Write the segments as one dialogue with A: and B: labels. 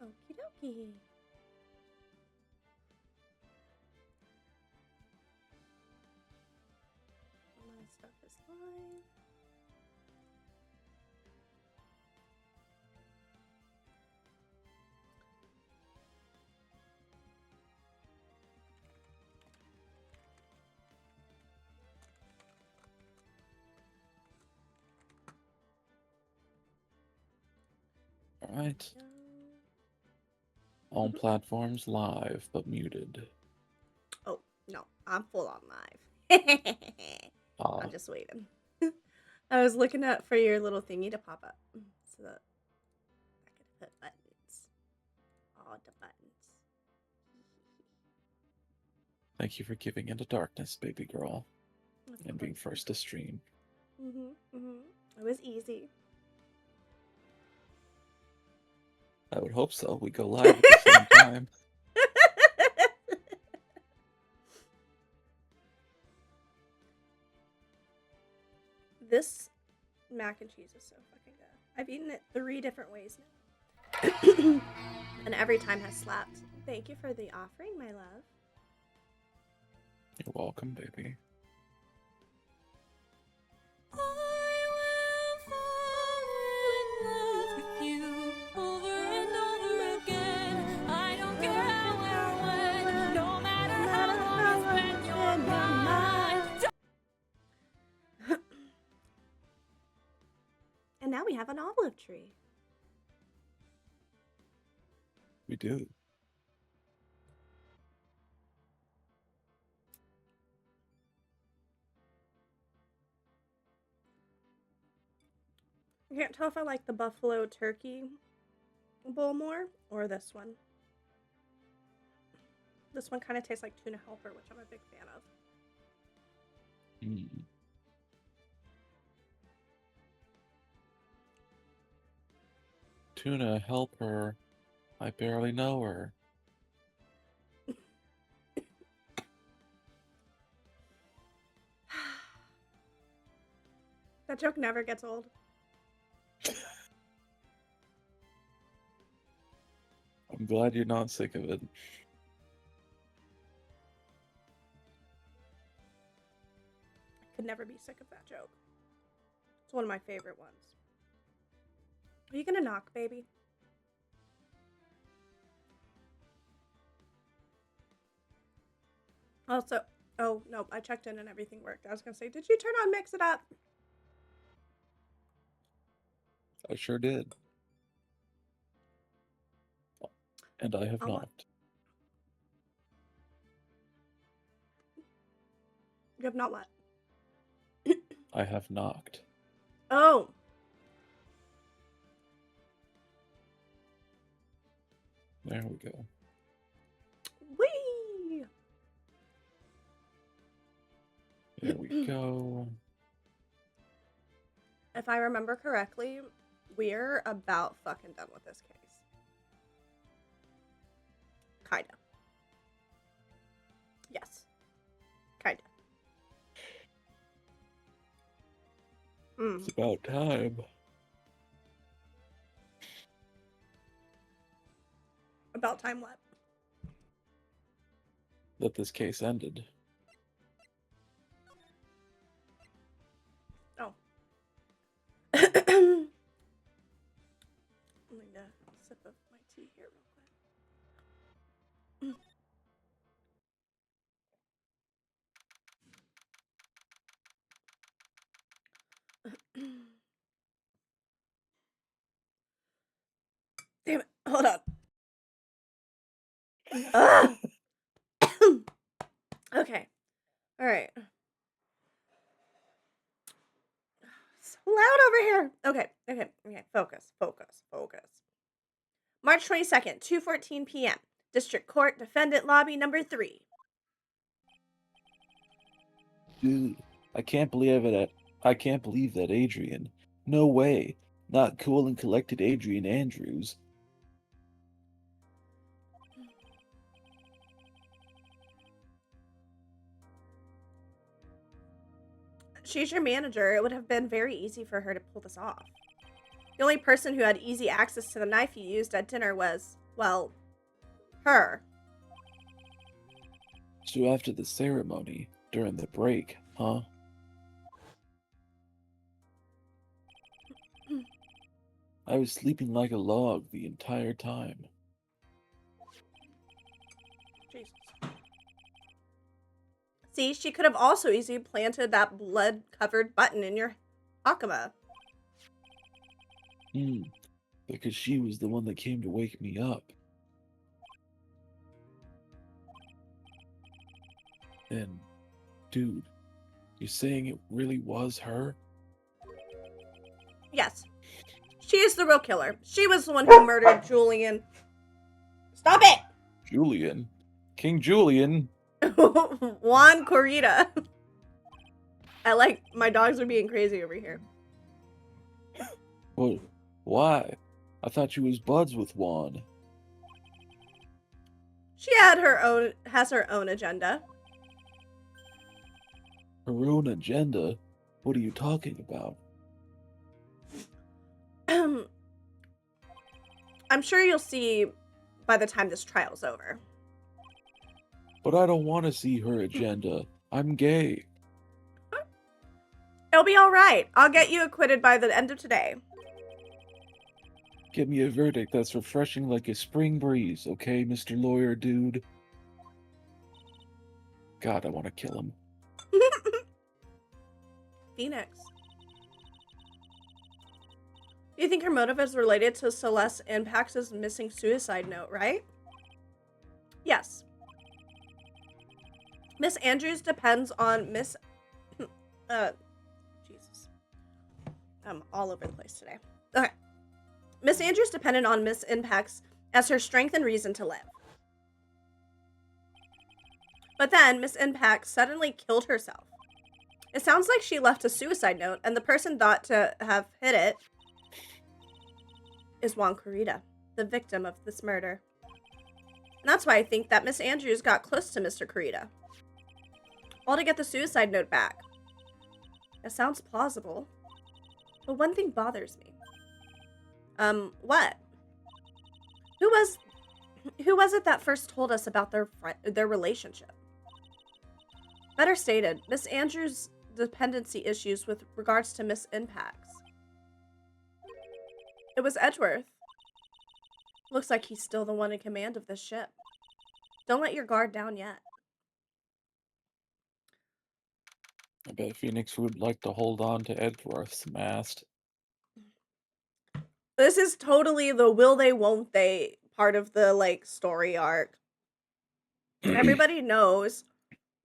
A: Okie dokie. My stuff is live.
B: All right. All platforms live, but muted.
A: Oh, no. I'm full on live. I'm just waiting. I was looking up for your little thingy to pop up so that I could put buttons. All the buttons.
B: Thank you for giving into darkness, baby girl,
A: Of
B: and being
A: course.
B: first to stream.
A: It was easy.
B: I would hope so. We go live at the same time.
A: This mac and cheese is so fucking good. I've eaten it 3 different ways now. And every time has slapped. Thank you for the offering, my love.
B: You're welcome, baby.
A: And now we have an olive tree.
B: We do.
A: I can't tell if I like the buffalo turkey bowl more or this one. This one kind of tastes like tuna helper, which I'm a big fan of.
B: Tuna, help her. I barely know her.
A: That joke never gets old.
B: I'm glad you're not sick of it.
A: I could never be sick of that joke. It's one of my favorite ones. Are you gonna knock, baby? Also, oh, no, I checked in and everything worked. I was gonna say, did you turn on Mix It Up?
B: I sure did. And I have not.
A: You have not what?
B: I have knocked.
A: Oh.
B: There we go.
A: Whee!
B: There we go.
A: If I remember correctly, we're about fucking done with this case. Kinda. Yes. Kinda.
B: It's about time.
A: About time what?
B: That this case ended.
A: Oh. Let me get a sip of my tea here real quick. Damn it. Hold on. Okay. All right. So loud over here. Okay. Focus. March 22nd, 2:14 p.m. District Court, Defendant Lobby number 3.
B: Dude, I can't believe it. I can't believe that Adrian. No way. Not cool and collected Adrian Andrews.
A: She's your manager. It would have been very easy for her to pull this off. The only person who had easy access to the knife you used at dinner was Well, her.
B: So after the ceremony, during the break, huh? I was sleeping like a log the entire time.
A: Jesus. See, she could have also easily planted that blood-covered button in your Akama.
B: Because she was the one that came to wake me up. And, dude, you're saying it really was her?
A: Yes. She is the real killer. She was the one who murdered Julian. Stop it!
B: Julian? King Julian?
A: Juan Corrida. My dogs are being crazy over here.
B: Well, why? I thought you was buds with Juan.
A: She has her own agenda.
B: Her own agenda? What are you talking about?
A: I'm sure you'll see by the time this trial's over.
B: But I don't want to see her agenda. I'm gay.
A: It'll be alright. I'll get you acquitted by the end of today.
B: Give me a verdict that's refreshing like a spring breeze, okay, Mr. Lawyer Dude? God, I want to kill him.
A: Phoenix. You think her motive is related to Celeste Impax's missing suicide note, right? Yes. Miss Andrews depends on Jesus. I'm all over the place today. Okay. Miss Andrews depended on Miss Impax as her strength and reason to live. But then Miss Impax suddenly killed herself. It sounds like she left a suicide note, and the person thought to have hit it is Juan Corrida, the victim of this murder. And that's why I think that Miss Andrews got close to Mr. Corrida. All to get the suicide note back. It sounds plausible. But one thing bothers me. What? Who was it that first told us about their relationship? Better stated, Miss Andrews' dependency issues with regards to Miss Impax. It was Edgeworth. Looks like he's still the one in command of this ship. Don't let your guard down yet.
B: I bet Phoenix would like to hold on to Edgeworth's mast.
A: This is totally the will they, won't they part of the, story arc. Everybody knows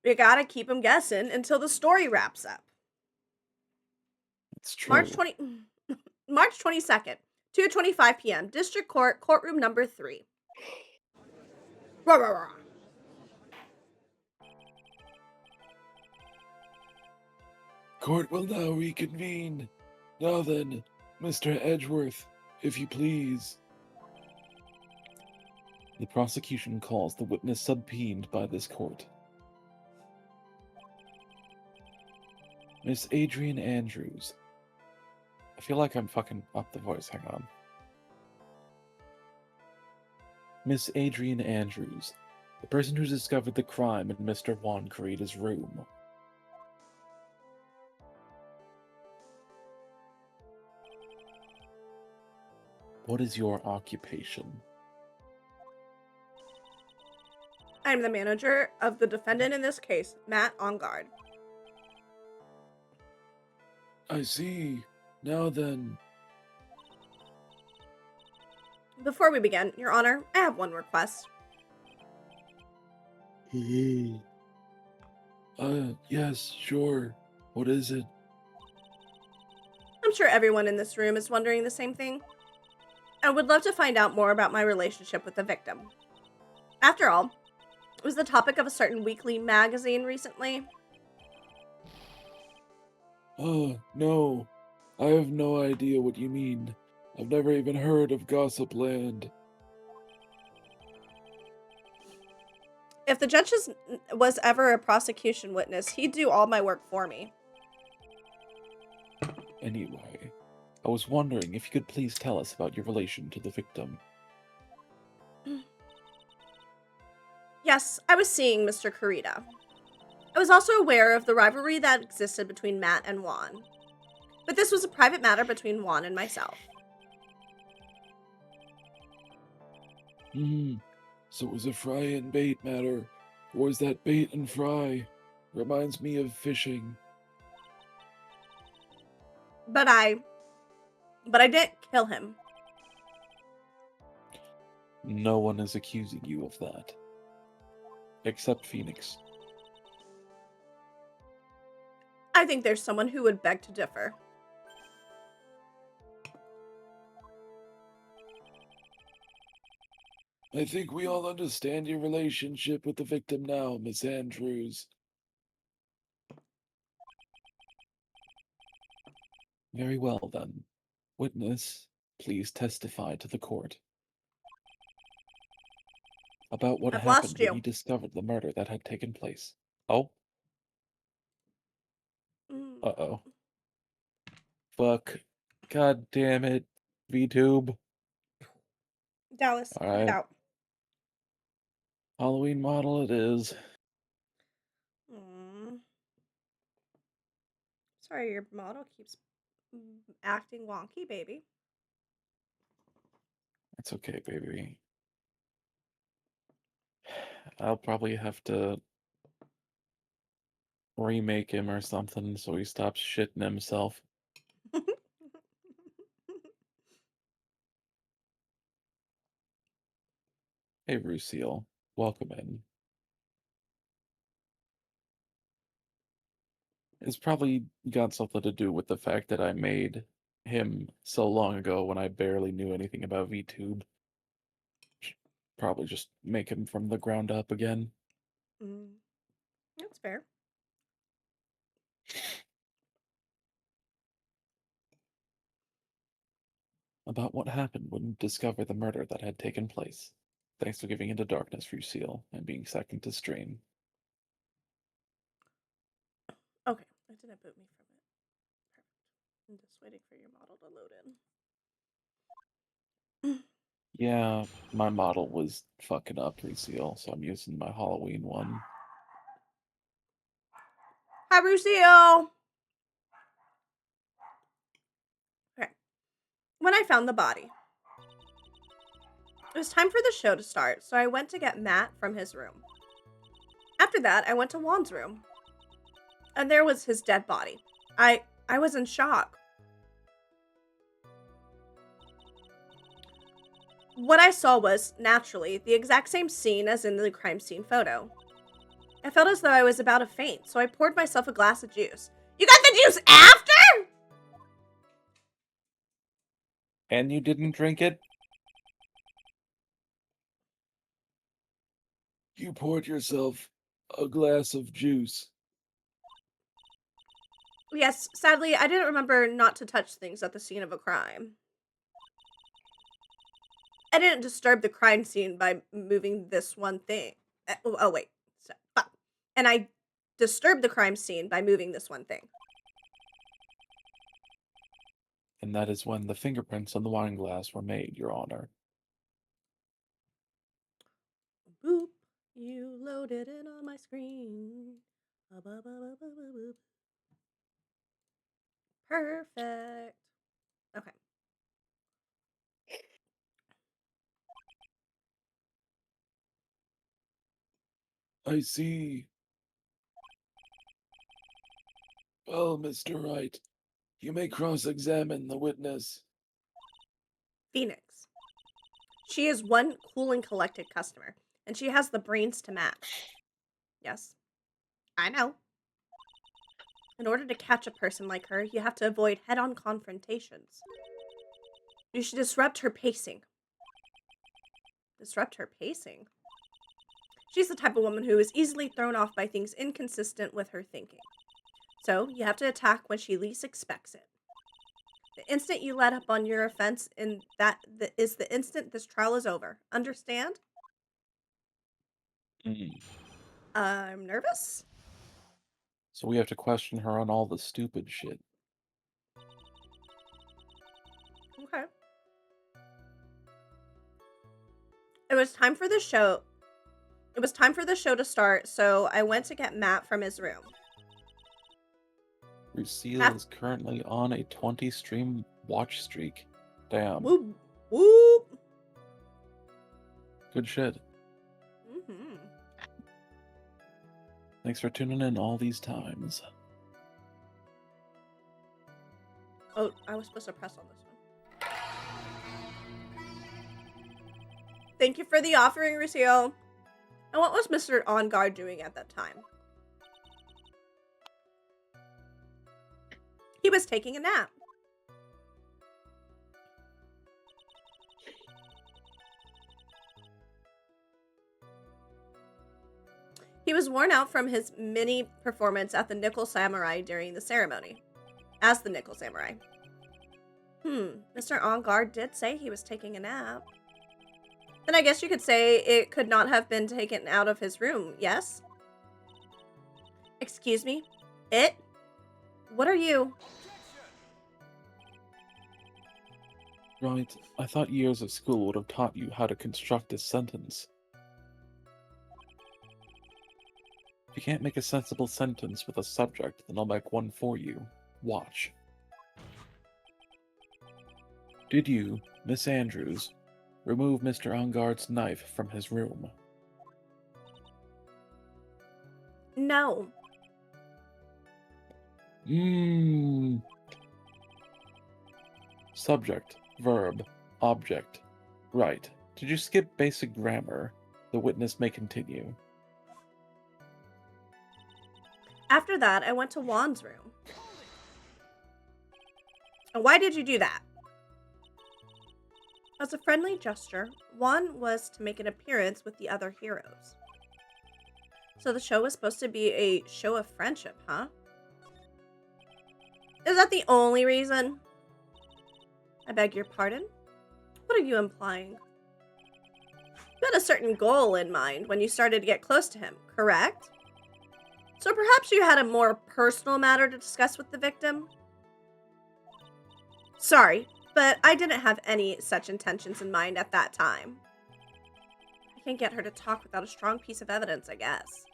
A: you gotta keep them guessing until the story wraps up.
B: It's true.
A: March 22nd, 2:25 p.m. District Court, courtroom number 3. Rah, rah, rah.
B: Court will now reconvene. Now then, Mr. Edgeworth, if you please. The prosecution calls the witness subpoenaed by this court. Miss Adrian Andrews. I feel like I'm fucking up the voice, hang on. Miss Adrian Andrews, the person who discovered the crime in Mr. Juan Corrida's room. What is your occupation?
A: I'm the manager of the defendant in this case, Matt On Guard.
B: I see. Now then.
A: Before we begin, Your Honor, I have one request.
B: Yes, sure. What is it?
A: I'm sure everyone in this room is wondering the same thing. I would love to find out more about my relationship with the victim. After all, it was the topic of a certain weekly magazine recently.
B: No. I have no idea what you mean. I've never even heard of Gossip Land.
A: If the judge was ever a prosecution witness, he'd do all my work for me.
B: Anyway, I was wondering if you could please tell us about your relation to the victim.
A: Yes, I was seeing Mr. Kurita. I was also aware of the rivalry that existed between Matt and Juan. But this was a private matter between Juan and myself.
B: So it was a fry and bait matter. Or was that bait and fry? Reminds me of fishing.
A: But I didn't kill him.
B: No one is accusing you of that. Except Phoenix.
A: I think there's someone who would beg to differ.
B: I think we all understand your relationship with the victim now, Miss Andrews. Very well, then. Witness, please testify to the court. About what
A: I've
B: happened
A: lost
B: when
A: you.
B: you discovered the murder that had taken place. Oh? Uh-oh. Fuck. God damn it. VTube.
A: Dallas, cut it
B: Alright.
A: out.
B: Halloween model it is.
A: Sorry, your model keeps acting wonky, baby.
B: It's okay, baby. I'll probably have to remake him or something so he stops shitting himself. Hey, Lucille. Welcome in. It's probably got something to do with the fact that I made him so long ago when I barely knew anything about VTube. Probably just make him from the ground up again.
A: That's fair.
B: About what happened when you discovered the murder that had taken place. Thanks for giving into darkness, Lucille, and being second to stream.
A: Okay, it didn't boot me from it. Perfect. I'm just waiting for your model to load in.
B: Yeah, my model was fucking up, Lucille, so I'm using my Halloween one.
A: Hi, Rusio! Okay. When I found the body, it was time for the show to start, so I went to get Matt from his room. After that, I went to Juan's room. And there was his dead body. I was in shock. What I saw was, naturally, the exact same scene as in the crime scene photo. I felt as though I was about to faint, so I poured myself a glass of juice. You got the juice after?
B: And you didn't drink it? You poured yourself a glass of juice.
A: Yes, sadly, I didn't remember not to touch things at the scene of a crime. I didn't disturb the crime scene by moving this one thing. Oh, wait. Fuck. And I disturbed the crime scene by moving this one thing.
B: And that is when the fingerprints on the wine glass were made, Your Honor.
A: Boop. You loaded it on my screen. Perfect. Okay.
B: I see. Well, Mr. Wright, you may cross-examine the witness.
A: Phoenix. She is one cool and collected customer, and she has the brains to match. Yes, I know. In order to catch a person like her, you have to avoid head-on confrontations. You should disrupt her pacing. Disrupt her pacing? She's the type of woman who is easily thrown off by things inconsistent with her thinking. So, you have to attack when she least expects it. The instant you let up on your offense is the instant this trial is over. Understand? I'm nervous.
B: So we have to question her on all the stupid shit.
A: Okay. It was time for the show. It was time for the show to start, so I went to get Matt from his room.
B: Lucille is currently on a 20-stream watch streak. Damn.
A: Whoop, whoop.
B: Good shit.
A: Mm-hmm.
B: Thanks for tuning in all these times.
A: Oh, I was supposed to press on this one. Thank you for the offering, Lucille. And what was Mr. On Guard doing at that time? He was taking a nap. He was worn out from his mini performance at the Nickel Samurai during the ceremony. As the Nickel Samurai. Mr. On Guard did say he was taking a nap. Then I guess you could say it could not have been taken out of his room, yes? Excuse me? It? What are you?
B: Right, I thought years of school would have taught you how to construct a sentence. If you can't make a sensible sentence with a subject, then I'll make one for you. Watch. Did you, Miss Andrews, remove Mr. On Guard's knife from his room?
A: No.
B: Subject, verb, object. Right. Did you skip basic grammar? The witness may continue.
A: After that, I went to Juan's room. And why did you do that? As a friendly gesture, Juan was to make an appearance with the other heroes. So the show was supposed to be a show of friendship, huh? Is that the only reason? I beg your pardon? What are you implying? You had a certain goal in mind when you started to get close to him, correct? So perhaps you had a more personal matter to discuss with the victim? Sorry, but I didn't have any such intentions in mind at that time. I can't get her to talk without a strong piece of evidence, I guess.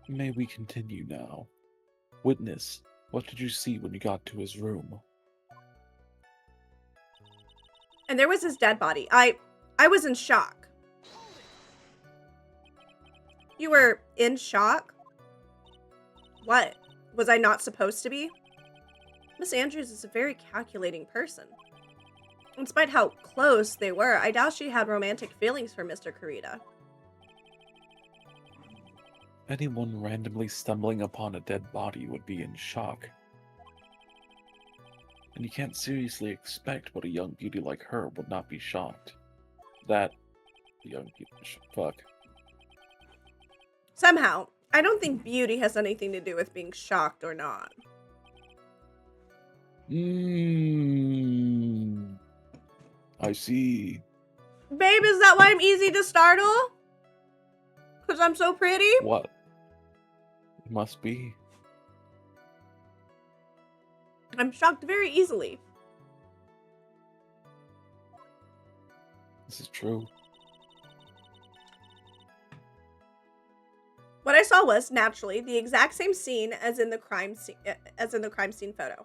B: May we continue now? Witness, what did you see when you got to his room?
A: And there was his dead body. I was in shock. You were in shock? What? Was I not supposed to be? Miss Andrews is a very calculating person. Despite how close they were, I doubt she had romantic feelings for Mr. Kurita.
B: Anyone randomly stumbling upon a dead body would be in shock. And you can't seriously expect what a young beauty like her would not be shocked. That young beauty, fuck.
A: Somehow, I don't think beauty has anything to do with being shocked or not.
B: I see.
A: Babe, is that why I'm easy to startle? Because I'm so pretty?
B: What? It must be.
A: I'm shocked very easily.
B: This is true.
A: What I saw was, naturally, the exact same scene as in the crime scene photo.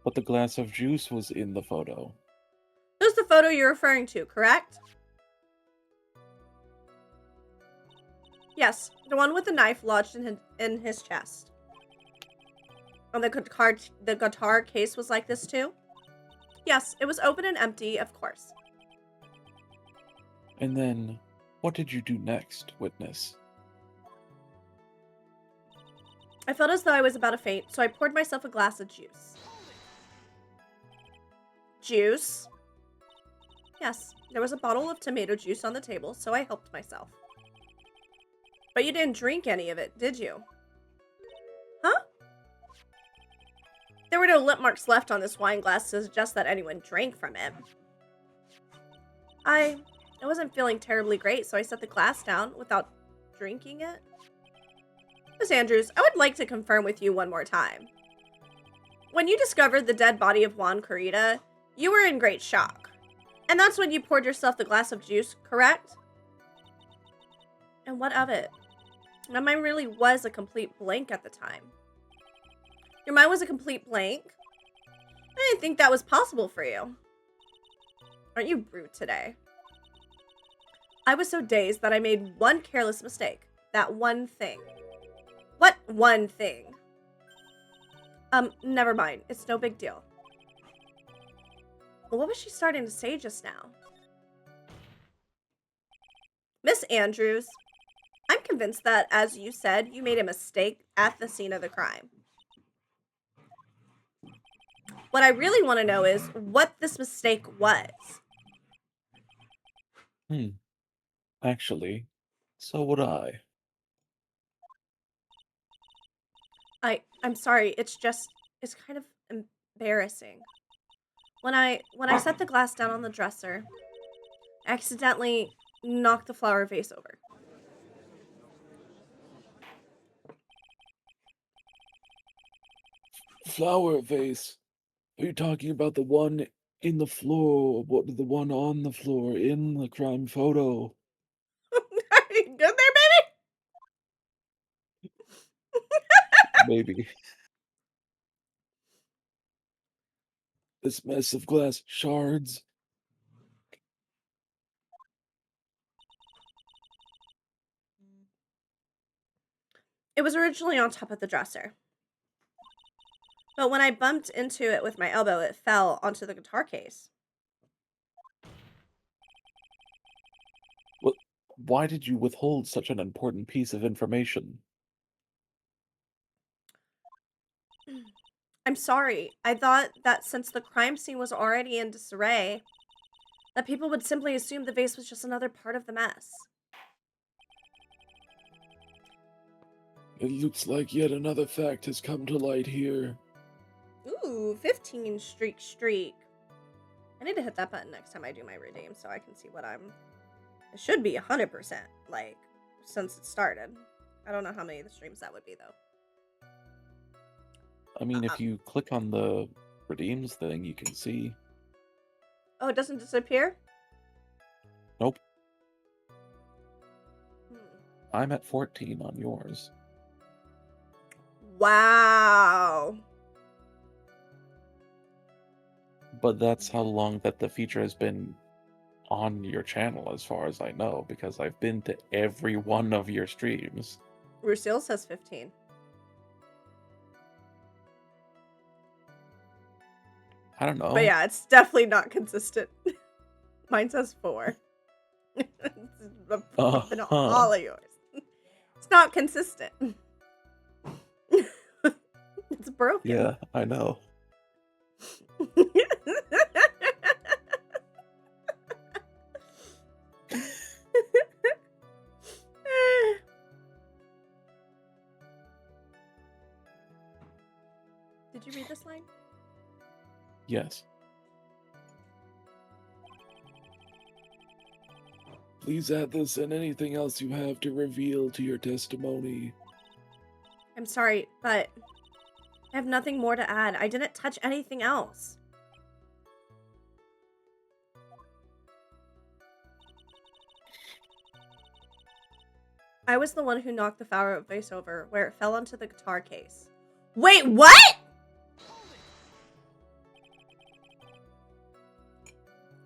B: But the glass of juice was in the photo.
A: This is the photo you're referring to, correct? Yes, the one with the knife lodged in his chest. And the guitar case was like this too? Yes, it was open and empty, of course.
B: And then, what did you do next, witness?
A: I felt as though I was about to faint, so I poured myself a glass of juice. Juice? Yes, there was a bottle of tomato juice on the table, so I helped myself. But you didn't drink any of it, did you? Huh? There were no lip marks left on this wine glass to suggest that anyone drank from it. I wasn't feeling terribly great, so I set the glass down without drinking it. Miss Andrews, I would like to confirm with you one more time. When you discovered the dead body of Juan Kurita, you were in great shock. And that's when you poured yourself the glass of juice, correct? And what of it? My mind really was a complete blank at the time. Your mind was a complete blank? I didn't think that was possible for you. Aren't you rude today? I was so dazed that I made one careless mistake. That one thing. What one thing? Never mind. It's no big deal. Well, what was she starting to say just now? Miss Andrews, I'm convinced that, as you said, you made a mistake at the scene of the crime. What I really want to know is what this mistake was.
B: Actually, so would I.
A: I'm sorry, it's kind of embarrassing. When I set the glass down on the dresser, I accidentally knocked the flower vase over.
B: Flower vase? Are you talking about the one in the floor? What, the one on the floor in the crime photo?
A: Are you good there,
B: Maybe. This mess of glass shards.
A: It was originally on top of the dresser. But when I bumped into it with my elbow, it fell onto the guitar case.
B: Why did you withhold such an important piece of information?
A: I'm sorry. I thought that since the crime scene was already in disarray, that people would simply assume the vase was just another part of the mess.
B: It looks like yet another fact has come to light here.
A: Ooh, 15 streak. I need to hit that button next time I do my redeem so I can see what I'm... It should be 100%, like, since it started. I don't know how many of the streams that would be, though.
B: I mean, if you click on the redeems thing, you can see.
A: Oh, it doesn't disappear?
B: Nope. I'm at 14 on yours.
A: Wow.
B: But that's how long that the feature has been on your channel, as far as I know, because I've been to every one of your streams.
A: Rusil says 15.
B: I don't know.
A: But yeah, it's definitely not consistent. Mine says 4. It's all of yours. It's not consistent. It's broken.
B: Yeah, I know.
A: Did you read this line?
B: Yes. Please add this and anything else you have to reveal to your testimony.
A: I'm sorry, but I have nothing more to add. I didn't touch anything else. I was the one who knocked the flower vase over where it fell onto the guitar case. Wait, what?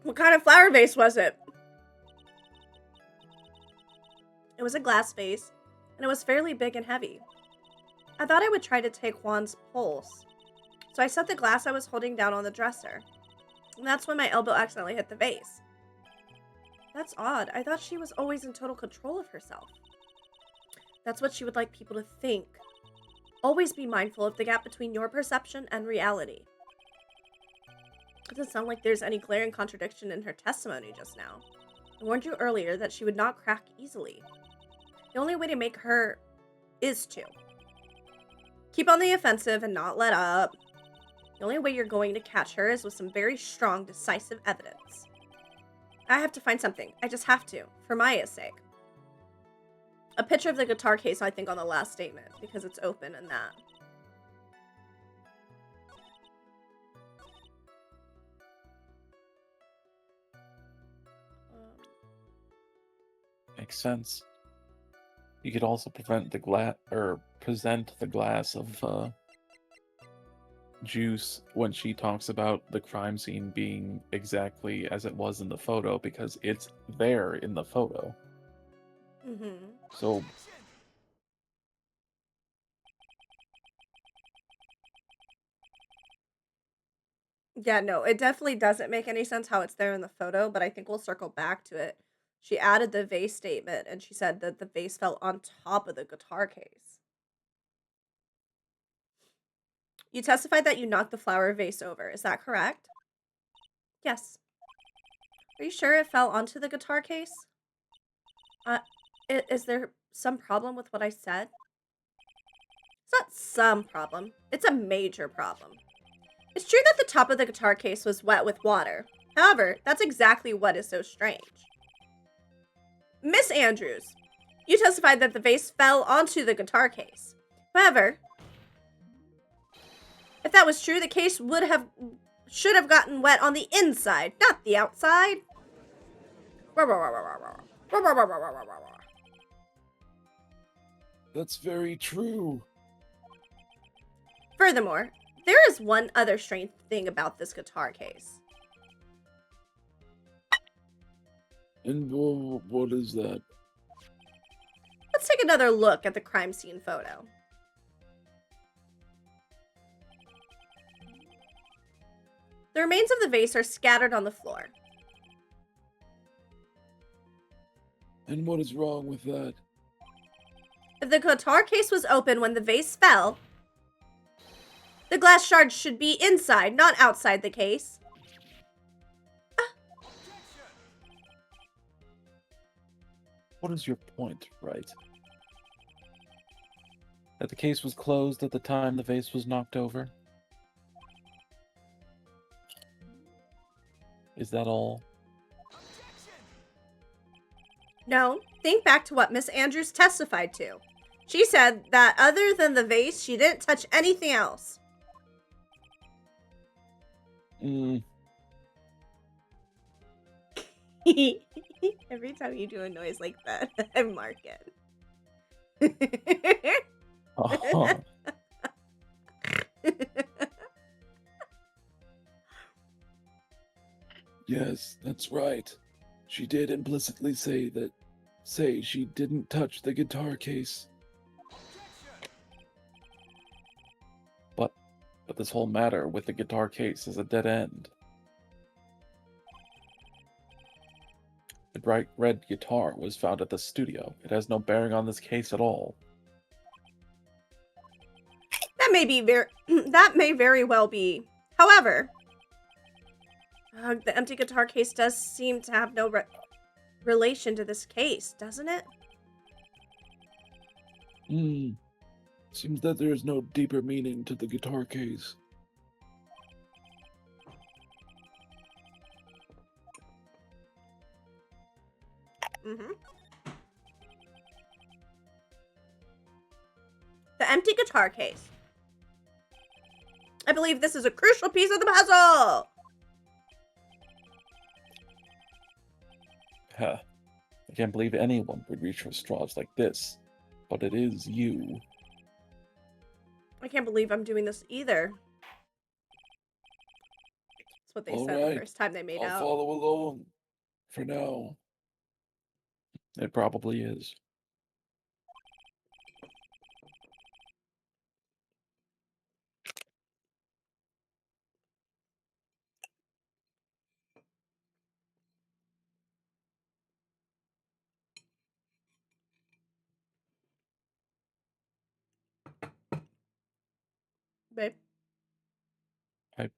A: What kind of flower vase was it? It was a glass vase, and it was fairly big and heavy. I thought I would try to take Juan's pulse, so I set the glass I was holding down on the dresser. And that's when my elbow accidentally hit the vase. That's odd. I thought she was always in total control of herself. That's what she would like people to think. Always be mindful of the gap between your perception and reality. It doesn't sound like there's any glaring contradiction in her testimony just now. I warned you earlier that she would not crack easily. The only way to make her is to keep on the offensive and not let up. The only way you're going to catch her is with some very strong, decisive evidence. I have to find something. I just have to, for Maya's sake. A picture of the guitar case, I think, on the last statement, because it's open and that.
B: Makes sense. You could also present the glass of juice when she talks about the crime scene being exactly as it was in the photo, because it's there in the photo. So
A: yeah, no, it definitely doesn't make any sense how it's there in the photo, but I think we'll circle back to it. She added the vase statement, and she said that the vase fell on top of the guitar case. You testified that you knocked the flower vase over. Is that correct? Yes. Are you sure it fell onto the guitar case? Uh, is there some problem with what I said? It's not some problem. It's a major problem. It's true that the top of the guitar case was wet with water. However, that's exactly what is so strange. Miss Andrews, you testified that the vase fell onto the guitar case. However, if that was true, the case should have gotten wet on the inside, not the outside.
B: that's very true.
A: Furthermore, there is one other strange thing about this guitar case.
B: And what is that?
A: Let's take another look at the crime scene photo. The remains of the vase are scattered on the floor.
B: And what is wrong with that?
A: If the guitar case was open when the vase fell, the glass shards should be inside, not outside the case.
B: What is your point, Wright? That the case was closed at the time the vase was knocked over? Is that all?
A: No, think back to what Miss Andrews testified to. She said that other than the vase, she didn't touch anything else. Every time you do a noise like that, I mark it.
B: Oh. Yes, that's right. She did implicitly say she didn't touch the guitar case. But this whole matter with the guitar case is a dead end. The bright red guitar was found at the studio. It has no bearing on this case at all.
A: That may very well be. However, the empty guitar case does seem to have no relation to this case, doesn't it?
B: Seems that there is no deeper meaning to the guitar case.
A: The empty guitar case. I believe this is a crucial piece of the puzzle!
B: Huh. I can't believe anyone would reach for straws like this. But it is you.
A: I can't believe I'm doing this either. That's what they said the first time they made out.
B: I'll follow along. For now. It probably is.
A: Babe?
B: I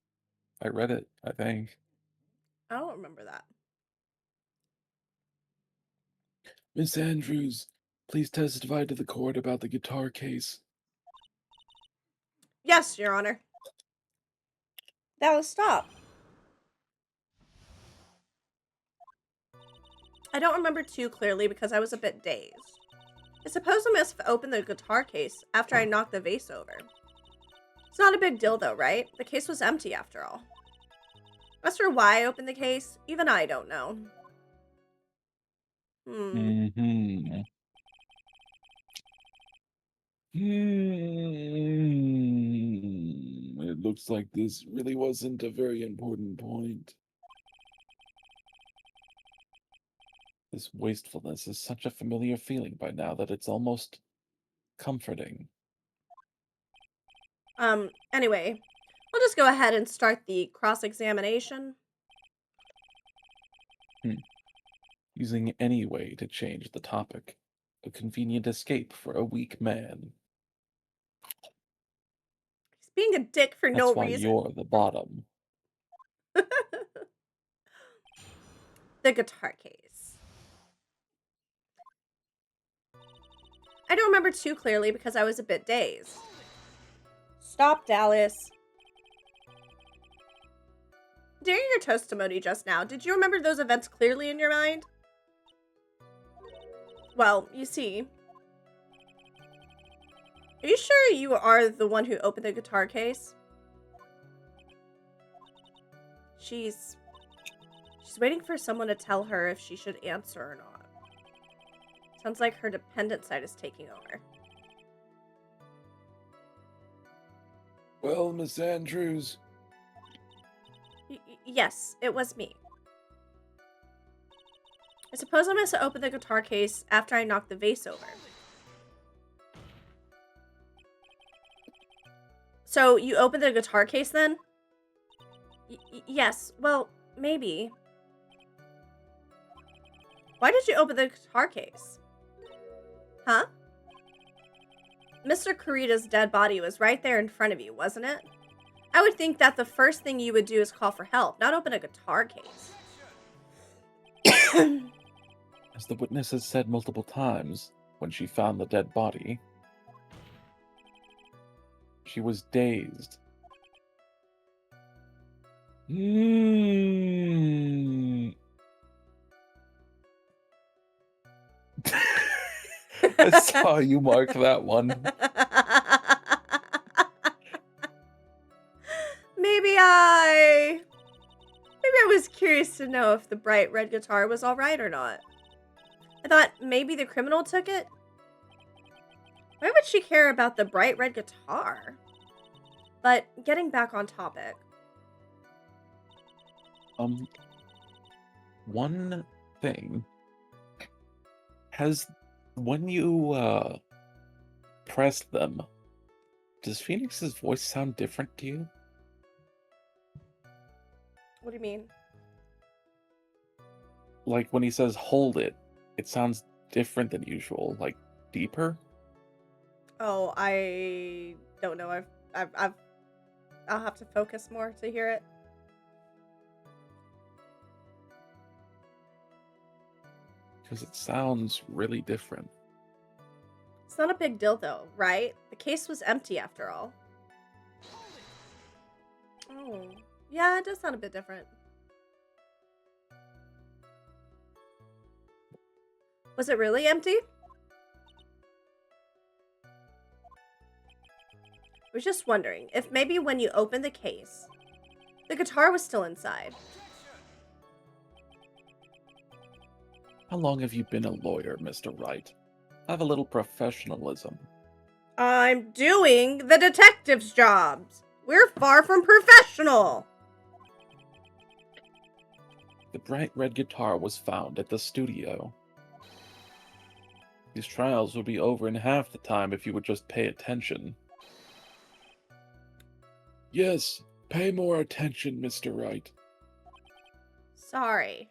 B: read it, I think.
A: I don't remember that.
B: Miss Andrews, please testify to the court about the guitar case.
A: Yes, Your Honor. That was stop. I don't remember too clearly because I was a bit dazed. I suppose I must have opened the guitar case after I knocked the vase over. It's not a big deal though, right? The case was empty after all. As for why I opened the case, even I don't know.
B: Mm-hmm. It looks like this really wasn't a very important point. This wastefulness is such a familiar feeling by now that it's almost comforting.
A: Anyway, we'll just go ahead and start the cross-examination.
B: Using any way to change the topic. A convenient escape for a weak man.
A: He's being a dick for no
B: That's why
A: reason.
B: you're the bottom.
A: The guitar case. I don't remember too clearly because I was a bit dazed. Stop, Dallas. During your testimony just now, did you remember those events clearly in your mind? Well, you see. Are you sure you are the one who opened the guitar case? She's waiting for someone to tell her if she should answer or not. Sounds like her dependent side is taking over.
B: Well, Miss Andrews.
A: Yes, it was me. I suppose I must have opened the guitar case after I knocked the vase over. So, you opened the guitar case then? Yes, well, maybe. Why did you open the guitar case? Huh? Mr. Kurita's dead body was right there in front of you, wasn't it? I would think that the first thing you would do is call for help, not open a guitar case.
B: As the witness has said multiple times, when she found the dead body, she was dazed. I saw you mark that one.
A: Maybe I was curious to know if the bright red guitar was alright or not. I thought maybe the criminal took it. Why would she care about the bright red guitar? But getting back on topic.
B: One thing. When you, press them, does Phoenix's voice sound different to you?
A: What do you mean?
B: Like, when he says, hold it, it sounds different than usual, like, deeper?
A: Oh, I don't know. I'll have to focus more to hear it.
B: Because it sounds really different.
A: It's not a big deal though, right? The case was empty after all. Oh, yeah, it does sound a bit different. Was it really empty? I was just wondering if maybe when you opened the case, the guitar was still inside.
B: How long have you been a lawyer, Mr. Wright? Have a little professionalism.
A: I'm doing the detective's jobs. We're far from professional.
B: The bright red guitar was found at the studio. These trials would be over in half the time if you would just pay attention. Yes, pay more attention, Mr. Wright.
A: Sorry.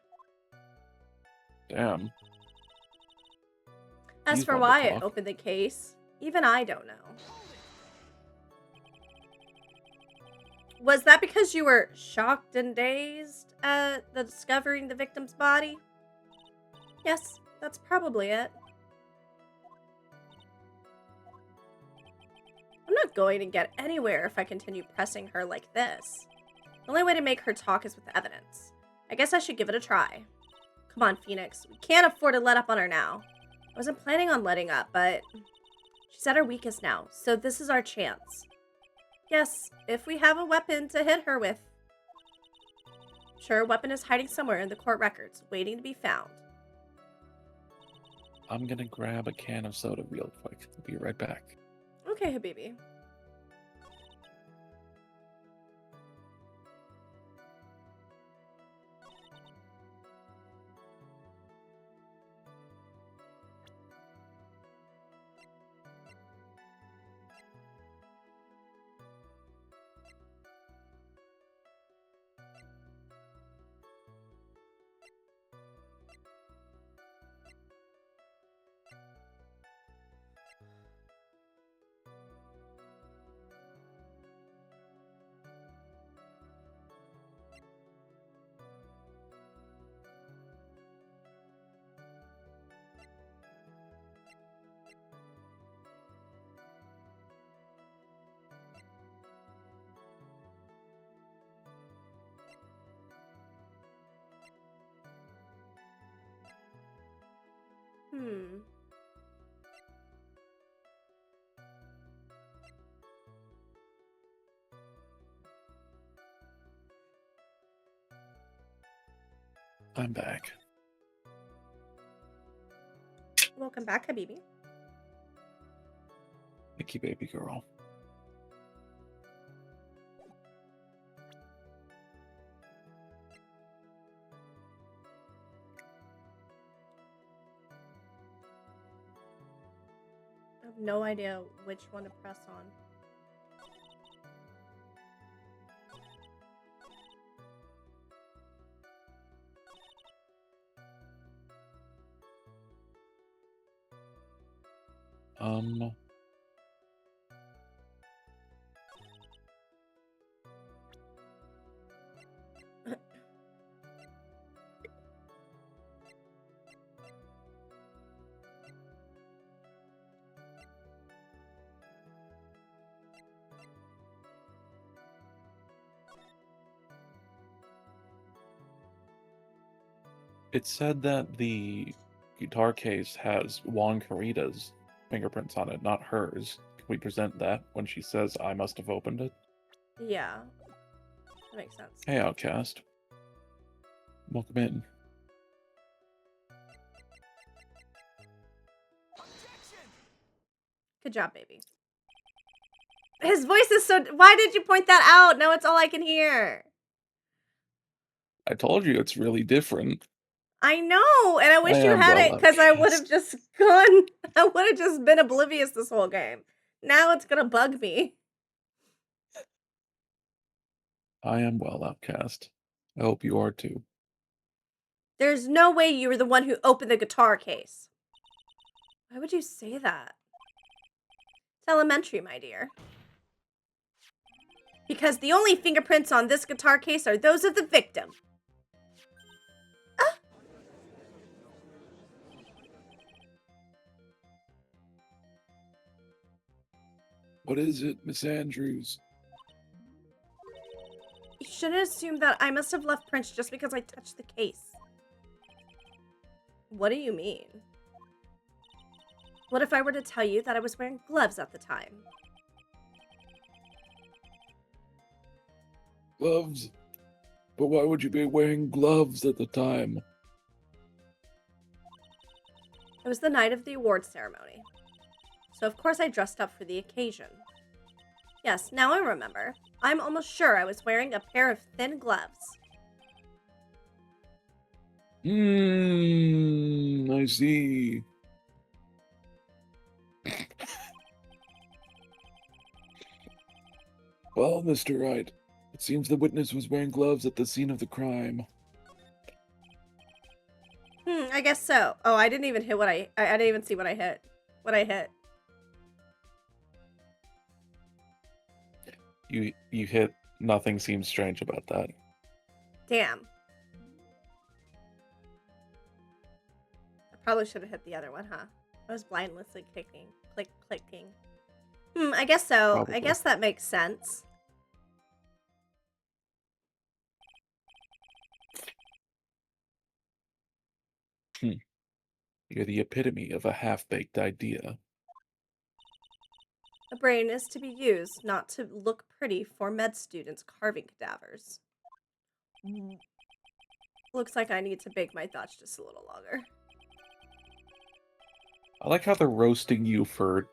B: Damn.
A: As for why I opened the case, even I don't know. Was that because you were shocked and dazed at discovering the victim's body? Yes, that's probably it. I'm not going to get anywhere if I continue pressing her like this. The only way to make her talk is with evidence. I guess I should give it a try. Come on, Phoenix. We can't afford to let up on her now. I wasn't planning on letting up, but she's at her weakest now, so this is our chance. Yes, if we have a weapon to hit her with. I'm sure a weapon is hiding somewhere in the court records, waiting to be found.
B: I'm gonna grab a can of soda real quick. I'll be right back.
A: Okay, Habibi. Hmm.
B: I'm back.
A: Welcome back, Habibi.
B: Thank you, baby girl.
A: I have no idea which one to press on.
B: It said that the guitar case has Juan Carita's fingerprints on it, not hers. Can we present that when she says I must have opened it?
A: Yeah. That makes sense.
B: Hey, Outcast. Welcome in.
A: Good job, baby. His voice is so... Why did you point that out? Now it's all I can hear.
B: I told you it's really different.
A: I know, and I wish you
B: am
A: had
B: well
A: it because I would have
B: outcast.
A: just gone. I would have just been oblivious this whole game. Now it's gonna bug me.
B: I am well outcast. I hope you are too.
A: There's no way you were the one who opened the guitar case. Why would you say that? It's elementary, my dear. Because the only fingerprints on this guitar case are those of the victim. Ah!
B: What is it, Miss Andrews?
A: You shouldn't assume that I must have left prints just because I touched the case. What do you mean? What if I were to tell you that I was wearing gloves at the time?
B: Gloves? But why would you be wearing gloves at the time?
A: It was the night of the awards ceremony. So of course I dressed up for the occasion. Yes, now I remember. I'm almost sure I was wearing a pair of thin gloves.
B: I see. Well, Mr. Wright, it seems the witness was wearing gloves at the scene of the crime.
A: I guess so. Oh, I didn't even hit what I didn't even see what I hit. What I hit.
B: You hit nothing seems strange about that.
A: Damn. I probably should have hit the other one, huh? I was blindlessly clicking. Clicking. I guess so.
B: Probably.
A: I guess that makes sense.
B: You're the epitome of a half-baked idea.
A: A brain is to be used, not to look pretty for med students carving cadavers. Looks like I need to bake my thoughts just a little longer.
B: I like how they're roasting you for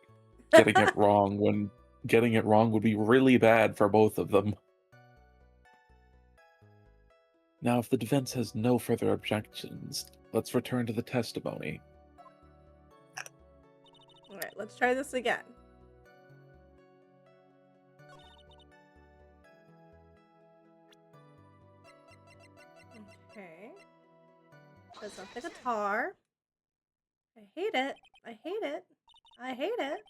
B: getting it wrong when getting it wrong would be really bad for both of them. Now, if the defense has no further objections, let's return to the testimony.
A: Alright, let's try this again. Okay. That's not the guitar. I hate it. I hate it. I hate it.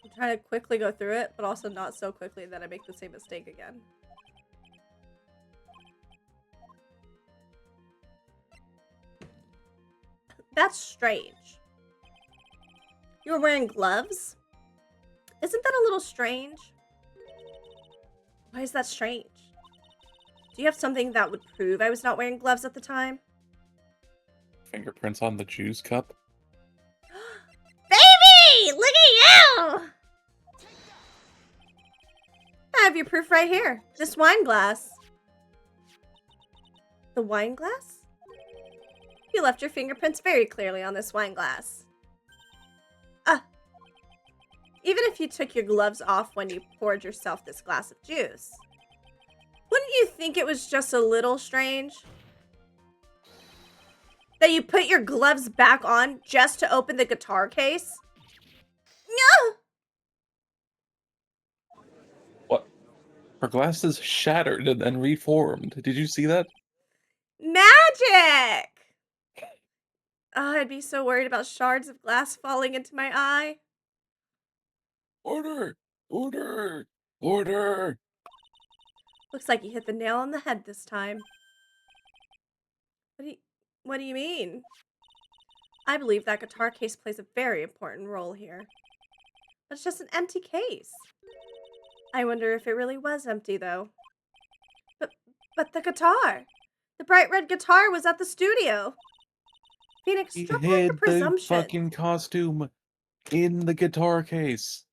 A: I'm trying to quickly go through it, but also not so quickly that I make the same mistake again. That's strange. You were wearing gloves? Isn't that a little strange? Why is that strange? Do you have something that would prove I was not wearing gloves at the time?
B: Fingerprints on the juice cup?
A: Baby! Look at you! I have your proof right here. This wine glass. The wine glass? You left your fingerprints very clearly on this wine glass. Even if you took your gloves off when you poured yourself this glass of juice, wouldn't you think it was just a little strange that you put your gloves back on just to open the guitar case? No!
B: What? Her glasses shattered and then reformed. Did you see that?
A: Magic! Oh, I'd be so worried about shards of glass falling into my eye.
B: Order! Order! Order!
A: Looks like you hit the nail on the head this time. What do you mean? I believe that guitar case plays a very important role here. But it's just an empty case. I wonder if it really was empty, though. But the guitar! The bright red guitar was at the studio! Phoenix,
B: He
A: drop all your
B: hid the
A: presumptions.
B: fucking costume in the guitar case.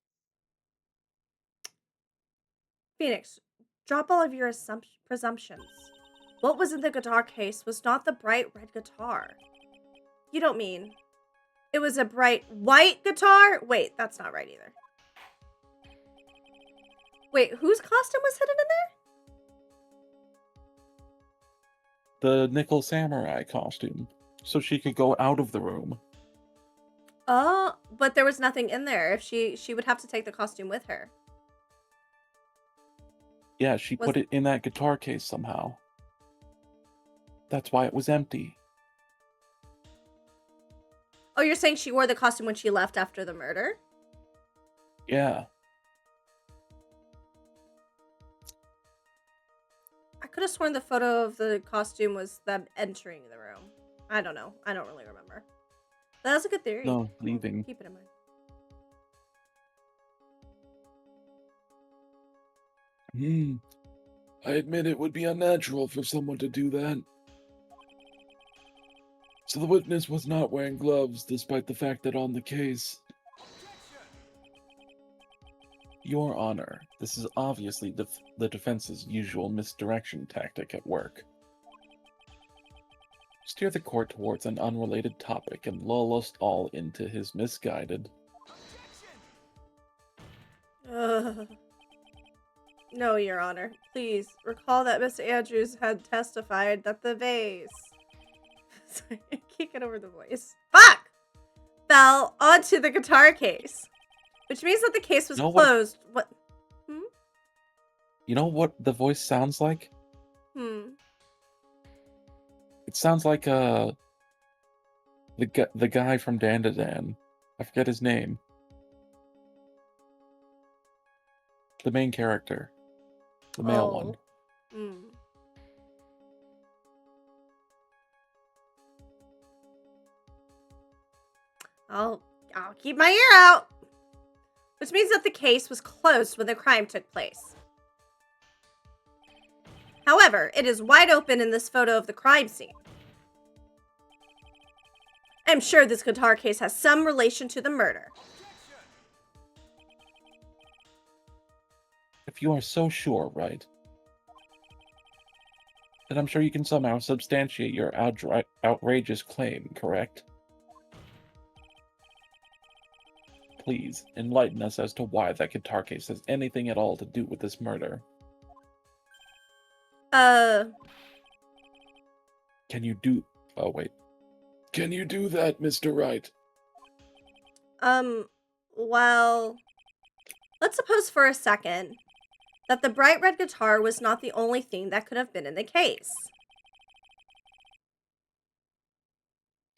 A: Phoenix, drop all of your presumptions. What was in the guitar case was not the bright red guitar. You don't mean it was a bright white guitar? Wait, that's not right either. Wait, whose costume was hidden in
B: there? The Nickel Samurai costume. So she could go out of the room.
A: Oh, but there was nothing in there. If she would have to take the costume with her.
B: Yeah, she put it in that guitar case somehow. That's why it was empty.
A: Oh, you're saying she wore the costume when she left after the murder?
B: Yeah.
A: I could have sworn the photo of the costume was them entering the room. I don't know. I don't really remember. But that's a good theory.
B: No, leaving.
A: Keep it in mind.
B: I admit it would be unnatural for someone to do that. So the witness was not wearing gloves, despite the fact that on the case... Your Honor, this is obviously the defense's usual misdirection tactic at work. Steer the court towards an unrelated topic and lull us all into his misguided...
A: No, Your Honor. Please, recall that Miss Andrews had testified that the vase... Sorry, I can't get over the voice. Fuck! Fell onto the guitar case. Which means that the case was closed. What?
B: You know what the voice sounds like?
A: It
B: sounds like the guy from Dan to Dan. I forget his name. The main character. The male one.
A: I'll keep my ear out. Which means that the case was closed when the crime took place. However, it is wide open in this photo of the crime scene. I'm sure this guitar case has some relation to the murder.
B: If you are so sure, Wright, then I'm sure you can somehow substantiate your outrageous claim, correct? Please, enlighten us as to why that guitar case has anything at all to do with this murder.
A: Can
B: you do... Oh, wait. Can you do that, Mr. Wright?
A: Well, let's suppose for a second that the bright red guitar was not the only thing that could have been in the case.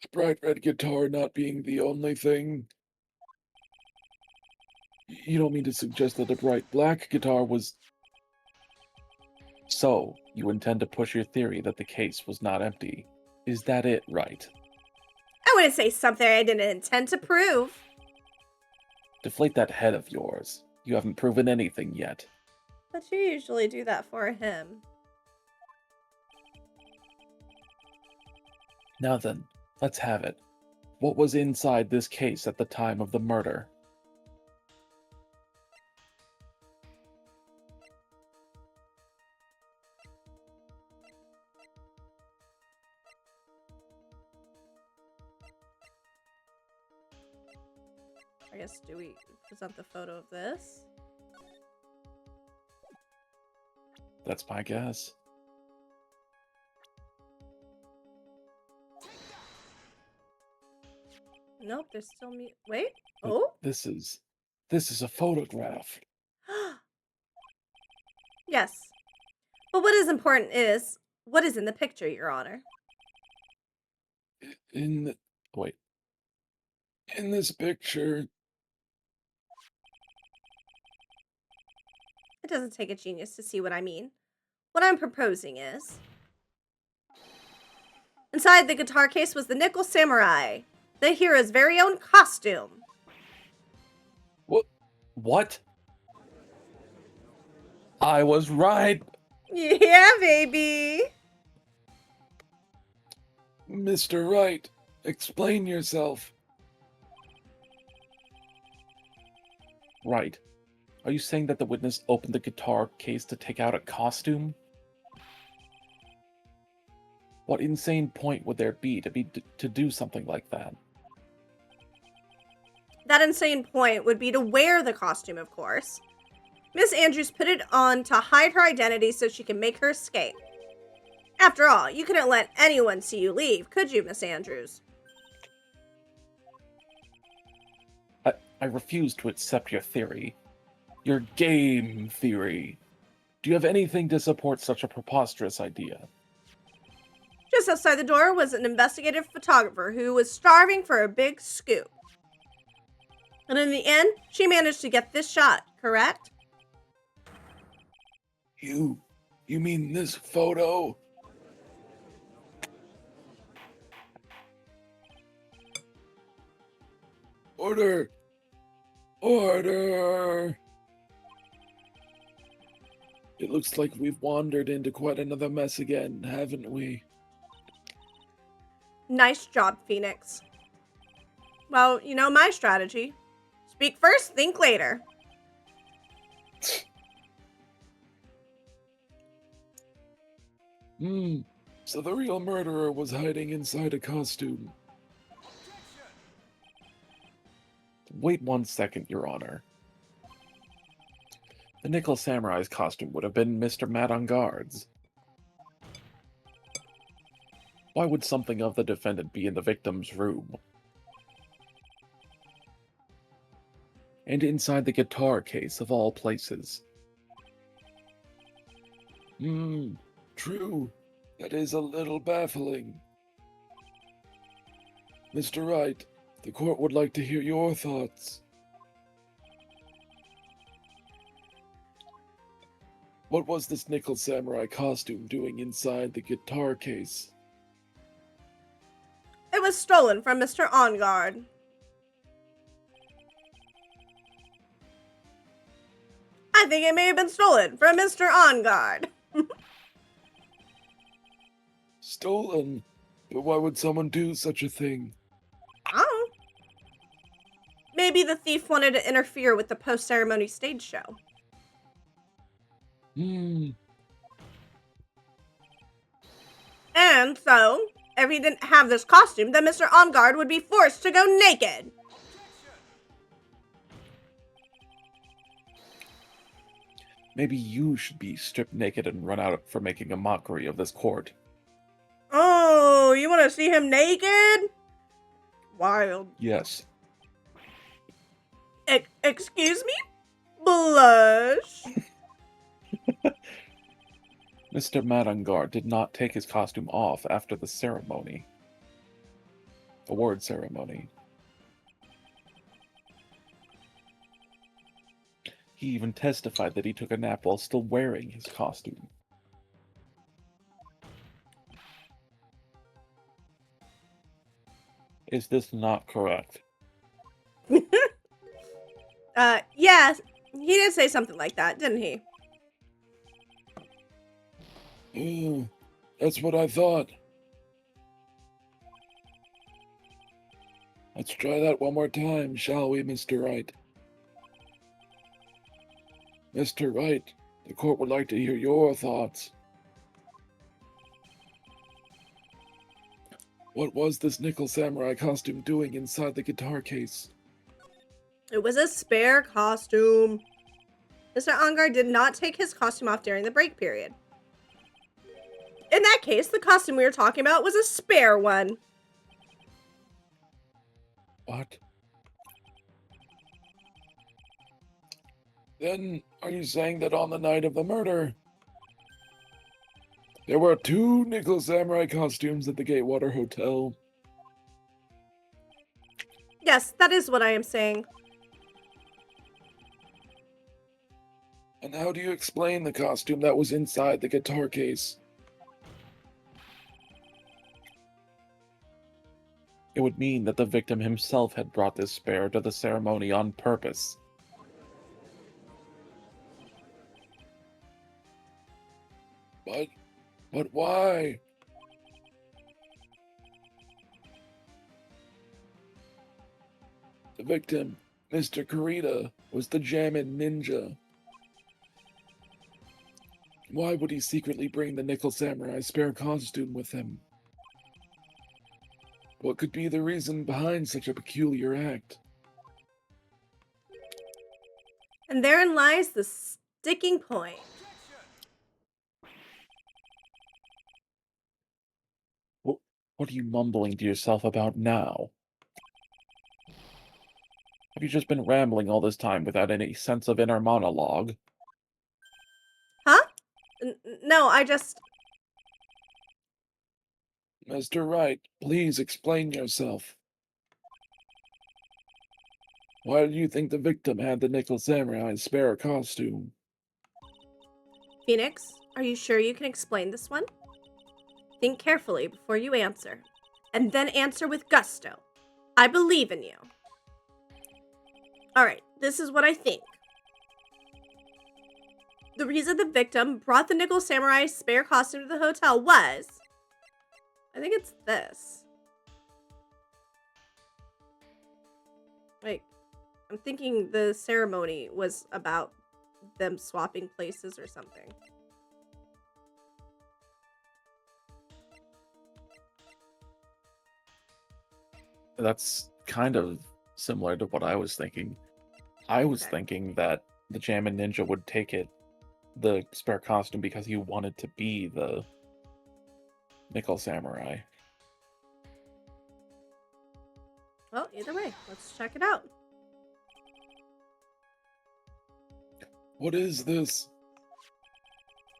B: The bright red guitar not being the only thing? You don't mean to suggest that the bright black guitar was... So, you intend to push your theory that the case was not empty. Is that it, Wright?
A: I wouldn't say something I didn't intend to prove.
B: Deflate that head of yours. You haven't proven anything yet.
A: But you usually do that for him.
B: Now then, let's have it. What was inside this case at the time of the murder?
A: I guess, do we present the photo of this?
B: That's my guess.
A: Nope, there's still me. Wait. Oh?
B: This is a photograph.
A: Yes. But what is important is what is in the picture, Your Honor.
B: Wait. In this picture...
A: It doesn't take a genius to see what I mean. What I'm proposing is... Inside the guitar case was the Nickel Samurai, the hero's very own costume.
B: What? I was right.
A: Yeah, baby.
B: Mr. Wright, explain yourself. Right. Are you saying that the witness opened the guitar case to take out a costume? What insane point would there be to do something like that?
A: That insane point would be to wear the costume, of course. Miss Andrews put it on to hide her identity so she can make her escape. After all, you couldn't let anyone see you leave, could you, Miss Andrews?
B: I refuse to accept your theory. Your game theory. Do you have anything to support such a preposterous idea?
A: Just outside the door was an investigative photographer who was starving for a big scoop. And in the end, she managed to get this shot, correct?
B: You mean this photo? Order! Order! It looks like we've wandered into quite another mess again, haven't we?
A: Nice job, Phoenix. Well, you know my strategy. Speak first, think later.
B: So the real murderer was hiding inside a costume. Wait 1 second, Your Honor. The Nickel Samurai's costume would have been Mr. Matt on Guard's. Why would something of the defendant be in the victim's room? And inside the guitar case, of all places. True. That is a little baffling. Mr. Wright, the court would like to hear your thoughts. What was this Nickel Samurai costume doing inside the guitar case?
A: It was stolen from Mr. On Guard. I think it may have been stolen from Mr. On Guard.
B: Stolen? But why would someone do such a thing?
A: maybe the thief wanted to interfere with the post-ceremony stage show. And so, if he didn't have this costume, then Mr. OnGuard would be forced to go naked.
B: Maybe you should be stripped naked and run out for making a mockery of this court.
A: Oh, you want to see him naked? Wild.
B: Yes.
A: Excuse me? Blush.
B: Mr. Madangar did not take his costume off after the ceremony. Award ceremony. He even testified that he took a nap while still wearing his costume. Is this not correct?
A: Yeah, he did say something like that, didn't he?
B: That's what I thought. Let's try that one more time, shall we, Mr. Wright? Mr. Wright, the court would like to hear your thoughts. What was this nickel samurai costume doing inside the guitar case?
A: It was a spare costume. Mr. OnGuard did not take his costume off during the break period. In that case, the costume we were talking about was a spare one.
B: What? Then, are you saying that on the night of the murder, there were 2 nickel samurai costumes at the Gatewater Hotel?
A: Yes, that is what I am saying.
B: And how do you explain the costume that was inside the guitar case? It would mean that the victim himself had brought this spare to the ceremony on purpose. But why? The victim, Mr. Kurita, was the Jammin Ninja. Why would he secretly bring the Nickel Samurai spare costume with him? What could be the reason behind such a peculiar act?
A: And therein lies the sticking point.
B: What are you mumbling to yourself about now? Have you just been rambling all this time without any sense of inner monologue?
A: Huh? No, I just...
B: Mr. Wright, please explain yourself. Why do you think the victim had the Nickel Samurai's spare costume?
A: Phoenix, are you sure you can explain this one? Think carefully before you answer, and then answer with gusto. I believe in you. Alright, this is what I think. The reason the victim brought the Nickel Samurai's spare costume to the hotel was... I think it's this. Like, I'm thinking the ceremony was about them swapping places or something.
B: That's kind of similar to what I was thinking. I was thinking that the Jammin Ninja would take the spare costume, because he wanted to be the Nickel Samurai.
A: Well, either way, let's check it out.
B: What is this?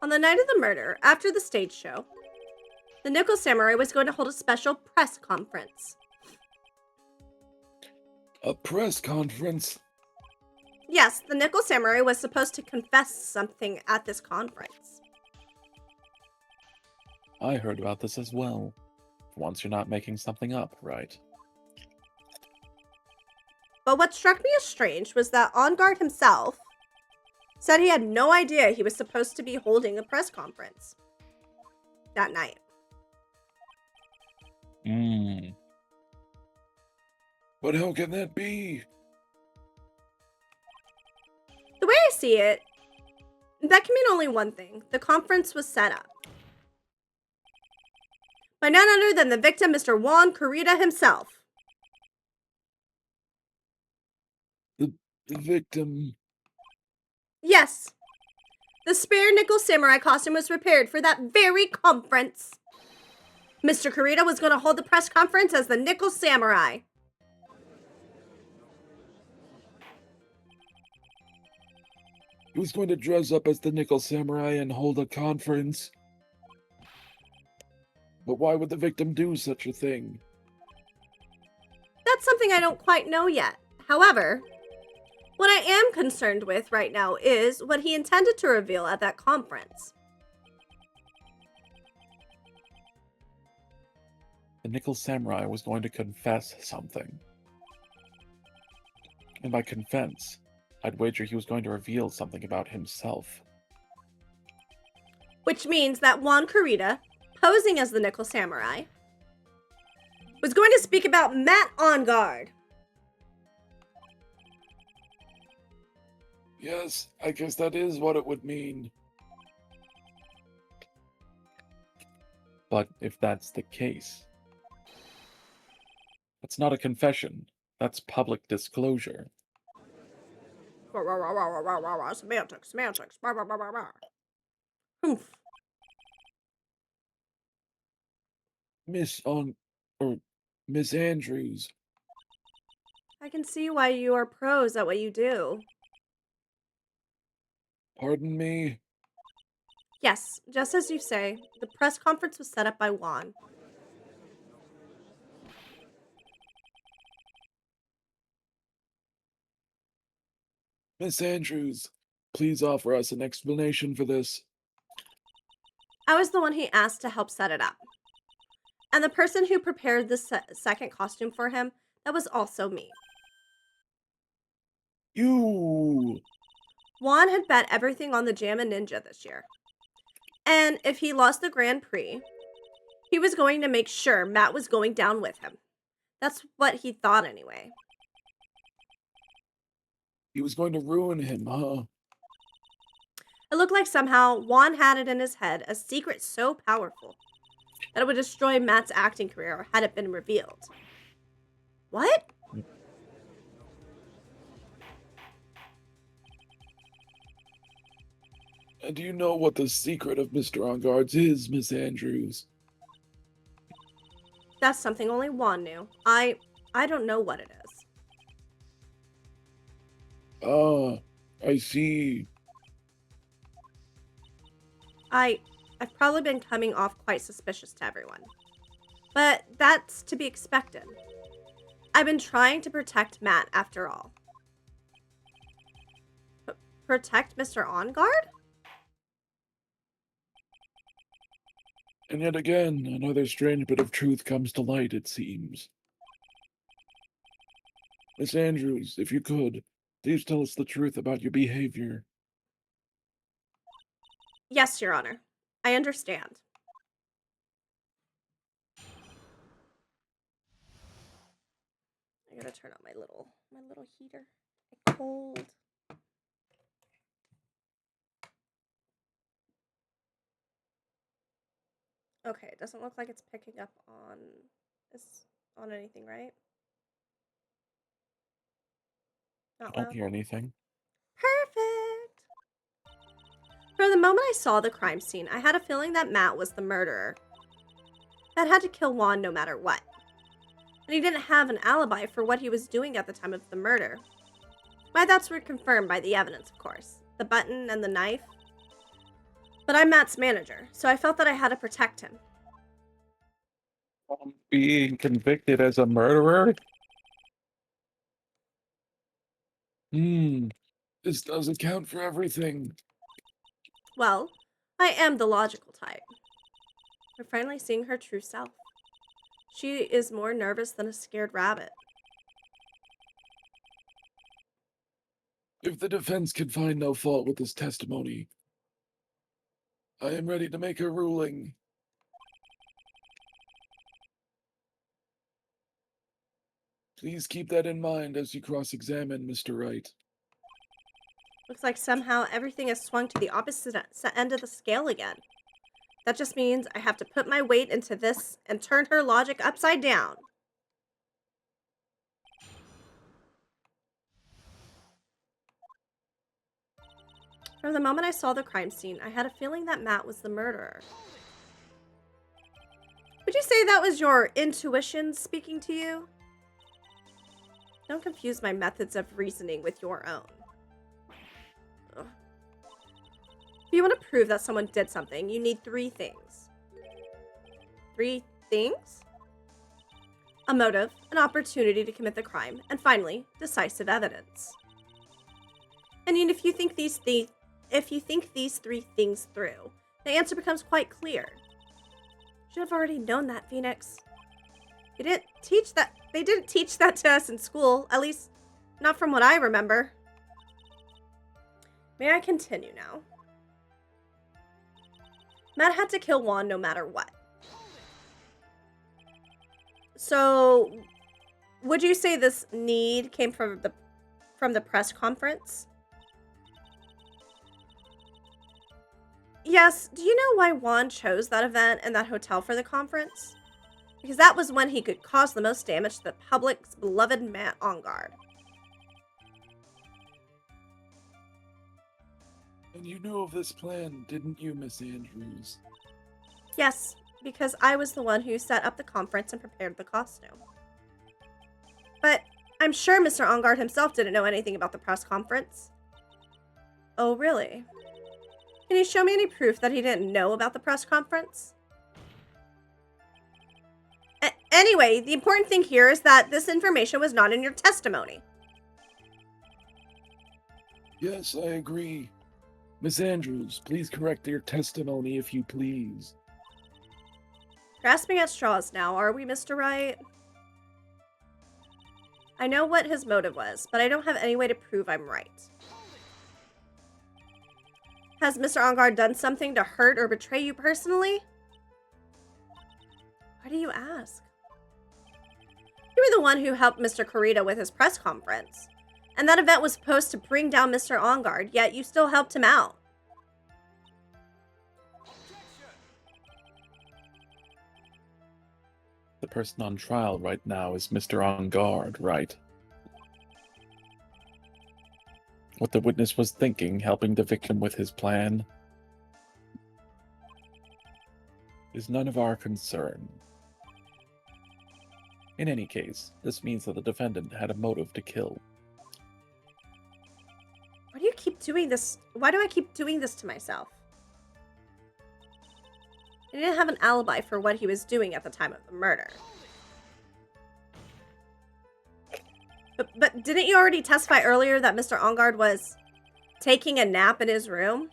A: On the night of the murder, after the stage show, the Nickel Samurai was going to hold a special press conference.
B: A press conference?
A: Yes, the Nickel Samurai was supposed to confess something at this conference.
B: I heard about this as well. For once you're not making something up, right?
A: But what struck me as strange was that OnGuard himself said he had no idea he was supposed to be holding a press conference that night.
B: But how can that be?
A: The way I see it, that can mean only one thing. The conference was set up by none other than the victim, Mr. Juan Corrida himself.
B: The victim.
A: Yes, the spare nickel samurai costume was prepared for that very conference. Mr. Corrida was going to hold the press conference as the nickel samurai.
B: He was going to dress up as the Nickel Samurai and hold a conference. But why would the victim do such a thing?
A: That's something I don't quite know yet. However, what I am concerned with right now is what he intended to reveal at that conference.
B: The Nickel Samurai was going to confess something. And by confess, I'd wager he was going to reveal something about himself.
A: Which means that Juan Corrida, posing as the Nickel Samurai, was going to speak about Matt On Guard.
B: Yes, I guess that is what it would mean. But if that's the case, that's not a confession. That's public disclosure.
A: Semantics. Oof.
B: Miss Andrews.
A: I can see why you are pros at what you do.
B: Pardon me?
A: Yes, just as you say, the press conference was set up by Juan.
B: Miss Andrews, please offer us an explanation for this.
A: I was the one he asked to help set it up. And the person who prepared the second costume for him, that was also me.
B: You!
A: Juan had bet everything on the Jammin' Ninja this year. And if he lost the Grand Prix, he was going to make sure Matt was going down with him. That's what he thought anyway.
B: He was going to ruin him, huh?
A: It looked like somehow Juan had it in his head, a secret so powerful that it would destroy Matt's acting career had it been revealed. What?
B: And do you know what the secret of Mr. On Guard's is, Miss Andrews?
A: That's something only Juan knew. I don't know what it is.
B: Ah, I see.
A: I've probably been coming off quite suspicious to everyone. But that's to be expected. I've been trying to protect Matt after all. Protect Mr. On Guard?
B: And yet again, another strange bit of truth comes to light, it seems. Miss Andrews, if you could, please tell us the truth about your behavior.
A: Yes, Your Honor. I understand. I gotta turn on my little heater. It's cold. Okay, it doesn't look like it's picking up on anything, right? Not
B: I don't
A: loud.
B: hear anything.
A: Perfect. From the moment I saw the crime scene, I had a feeling that Matt was the murderer. That had to kill Juan no matter what. And he didn't have an alibi for what he was doing at the time of the murder. My thoughts were confirmed by the evidence, of course. The button and the knife. But I'm Matt's manager, so I felt that I had to protect him.
B: Being convicted as a murderer? This does account for everything.
A: Well, I am the logical type. We're finally seeing her true self. She is more nervous than a scared rabbit.
B: If the defense can find no fault with this testimony, I am ready to make a ruling. Please keep that in mind as you cross-examine Mr. Wright.
A: Looks like somehow everything has swung to the opposite end of the scale again. That just means I have to put my weight into this and turn her logic upside down. From the moment I saw the crime scene, I had a feeling that Matt was the murderer. Would you say that was your intuition speaking to you? Don't confuse my methods of reasoning with your own. Ugh. If you want to prove that someone did something, you need 3 things. 3 things? A motive, an opportunity to commit the crime, and finally, decisive evidence. And if you think these 3 things through, the answer becomes quite clear. You should have already known that, Phoenix. They didn't teach that to us in school, at least not from what I remember. May I continue now? Matt had to kill Juan no matter what. So, would you say this need came from the press conference? Yes, do you know why Juan chose that event and that hotel for the conference? Because that was when he could cause the most damage to the public's beloved Matt on guard.
B: And you knew of this plan, didn't you, Miss Andrews?
A: Yes, because I was the one who set up the conference and prepared the costume. But I'm sure Mr. Ongard himself didn't know anything about the press conference. Oh, really? Can you show me any proof that he didn't know about the press conference? Anyway, the important thing here is that this information was not in your testimony.
B: Yes, I agree. Miss Andrews, please correct your testimony if you please.
A: Grasping at straws now, are we, Mr. Wright? I know what his motive was, but I don't have any way to prove I'm right. Has Mr. Ongard done something to hurt or betray you personally? Why do you ask? You were the one who helped Mr. Corrida with his press conference. And that event was supposed to bring down Mr. Ongard, yet you still helped him out.
B: The person on trial right now is Mr. Ongard, right? What the witness was thinking, helping the victim with his plan, is none of our concern. In any case, this means that the defendant had a motive to kill.
A: Why do you keep doing this? Why do I keep doing this to myself? He didn't have an alibi for what he was doing at the time of the murder. But didn't you already testify earlier that Mr. Ongard was taking a nap in his room?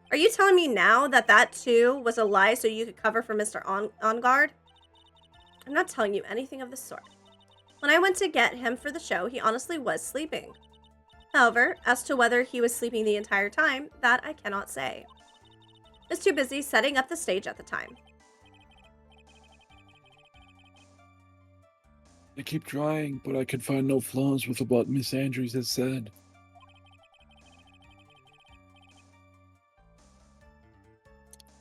A: Are you telling me now that that too was a lie so you could cover for Mr. Ongard? I'm not telling you anything of the sort. When I went to get him for the show, he honestly was sleeping. However, as to whether he was sleeping the entire time, that I cannot say. I was too busy setting up the stage at the time.
B: I keep trying, but I can find no flaws with what Miss Andrews has said.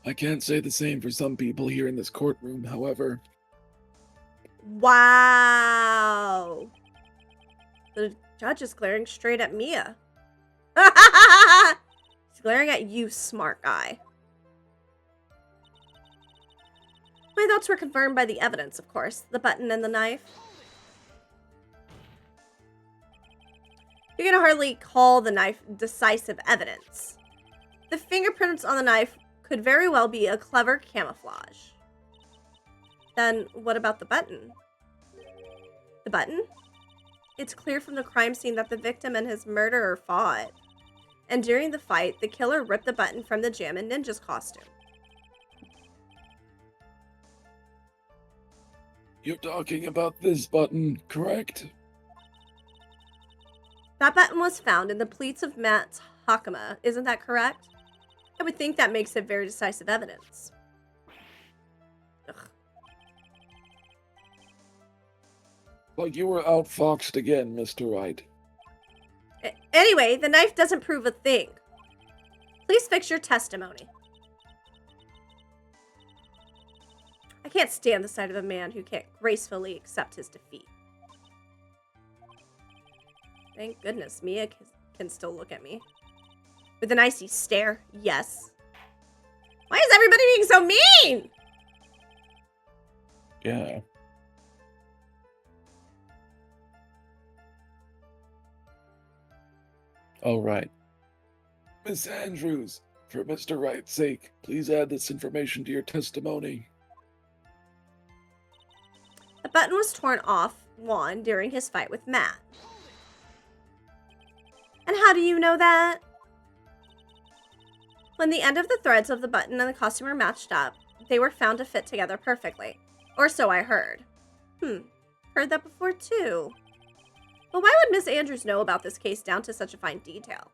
B: I can't say the same for some people here in this courtroom, however.
A: Wow. The judge is glaring straight at Mia. He's glaring at you, smart guy. My thoughts were confirmed by the evidence, of course. The button and the knife. You can hardly call the knife decisive evidence. The fingerprints on the knife could very well be a clever camouflage. Then what about the button? The button? It's clear from the crime scene that the victim and his murderer fought. And during the fight, the killer ripped the button from the Jammin' Ninja's costume.
B: You're talking about this button, correct?
A: That button was found in the pleats of Matt's hakama, isn't that correct? I would think that makes it very decisive evidence. Ugh.
B: Like you were outfoxed again, Mr. Wright.
A: Anyway, the knife doesn't prove a thing. Please fix your testimony. I can't stand the sight of a man who can't gracefully accept his defeat. Thank goodness Mia can still look at me. With an icy stare, yes. Why is everybody being so mean?
B: Yeah. All right. Miss Andrews, for Mr. Wright's sake, please add this information to your testimony.
A: The button was torn off Juan during his fight with Matt. And how do you know that? When the end of the threads of the button and the costume were matched up, they were found to fit together perfectly. Or so I heard. Heard that before too. But why would Miss Andrews know about this case down to such a fine detail?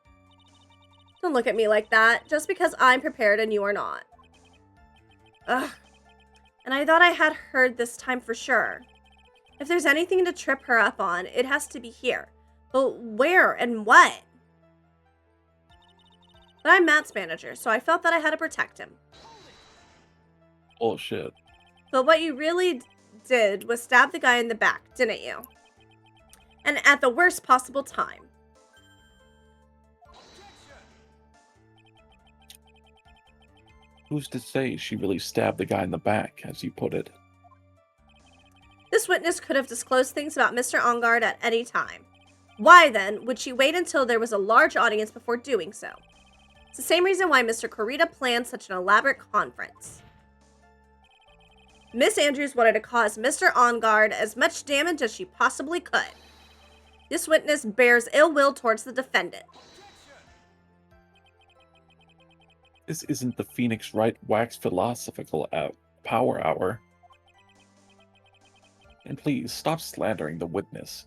A: Don't look at me like that, just because I'm prepared and you are not. Ugh. And I thought I had heard this time for sure. If there's anything to trip her up on, it has to be here. But where and what? But I'm Matt's manager, so I felt that I had to protect him.
B: Oh, shit.
A: But what you really did was stab the guy in the back, didn't you? And at the worst possible time.
B: Who's to say she really stabbed the guy in the back, as you put it?
A: This witness could have disclosed things about Mr. Ongard at any time. Why, then, would she wait until there was a large audience before doing so? It's the same reason why Mr. Corita planned such an elaborate conference. Miss Andrews wanted to cause Mr. Ongard as much damage as she possibly could. This witness bears ill will towards the defendant.
B: This isn't the Phoenix Wright Wax Philosophical Power Hour. And please, stop slandering the witness.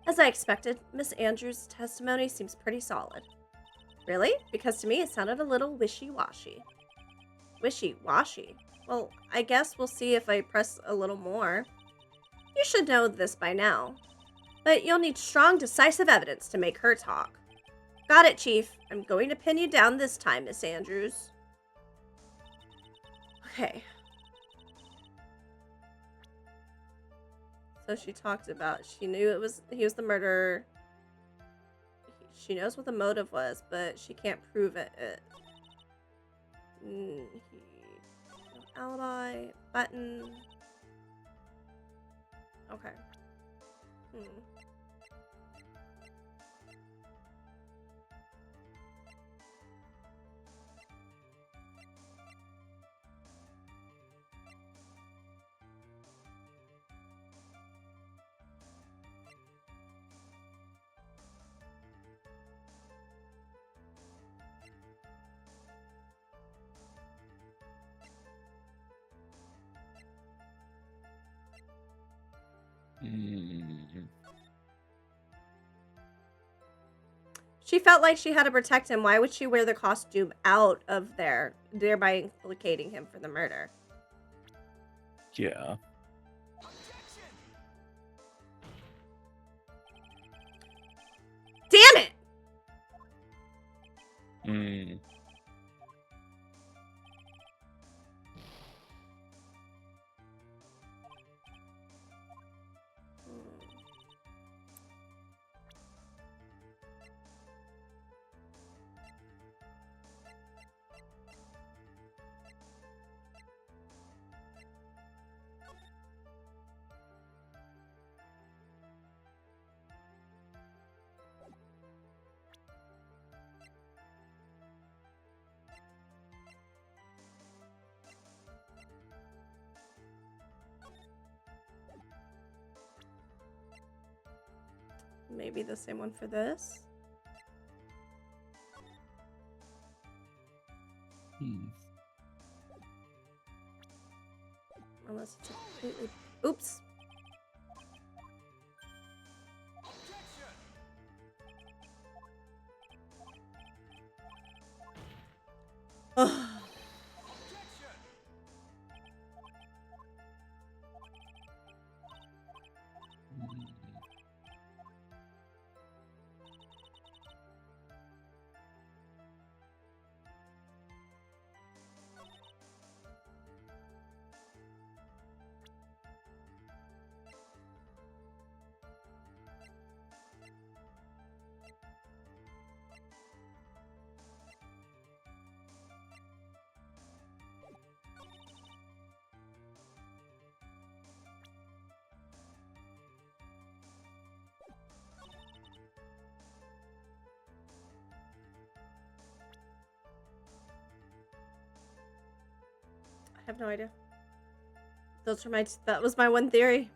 A: As I expected, Miss Andrews' testimony seems pretty solid. Really? Because to me it sounded a little wishy-washy. Wishy-washy? Well, I guess we'll see if I press a little more. You should know this by now. But you'll need strong, decisive evidence to make her talk. Got it, Chief. I'm going to pin you down this time, Miss Andrews. Okay. So she talked about, she knew he was the murderer. She knows what the motive was, but she can't prove it. Alibi, button. Okay. She felt like she had to protect him. Why would she wear the costume out of there, thereby implicating him for the murder?
B: Yeah.
A: Damn it! Maybe the same one for this. Unless it's completely... Oops. Ugh. have no idea. That was my one theory.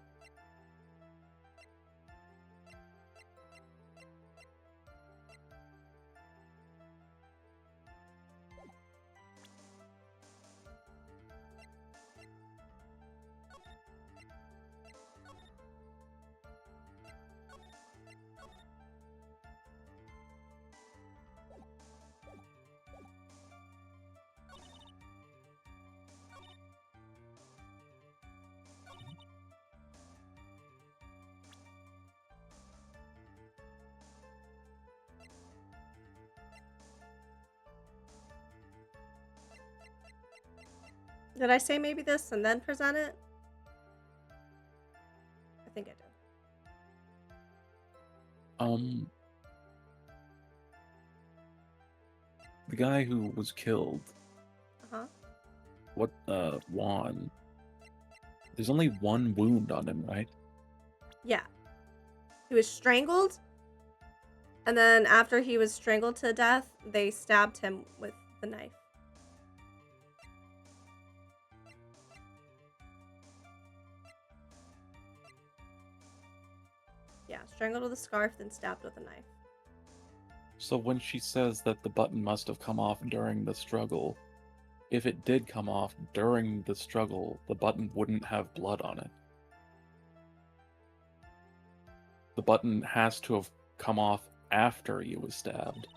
A: Did I say maybe this and then present it? I think I did.
B: The guy who was killed.
A: Uh-huh.
B: What, Juan. There's only one wound on him, right?
A: Yeah. He was strangled. And then after he was strangled to death, they stabbed him with the knife. Yeah, strangled with a scarf, then stabbed with a knife.
B: So when she says that the button must have come off during the struggle, if it did come off during the struggle, the button wouldn't have blood on it. The button has to have come off after he was stabbed.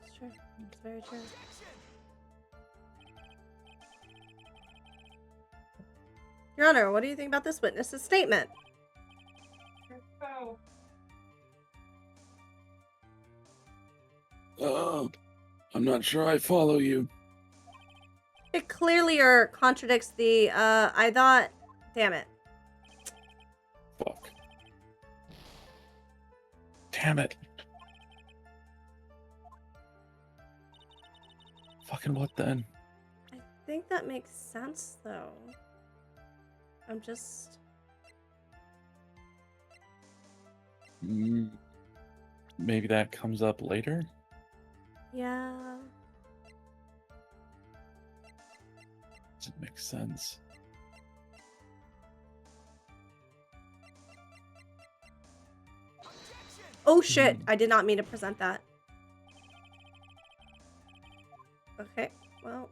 A: It's true. It's very true. Your Honor, what do you think about this witness's statement?
B: I'm not sure I follow you.
A: It clearly contradicts the, I thought... Damn it.
B: Fuck. Damn it. Fucking what then?
A: I think that makes sense, though. I'm just...
B: Maybe that comes up later?
A: Yeah.
B: Doesn't make sense.
A: Oh shit! I did not mean to present that. Okay, well...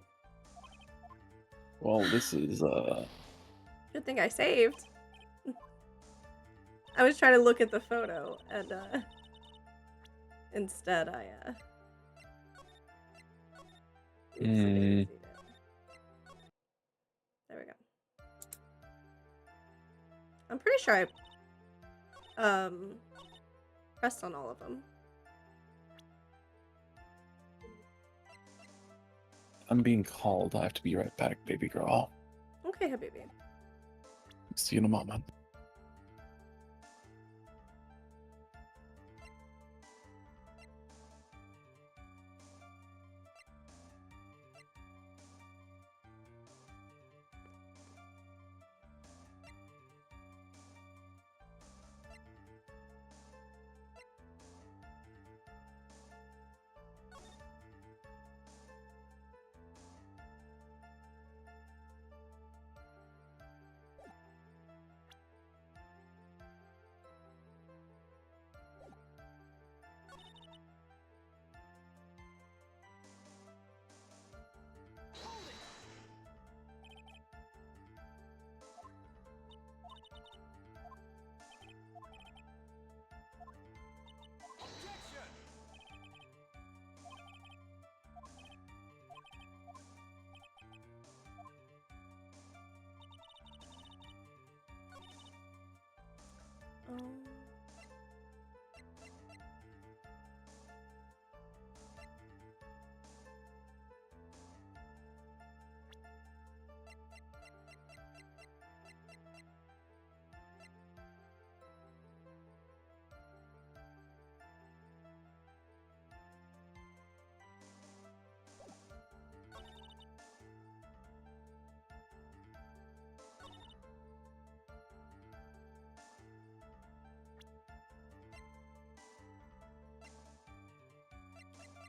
B: Well, this is,
A: Good thing I saved. I was trying to look at the photo, and, instead I, There we go. I'm pretty sure I, pressed on all of them.
B: I'm being called. I have to be right back, baby girl.
A: Okay, Habibi.
B: See you in a moment.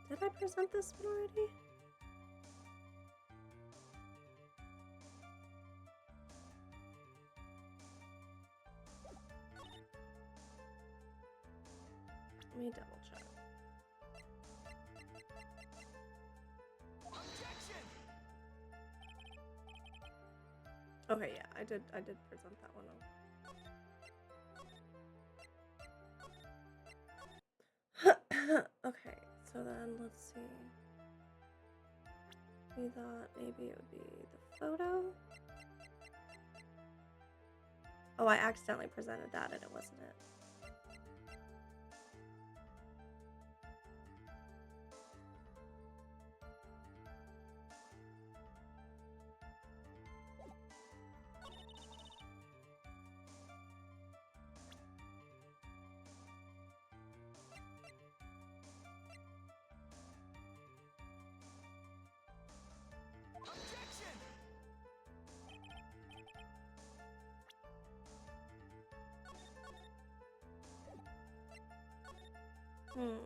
A: Did I present this one already? Let me double check. Okay, yeah, I did present that one. Okay, so then let's see. We thought maybe it would be the photo. Oh, I accidentally presented that and it wasn't it. Hmm.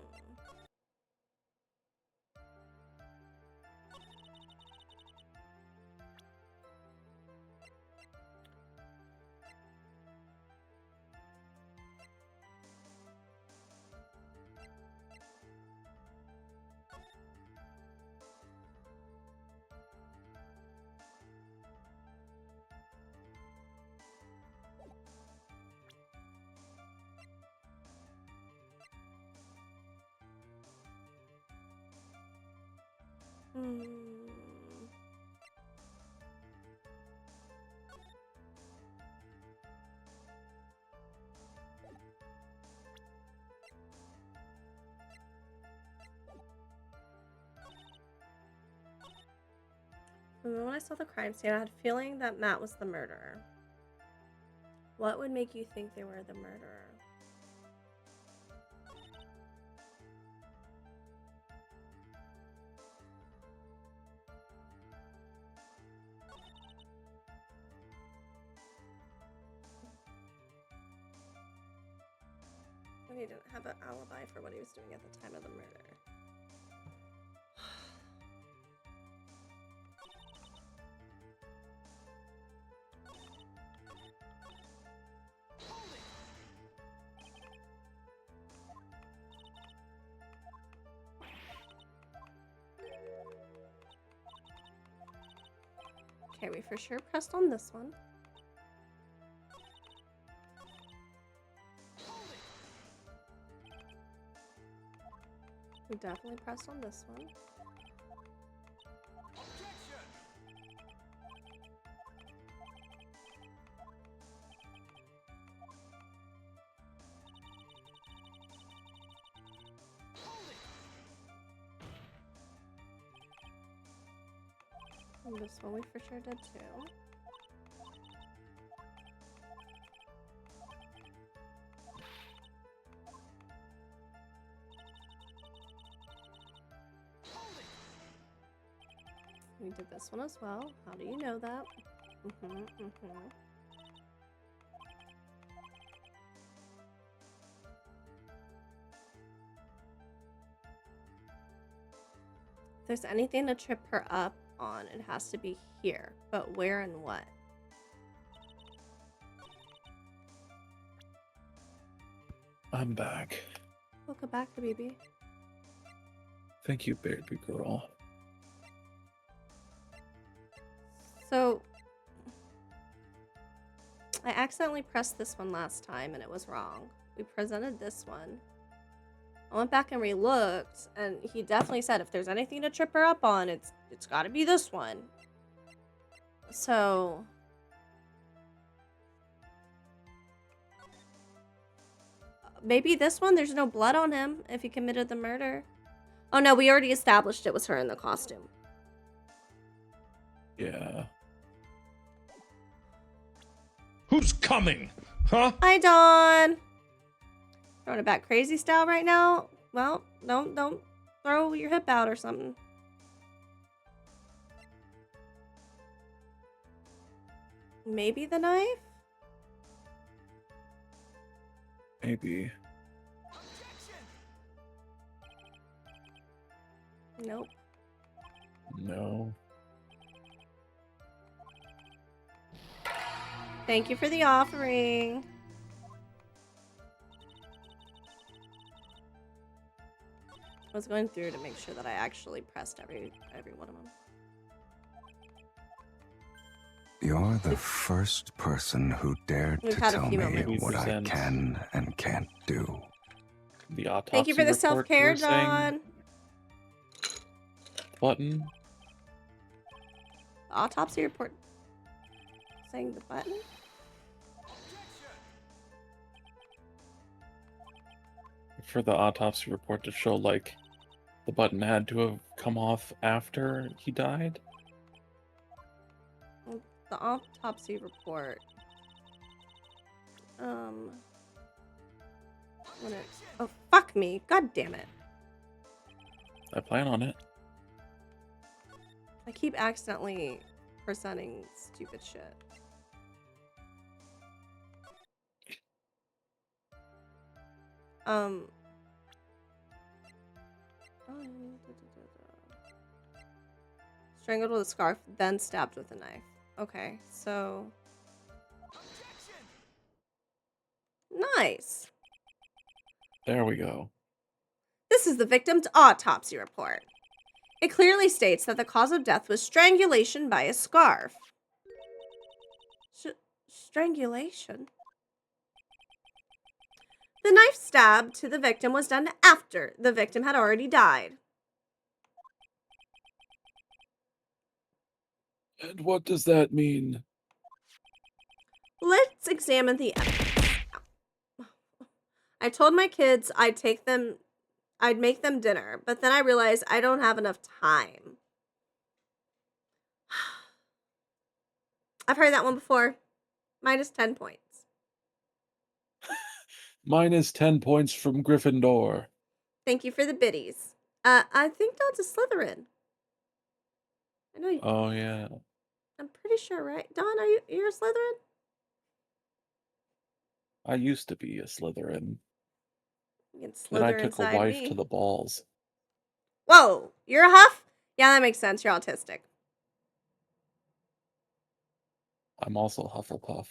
A: Hmm. When I saw the crime scene, I had a feeling that Matt was the murderer. What would make you think they were the murderer? He didn't have an alibi for what he was doing at the time of the murder. Okay, we for sure pressed on this one. We definitely pressed on this one. And this one we for sure did too. We did this one as well. How do you know that? If there's anything to trip her up on, it has to be here. But where and what?
B: I'm back.
A: Welcome back, baby.
B: Thank you, baby girl.
A: So, I accidentally pressed this one last time and it was wrong. We presented this one. I went back and re-looked, and he definitely said if there's anything to trip her up on, it's got to be this one. So, maybe this one. There's no blood on him if he committed the murder. Oh no, we already established it was her in the costume.
B: Yeah.
C: Who's coming? Huh?
A: Hi, Dawn. Throwing it back crazy style right now? Well, don't throw your hip out or something. Maybe the knife?
B: Maybe.
A: Nope.
B: No.
A: Thank you for the offering. I was going through to make sure that I actually pressed every one of them.
D: You're the first person who dared to tell me what I can and can't do.
B: The autopsy
A: Thank you for the
B: report
A: self-care,
B: we're saying
A: Dawn.
B: Button.
A: The autopsy report saying the button?
B: For the autopsy report to show, like, the button had to have come off after he died?
A: Well, the autopsy report. Oh, fuck me. God damn it.
B: I plan on it.
A: I keep accidentally presenting stupid shit. Strangled with a scarf, then stabbed with a knife. Okay, so... Nice.
B: There we go.
A: This is the victim's autopsy report. It clearly states that the cause of death was strangulation by a scarf. Strangulation? The knife stab to the victim was done after the victim had already died.
B: And what does that mean?
A: Let's examine the evidence. I told my kids I'd make them dinner, but then I realized I don't have enough time. I've heard that one before. Minus 10 points.
B: Minus 10 points from Gryffindor.
A: Thank you for the biddies. I think Dawn's a Slytherin. I know you.
B: Oh, yeah.
A: I'm pretty sure, right? Dawn, you're a Slytherin?
B: I used to be a Slytherin.
A: Then
B: I took a wife to the balls.
A: Whoa, you're a Huff? Yeah, that makes sense. You're autistic.
B: I'm also Hufflepuff.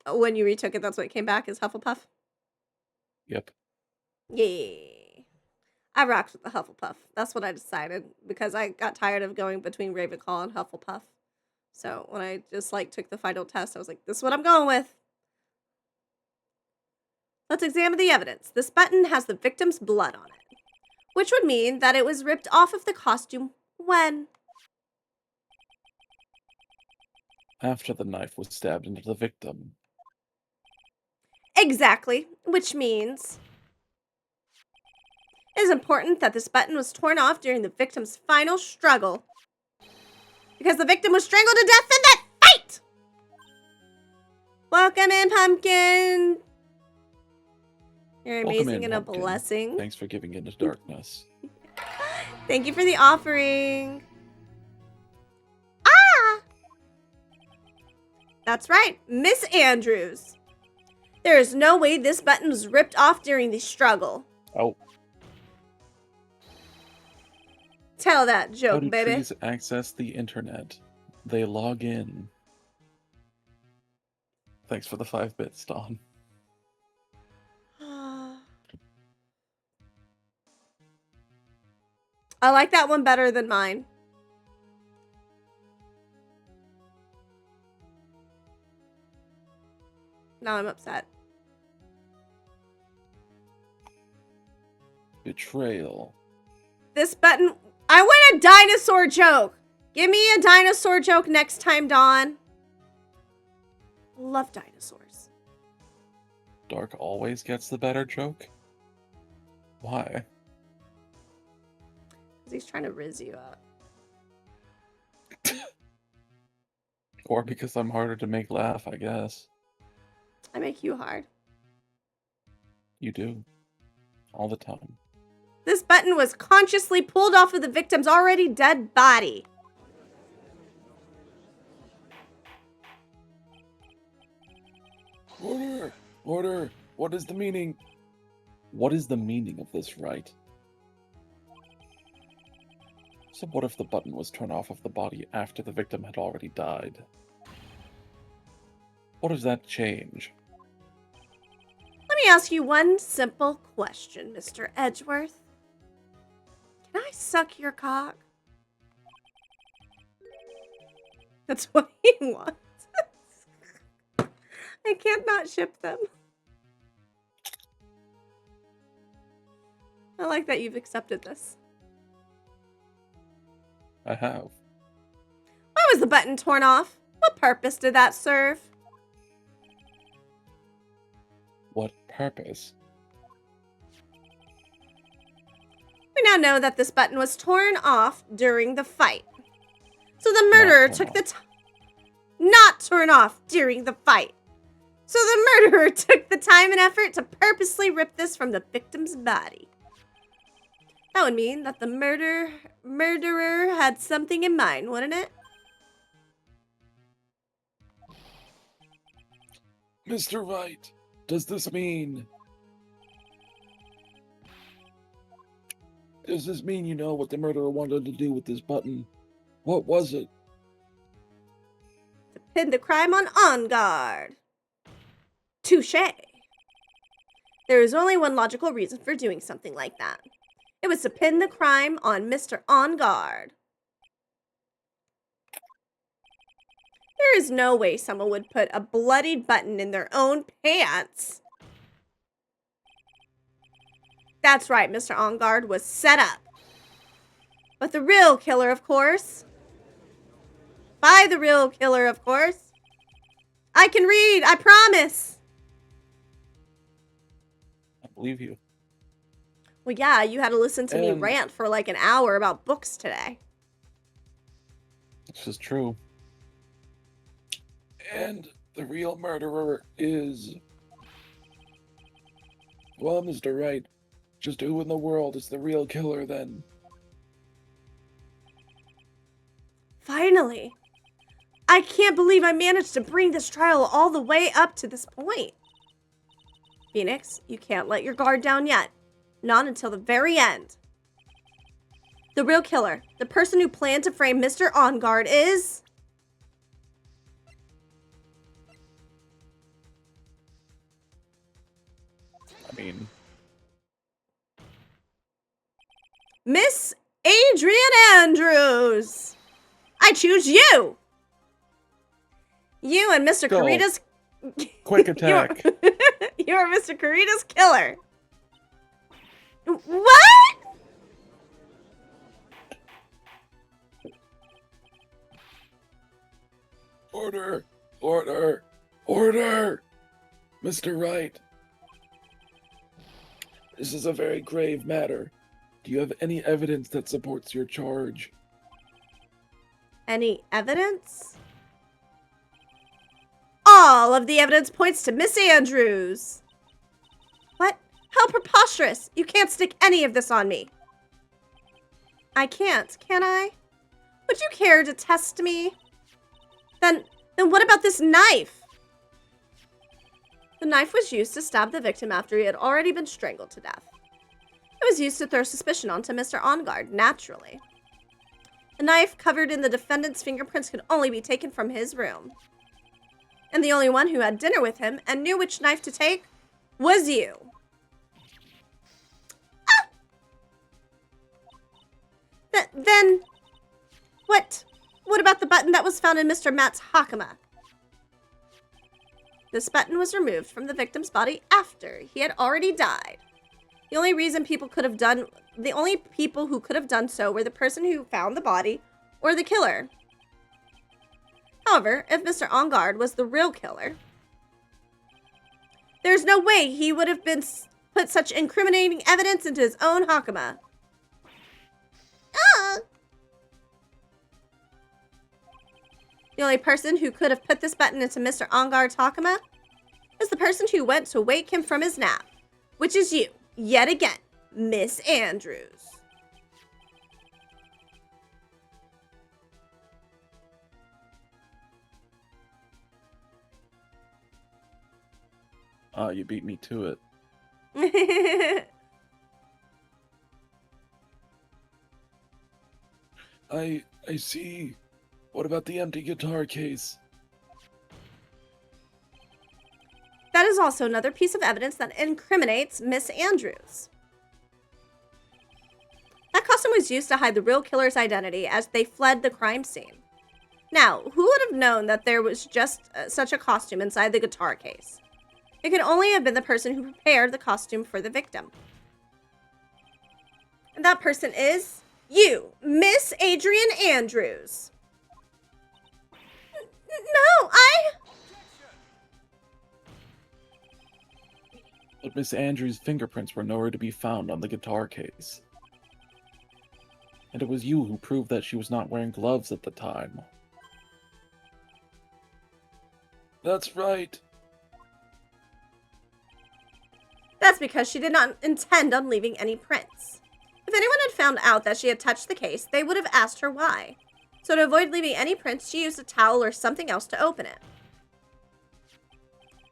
A: When you retook it, that's what came back as Hufflepuff?
B: Yep.
A: Yeah. I rocked with the Hufflepuff. That's what I decided because I got tired of going between Ravenclaw and Hufflepuff. So when I just took the final test, I was like, this is what I'm going with. Let's examine the evidence. This button has the victim's blood on it, which would mean that it was ripped off of the costume when?
B: After the knife was stabbed into the victim.
A: Exactly, which means it is important that this button was torn off during the victim's final struggle because the victim was strangled to death in that fight! Welcome in, Pumpkin! You're amazing and a blessing.
B: Thanks for giving into darkness.
A: Thank you for the offering. Ah! That's right, Miss Andrews. There is no way this button was ripped off during the struggle.
B: Oh.
A: Tell that joke,
B: How do
A: baby.
B: trees access the internet? They log in. Thanks for the 5 bits, Dawn.
A: I like that one better than mine. Now I'm upset.
B: Betrayal.
A: This button... I want a dinosaur joke! Give me a dinosaur joke next time, Dawn. Love dinosaurs.
B: Dark always gets the better joke? Why?
A: Because he's trying to rizz you up.
B: Or because I'm harder to make laugh, I guess.
A: I make you hard.
B: You do. All the time.
A: This button was consciously pulled off of the victim's already dead body.
B: Order! Order! What is the meaning? What is the meaning of this, Wright? So what if the button was turned off of the body after the victim had already died? What does that change?
A: Let me ask you one simple question, Mr. Edgeworth. Can I suck your cock? That's what he wants. I can't not ship them. I like that you've accepted this.
B: I have.
A: Why was the button torn off? What purpose did that serve?
B: What purpose?
A: We now know that this button was torn off during the fight. So the murderer took the time. Not torn off during the fight. So the murderer took the time and effort to purposely rip this from the victim's body. That would mean that the murderer had something in mind, wouldn't it?
B: Mr. Wright, does this mean... Does this mean you know what the murderer wanted to do with this button? What was it?
A: To pin the crime on guard. Touché. There is only one logical reason for doing something like that. It was to pin the crime on Mr. On Guard. There is no way someone would put a bloodied button in their own pants. That's right, Mr. On Guard was set up. But the real killer, of course. By the real killer, of course. I can read, I promise.
B: I believe you.
A: Well, yeah, you had to listen to me rant for like an hour about books today.
B: This is true. And the real murderer is... Well, Mr. Wright, just who in the world is the real killer then?
A: Finally. I can't believe I managed to bring this trial all the way up to this point. Phoenix, you can't let your guard down yet. Not until the very end. The real killer, the person who planned to frame Mr. On Guard is...
B: I mean...
A: Miss Adrian Andrews! I choose you! You and Mr.
B: Go.
A: Carita's...
B: Quick attack!
A: You are Mr. Carita's killer! What?
B: Order! Order! Order! Mr. Wright! This is a very grave matter. Do you have any evidence that supports your charge?
A: Any evidence? All of the evidence points to Miss Andrews. What? How preposterous! You can't stick any of this on me. I can't, can I? Would you care to test me? Then what about this knife? The knife was used to stab the victim after he had already been strangled to death. It was used to throw suspicion onto Mr. On Guard, naturally. The knife covered in the defendant's fingerprints could only be taken from his room. And the only one who had dinner with him and knew which knife to take was you. Ah! Then, what about the button that was found in Mr. Matt's hakama? This button was removed from the victim's body after he had already died. The only people who could have done so were the person who found the body or the killer. However, if Mr. On Guard was the real killer, there's no way he would have put such incriminating evidence into his own hakama. Ah! The only person who could have put this button into Mr. On Guard's hakama is the person who went to wake him from his nap, which is you, yet again, Miss Andrews.
B: You beat me to it. I see. What about the empty guitar case?
A: That is also another piece of evidence that incriminates Miss Andrews. That costume was used to hide the real killer's identity as they fled the crime scene. Now, who would have known that there was just such a costume inside the guitar case? It could only have been the person who prepared the costume for the victim. And that person is you, Miss Adrian Andrews. No,
B: But Miss Andrews' fingerprints were nowhere to be found on the guitar case. And it was you who proved that she was not wearing gloves at the time. That's right.
A: That's because she did not intend on leaving any prints. If anyone had found out that she had touched the case, they would have asked her why. So to avoid leaving any prints, she used a towel or something else to open it.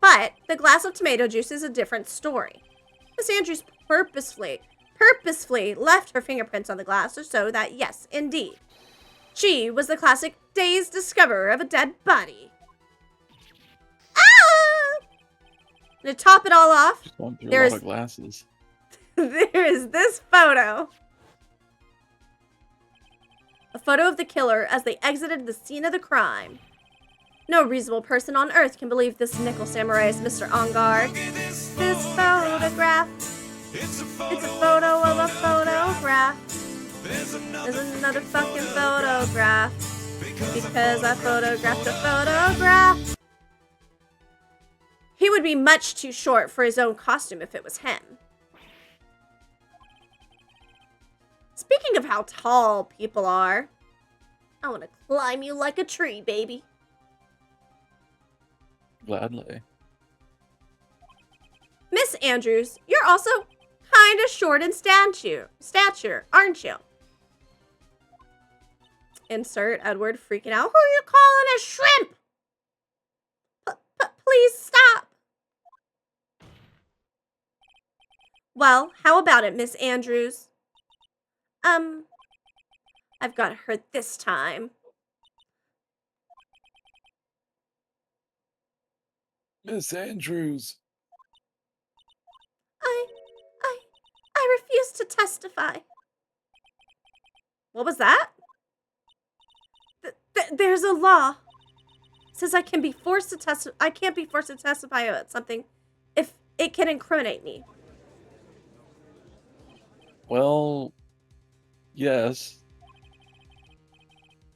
A: But the glass of tomato juice is a different story. Miss Andrews purposefully left her fingerprints on the glass so that, yes, indeed, she was the classic dazed discoverer of a dead body. Ah! To top it all off,
B: there is glasses.
A: There is this photo. A photo of the killer as they exited the scene of the crime. No reasonable person on earth can believe this nickel samurai is Mr. Angard. This photograph. It's a photo of a photograph. There's another fucking photograph. Because I photographed a photograph. He would be much too short for his own costume if it was him. Speaking of how tall people are, I want to climb you like a tree, baby.
B: Gladly.
A: Miss Andrews, you're also kind of short in stature, aren't you? Insert Edward freaking out. Who are you calling a shrimp? Please stop. Well, how about it, Miss Andrews? I've got her this time.
B: Miss Andrews.
A: I refuse to testify. What was that? There's a law. It says I can't be forced to testify about something if it can incriminate me.
B: Well, yes.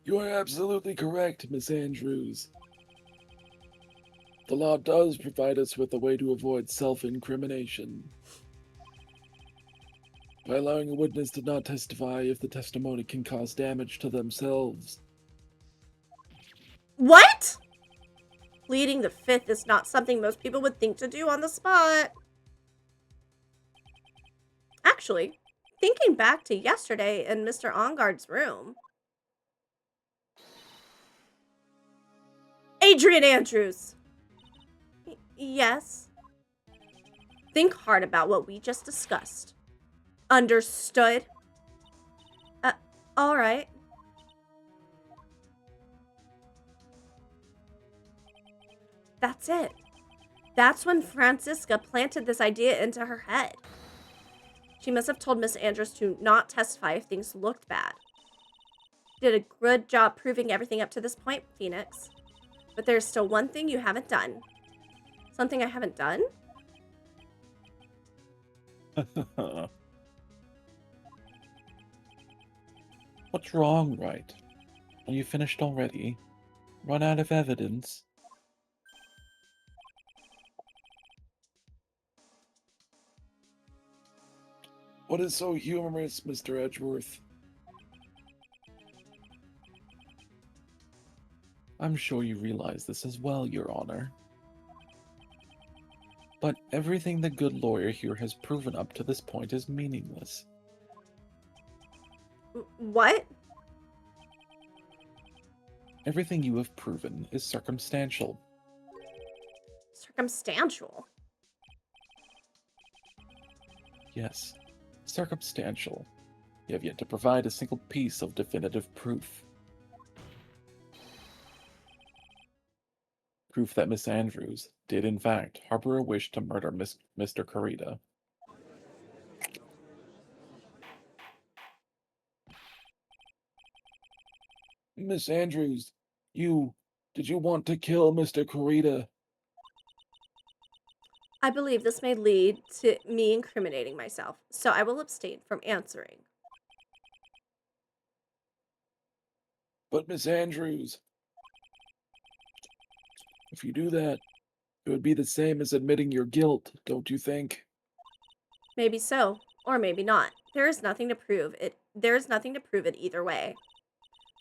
B: You are absolutely correct, Miss Andrews. The law does provide us with a way to avoid self-incrimination. By allowing a witness to not testify if the testimony can cause damage to themselves.
A: What? Pleading the fifth is not something most people would think to do on the spot. Actually, thinking back to yesterday in Mr. Angard's room. Adrian Andrews. Yes. Think hard about what we just discussed. Understood? All right. That's it. That's when Francisca planted this idea into her head. She must have told Miss Andrews to not testify if things looked bad. You did a good job proving everything up to this point, Phoenix. But there's still one thing you haven't done. Something I haven't done?
B: What's wrong, Wright? Are you finished already? Run out of evidence? What is so humorous, Mr. Edgeworth? I'm sure you realize this as well, Your Honor. But everything the good lawyer here has proven up to this point is meaningless.
A: What?
B: Everything you have proven is circumstantial.
A: Circumstantial?
B: Yes, circumstantial. You have yet to provide a single piece of definitive proof. Proof that Miss Andrews did in fact harbor a wish to murder Mr. Kurita. Miss Andrews, did you want to kill Mr. Kurita?
A: I believe this may lead to me incriminating myself, so I will abstain from answering.
B: But Miss Andrews, if you do that, it would be the same as admitting your guilt, don't you think?
A: Maybe so, or maybe not. There is nothing to prove it. There is nothing to prove it either way.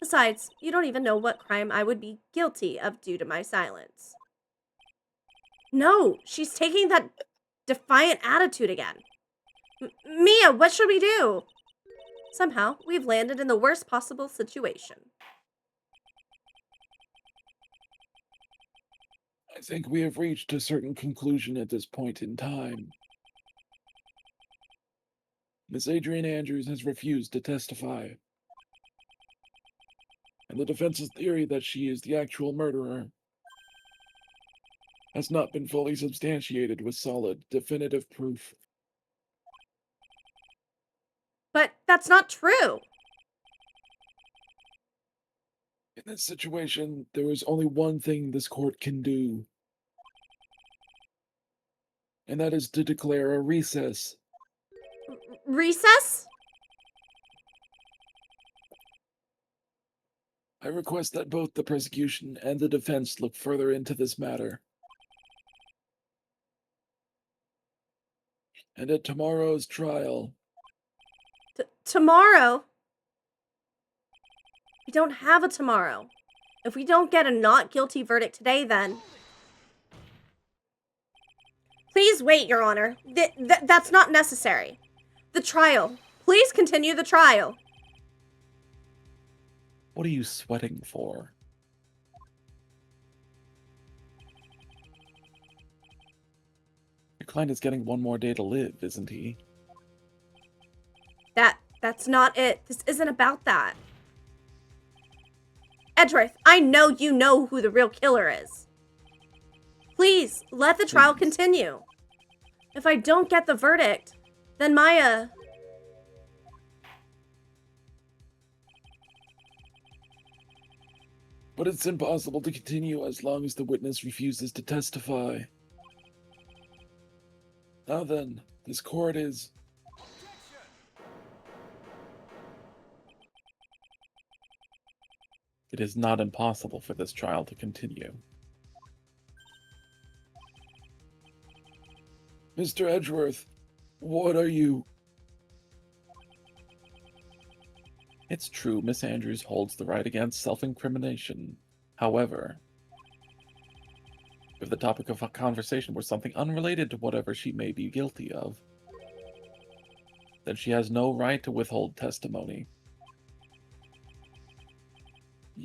A: Besides, you don't even know what crime I would be guilty of due to my silence. No, she's taking that defiant attitude again. Mia, what should we do? Somehow, we've landed in the worst possible situation.
B: I think we have reached a certain conclusion at this point in time. Miss Adrian Andrews has refused to testify. And the defense's theory that she is the actual murderer has not been fully substantiated with solid, definitive proof.
A: But that's not true.
B: In this situation, there is only one thing this court can do. And that is to declare a recess.
A: Recess?
B: I request that both the prosecution and the defense look further into this matter. And at tomorrow's trial...
A: Tomorrow? We don't have a tomorrow. If we don't get a not guilty verdict today, then... Please wait, Your Honor. That's not necessary. The trial. Please continue the trial.
B: What are you sweating for? Your client is getting one more day to live, isn't he?
A: That's not it. This isn't about that. Edgeworth, I know you know who the real killer is. Please, let the trial continue. If I don't get the verdict, then Maya...
B: But it's impossible to continue as long as the witness refuses to testify. Now then, this court is... It is not impossible for this trial to continue. Mr. Edgeworth, what are you... It's true Miss Andrews holds the right against self-incrimination. However, if the topic of a conversation were something unrelated to whatever she may be guilty of, then she has no right to withhold testimony.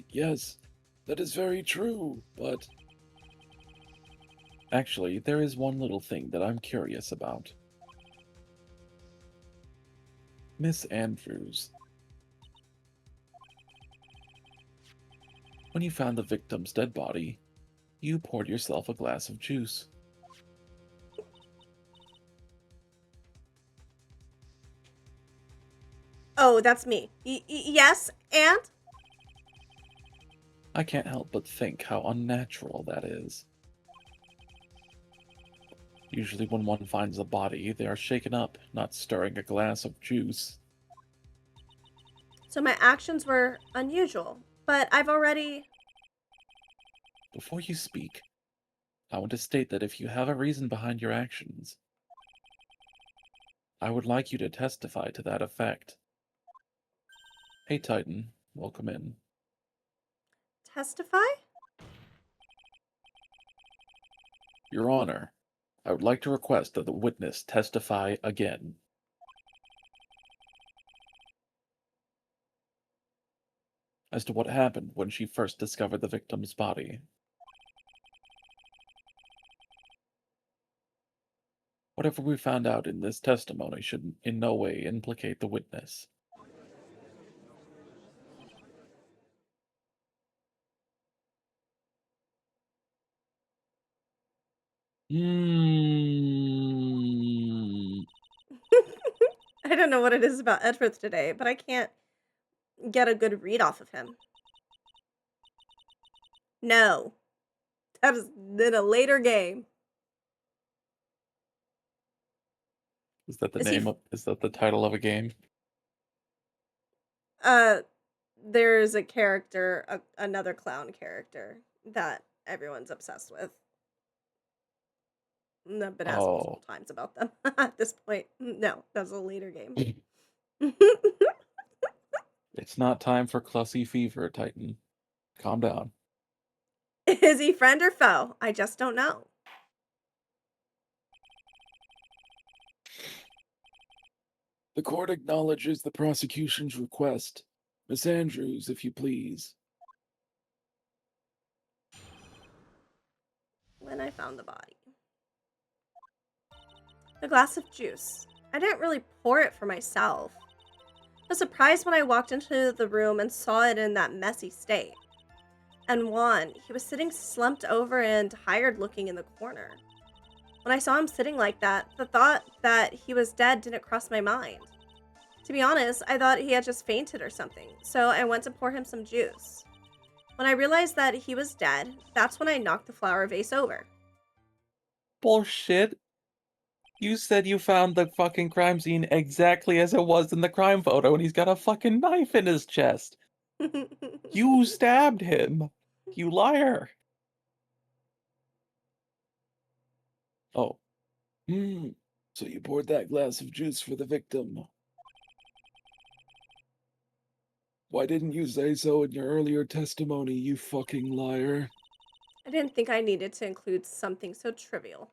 B: Yes, that is very true, but... Actually, there is one little thing that I'm curious about. Miss Andrews. When you found the victim's dead body, you poured yourself a glass of juice.
A: Oh, that's me. Yes, and?
B: I can't help but think how unnatural that is. Usually when one finds a body, they are shaken up, not stirring a glass of juice.
A: So my actions were unusual, but I've already...
B: Before you speak, I want to state that if you have a reason behind your actions, I would like you to testify to that effect. Hey, Titan, welcome in.
A: Testify?
B: Your Honor, I would like to request that the witness testify again. As to what happened when she first discovered the victim's body. Whatever we found out in this testimony should in no way implicate the witness.
A: I don't know what it is about Edward today, but I can't get a good read off of him. No. That is in a later game.
B: Is that is that the title of a game?
A: There's a character, another clown character that everyone's obsessed with. I've been asked multiple times about them at this point. No, that's a later game.
B: It's not time for Clussy Fever, Titan. Calm down.
A: Is he friend or foe? I just don't know.
B: The court acknowledges the prosecution's request. Miss Andrews, if you please.
A: When I found the body. The glass of juice. I didn't really pour it for myself. I was surprised when I walked into the room and saw it in that messy state. And Juan, he was sitting slumped over and tired looking in the corner. When I saw him sitting like that, the thought that he was dead didn't cross my mind. To be honest, I thought he had just fainted or something, so I went to pour him some juice. When I realized that he was dead, that's when I knocked the flower vase over.
B: Bullshit. You said you found the fucking crime scene exactly as it was in the crime photo, and he's got a fucking knife in his chest. You stabbed him. You liar. Oh. So you poured that glass of juice for the victim. Why didn't you say so in your earlier testimony, you fucking liar?
A: I didn't think I needed to include something so trivial.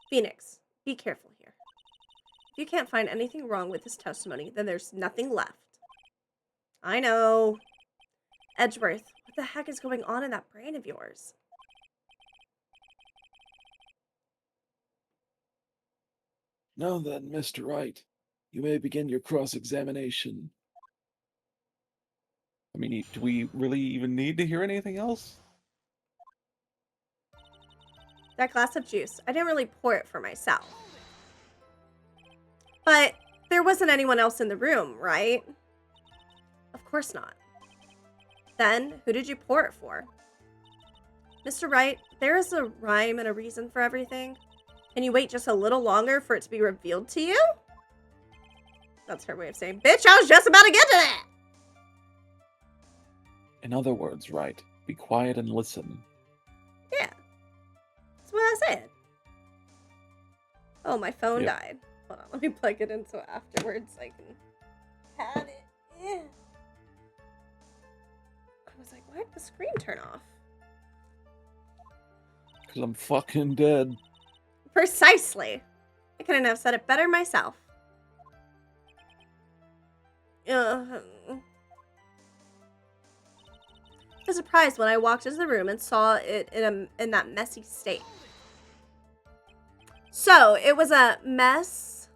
A: Phoenix, be careful here. If you can't find anything wrong with this testimony, then there's nothing left. I know. Edgeworth, what the heck is going on in that brain of yours?
B: Now then, Mr. Wright, you may begin your cross-examination. I mean, do we really even need to hear anything else?
A: That glass of juice, I didn't really pour it for myself. But there wasn't anyone else in the room, right? Of course not. Then, who did you pour it for? Mr. Wright, there is a rhyme and a reason for everything. Can you wait just a little longer for it to be revealed to you? That's her way of saying, bitch, I was just about to get to that!
B: In other words, Wright, be quiet and listen.
A: Yeah. That's what I said. Oh, my phone died. Hold on, let me plug it in so afterwards I can have it. Yeah. I was like, why did the screen turn off?
B: Because I'm fucking dead.
A: Precisely. I couldn't have said it better myself. I was surprised when I walked into the room and saw it in that messy state. So, it was a mess?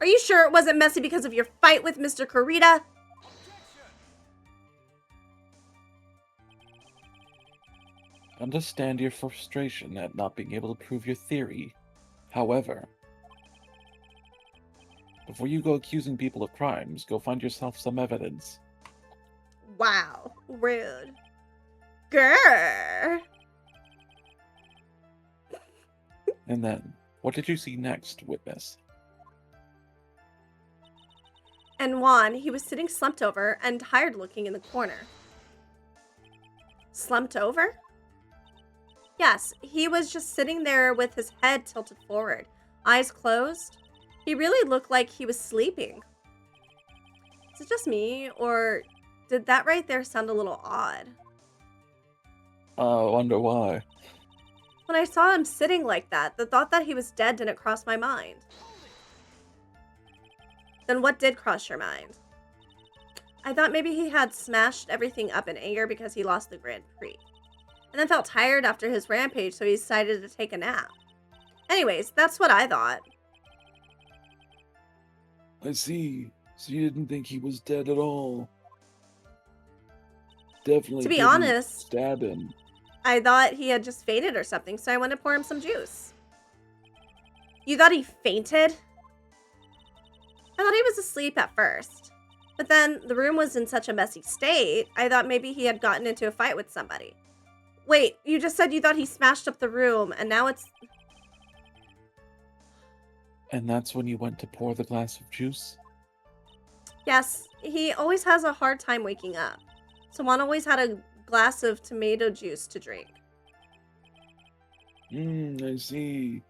A: Are you sure it wasn't messy because of your fight with Mr. Kurita?
B: Understand your frustration at not being able to prove your theory. However, before you go accusing people of crimes, go find yourself some evidence.
A: Wow, rude. Grr.
B: And then, what did you see next, witness?
A: And Juan, he was sitting slumped over and tired looking in the corner. Slumped over? Yes, he was just sitting there with his head tilted forward, eyes closed. He really looked like he was sleeping. Is it just me, or did that right there sound a little odd?
B: I wonder why.
A: When I saw him sitting like that, the thought that he was dead didn't cross my mind. Then what did cross your mind? I thought maybe he had smashed everything up in anger because he lost the Grand Prix. And then felt tired after his rampage, so he decided to take a nap. Anyways, that's what I thought.
B: I see. So you didn't think he was dead at all? Definitely.
A: To be honest,
B: stab him.
A: I thought he had just fainted or something, so I went to pour him some juice. You thought he fainted? I thought he was asleep at first. But then the room was in such a messy state, I thought maybe he had gotten into a fight with somebody. Wait, you just said you thought he smashed up the room, and now it's...
B: And that's when you went to pour the glass of juice?
A: Yes, he always has a hard time waking up. So Juan always had a glass of tomato juice to drink.
B: I see.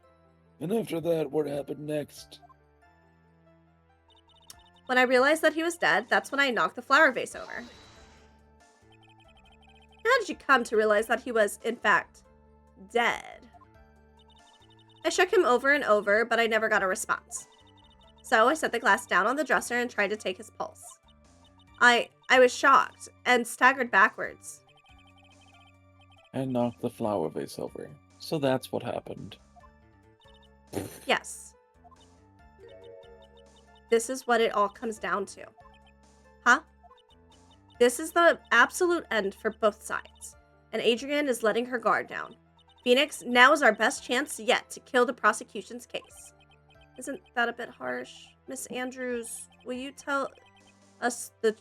B: And after that, what happened next?
A: When I realized that he was dead, that's when I knocked the flower vase over. How did you come to realize that he was, in fact, dead? I shook him over and over, but I never got a response. So I set the glass down on the dresser and tried to take his pulse. I was shocked and staggered backwards.
B: And knocked the flower vase over. So that's what happened.
A: Yes. This is what it all comes down to. Huh? This is the absolute end for both sides. And Adrian is letting her guard down. Phoenix, now is our best chance yet to kill the prosecution's case. Isn't that a bit harsh? Miss Andrews, will you tell us the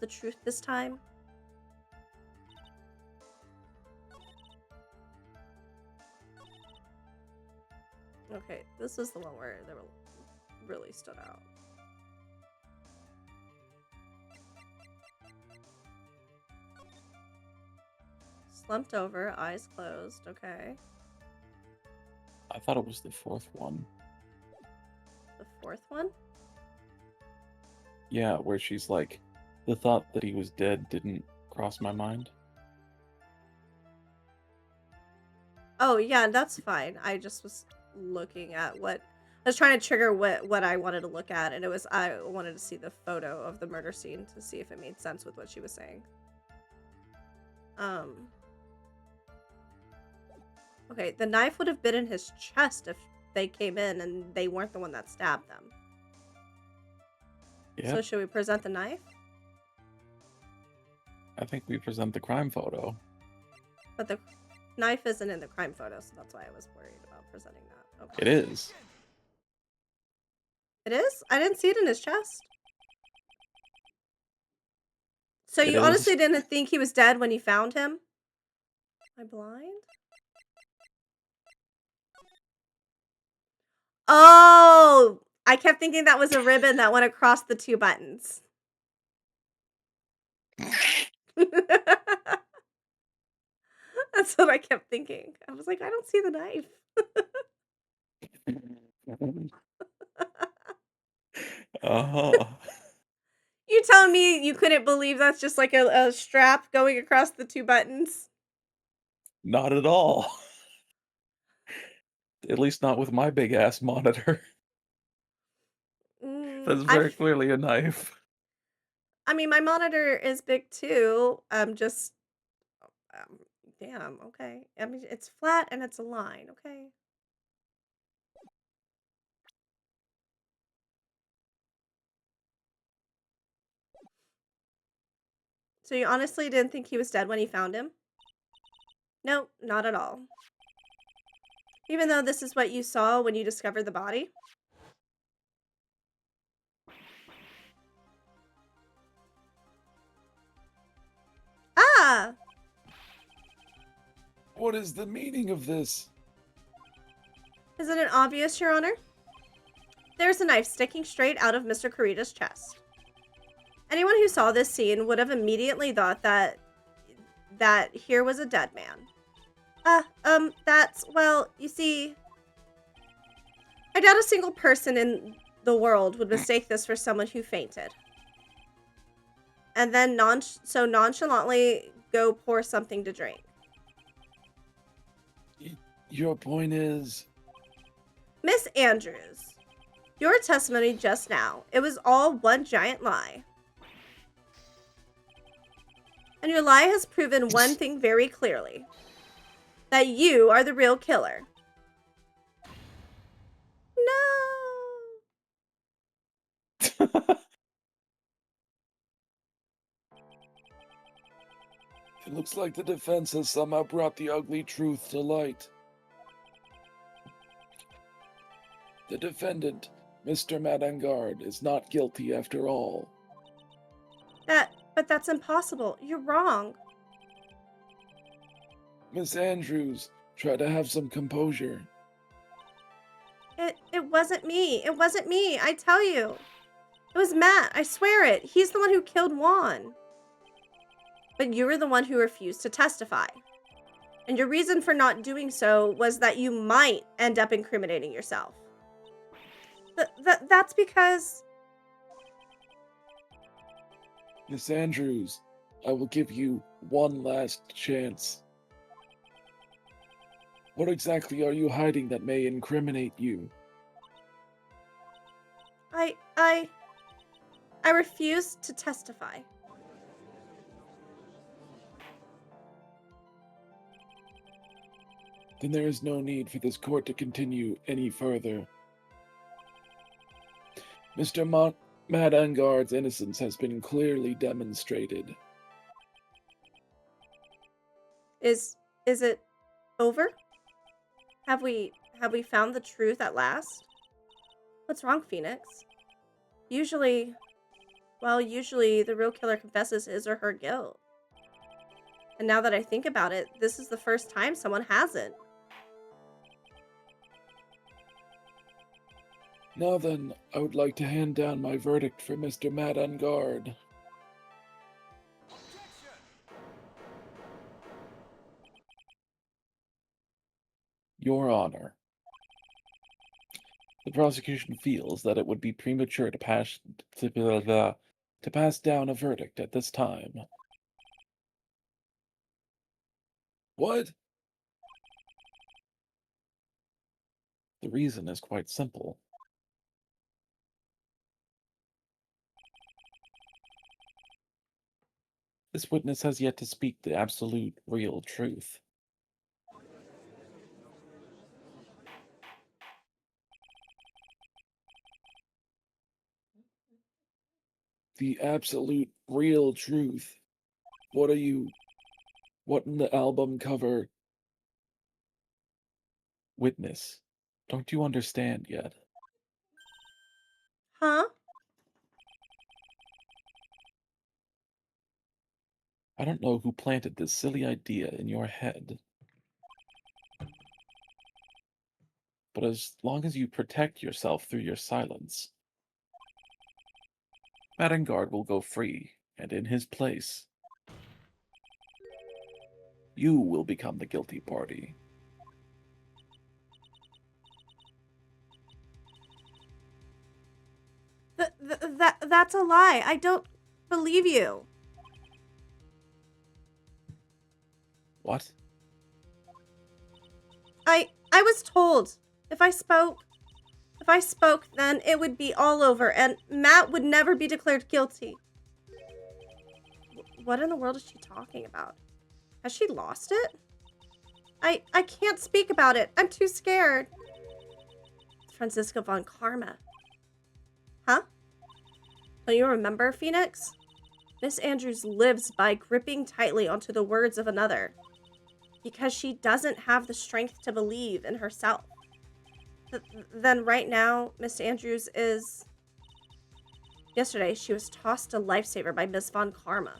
A: truth this time? Okay, this is the one where they really stood out. Slumped over, eyes closed, okay.
B: I thought it was the fourth one.
A: The fourth one?
B: Yeah, where she's like, the thought that he was dead didn't cross my mind.
A: Oh, yeah, that's fine. I just was looking at what... I was trying to trigger what I wanted to look at, and it was... I wanted to see the photo of the murder scene to see if it made sense with what she was saying. Okay, the knife would have been in his chest if they came in and they weren't the one that stabbed them.
B: Yeah.
A: So should we present the knife?
B: I think we present the crime photo.
A: But the knife isn't in the crime photo, so that's why I was worried about presenting that. Okay.
B: It is.
A: It is? I didn't see it in his chest. So you
B: It
A: honestly
B: is.
A: didn't think he was dead when you found him? Am I blind? Oh! I kept thinking that was a ribbon that went across the two buttons. That's what I kept thinking. I was like, I don't see the knife. You telling me you couldn't believe that's just like a strap going across the two buttons?
B: Not at all. At least not with my big ass monitor. That's very clearly a knife.
A: I mean, my monitor is big too. Damn, okay. I mean, it's flat and it's a line, okay? So you honestly didn't think he was dead when you found him? No, not at all. Even though this is what you saw when you discovered the body? Ah!
B: What is the meaning of this?
A: Isn't it obvious, Your Honor? There's a knife sticking straight out of Mr. Kurita's chest. Anyone who saw this scene would have immediately thought that here was a dead man. Well, you see, I doubt a single person in the world would mistake this for someone who fainted. And then nonchalantly go pour something to drink.
B: Your point is...
A: Miss Andrews, your testimony just now, it was all one giant lie. And your lie has proven one thing very clearly. That you are the real killer. No!
B: It looks like the defense has somehow brought the ugly truth to light. The defendant, Mr. Madangard, is not guilty after all.
A: But that's impossible. You're wrong.
B: Miss Andrews, try to have some composure.
A: It wasn't me. It wasn't me. I tell you. It was Matt. I swear it. He's the one who killed Juan. But you were the one who refused to testify. And your reason for not doing so was that you might end up incriminating yourself. That's because...
B: Miss Andrews, I will give you one last chance. What exactly are you hiding that may incriminate you?
A: I refuse to testify.
B: Then there is no need for this court to continue any further. Mr. Madangard's innocence has been clearly demonstrated.
A: Is it over? Have we found the truth at last? What's wrong, Phoenix? Usually the real killer confesses his or her guilt. And now that I think about it, this is the first time someone hasn't.
B: Now then, I would like to hand down my verdict for Mr. Madangard. Your Honor, the prosecution feels that it would be premature to pass down a verdict at this time. What? The reason is quite simple. This witness has yet to speak the absolute, real truth. The absolute, real truth. What in the album cover? Witness, don't you understand yet?
A: Huh?
B: I don't know who planted this silly idea in your head. But as long as you protect yourself through your silence, Madangard will go free, and in his place, you will become the guilty party.
A: That's a lie. I don't believe you.
B: What?
A: I was told if I spoke, then it would be all over and Matt would never be declared guilty. What in the world is she talking about? Has she lost it? I can't speak about it. I'm too scared. Francisco von Karma. Huh? Don't you remember, Phoenix? Miss Andrews lives by gripping tightly onto the words of another because she doesn't have the strength to believe in herself. Then right now, Miss Andrews is... Yesterday, she was tossed a lifesaver by Miss Von Karma.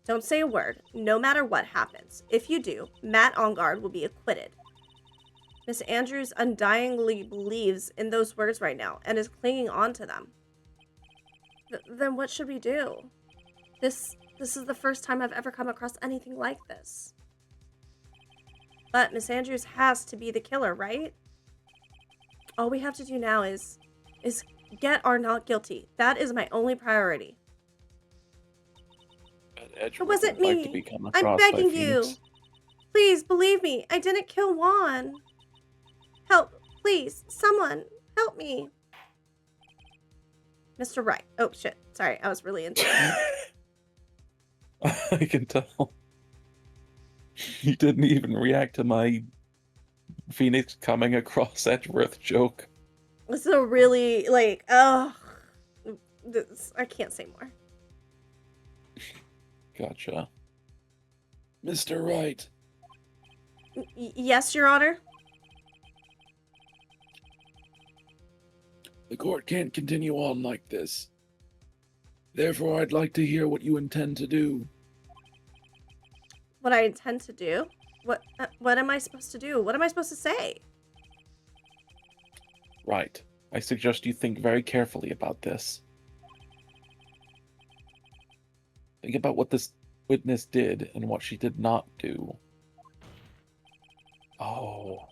A: Don't say a word, no matter what happens. If you do, Matt Ongard will be acquitted. Miss Andrews undyingly believes in those words right now and is clinging on to them. Then what should we do? This is the first time I've ever come across anything like this. But Miss Andrews has to be the killer, right? All we have to do now is get our not guilty. That is my only priority. It wasn't me. I'm begging you. Please believe me. I didn't kill Juan. Help, please. Someone, help me. Mr. Wright. Oh, shit. Sorry, I was really into it.
B: I can tell. You didn't even react to my Phoenix coming across Edgeworth joke.
A: This is a really, like, oh, I can't say more.
B: Gotcha. Mr. Wright.
A: Yes, Your Honor?
B: The court can't continue on like this. Therefore, I'd like to hear what you intend to do.
A: What I intend to do? What am I supposed to do? What am I supposed to say?
B: Right. I suggest you think very carefully about this. Think about what this witness did and what she did not do. Oh.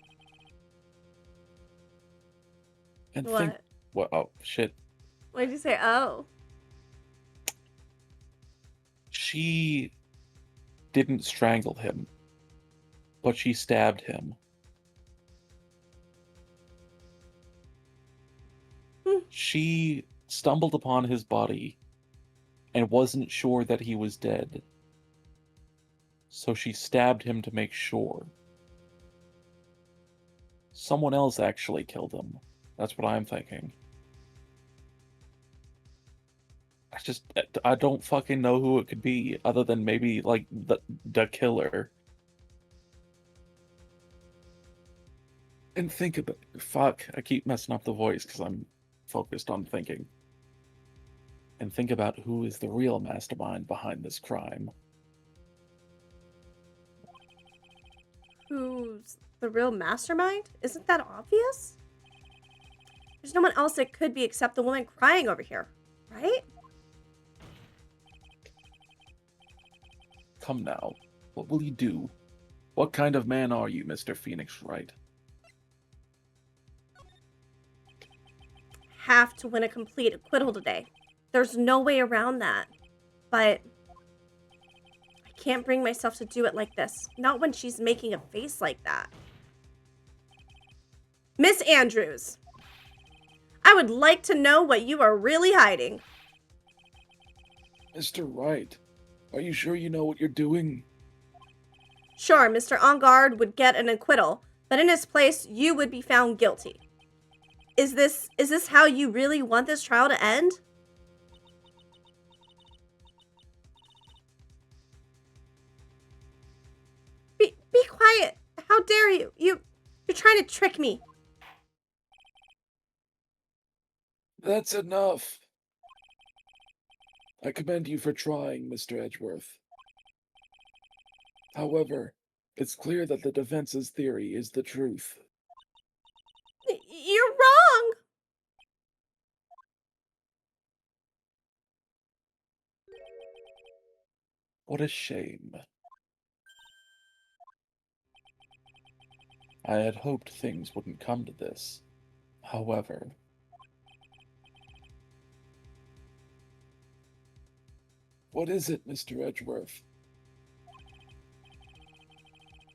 B: And
A: what?
B: think... What? Oh, shit.
A: What did you say? Oh.
B: She didn't strangle him, but she stabbed him. She stumbled upon his body and wasn't sure that he was dead. So she stabbed him to make sure. Someone else actually killed him. That's what I'm thinking. I don't fucking know who it could be, other than maybe, like, the killer. And think about... Fuck, I keep messing up the voice because I'm focused on thinking. And think about who is the real mastermind behind this crime.
A: Who's the real mastermind? Isn't that obvious? There's no one else it could be except the woman crying over here, right?
B: Come now, what will you do? What kind of man are you, Mr. Phoenix Wright?
A: Have to win a complete acquittal today. There's no way around that. But I can't bring myself to do it like this. Not when she's making a face like that. Miss Andrews, I would like to know what you are really hiding.
B: Mr. Wright, are you sure you know what you're doing?
A: Sure, Mr. Engard would get an acquittal, but in his place, you would be found guilty. Is this how you really want this trial to end? Be quiet. How dare you? You're trying to trick me.
B: That's enough. I commend you for trying, Mr. Edgeworth. However, it's clear that the defense's theory is the truth.
A: You're wrong!
B: What a shame. I had hoped things wouldn't come to this. However... What is it, Mr. Edgeworth?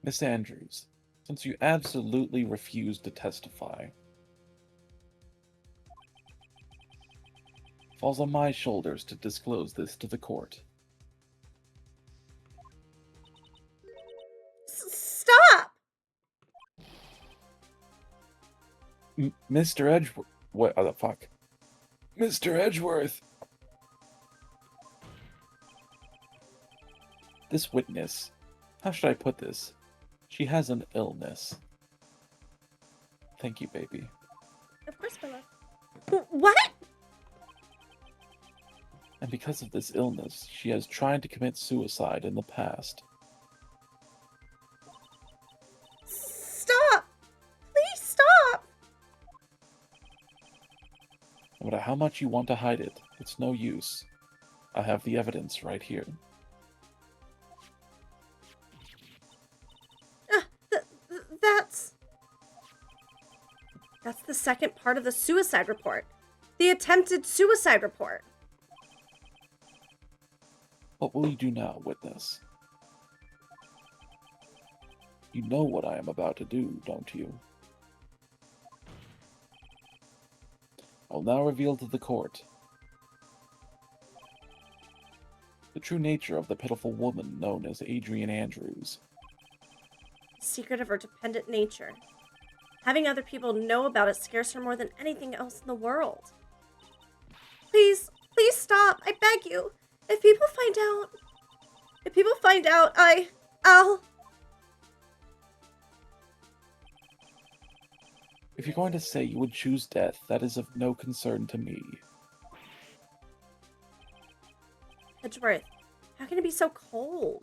B: Miss Andrews, since you absolutely refused to testify, it falls on my shoulders to disclose this to the court.
A: Stop!
B: Mr. Edgeworth... What the fuck? Mr. Edgeworth! This witness... How should I put this? She has an illness. Thank you, baby.
A: Of course, my love. What?
B: And because of this illness, she has tried to commit suicide in the past.
A: Stop! Please stop!
B: No matter how much you want to hide it, it's no use. I have the evidence right here.
A: That's the second part of the suicide report. The attempted suicide report.
B: What will you do now, witness? You know what I am about to do, don't you? I'll now reveal to the court the true nature of the pitiful woman known as Adrian Andrews.
A: The secret of her dependent nature. Having other people know about it scares her more than anything else in the world. Please stop. I beg you. If people find out, Oh.
B: If you're going to say you would choose death, that is of no concern to me.
A: Edgeworth, how can it be so cold?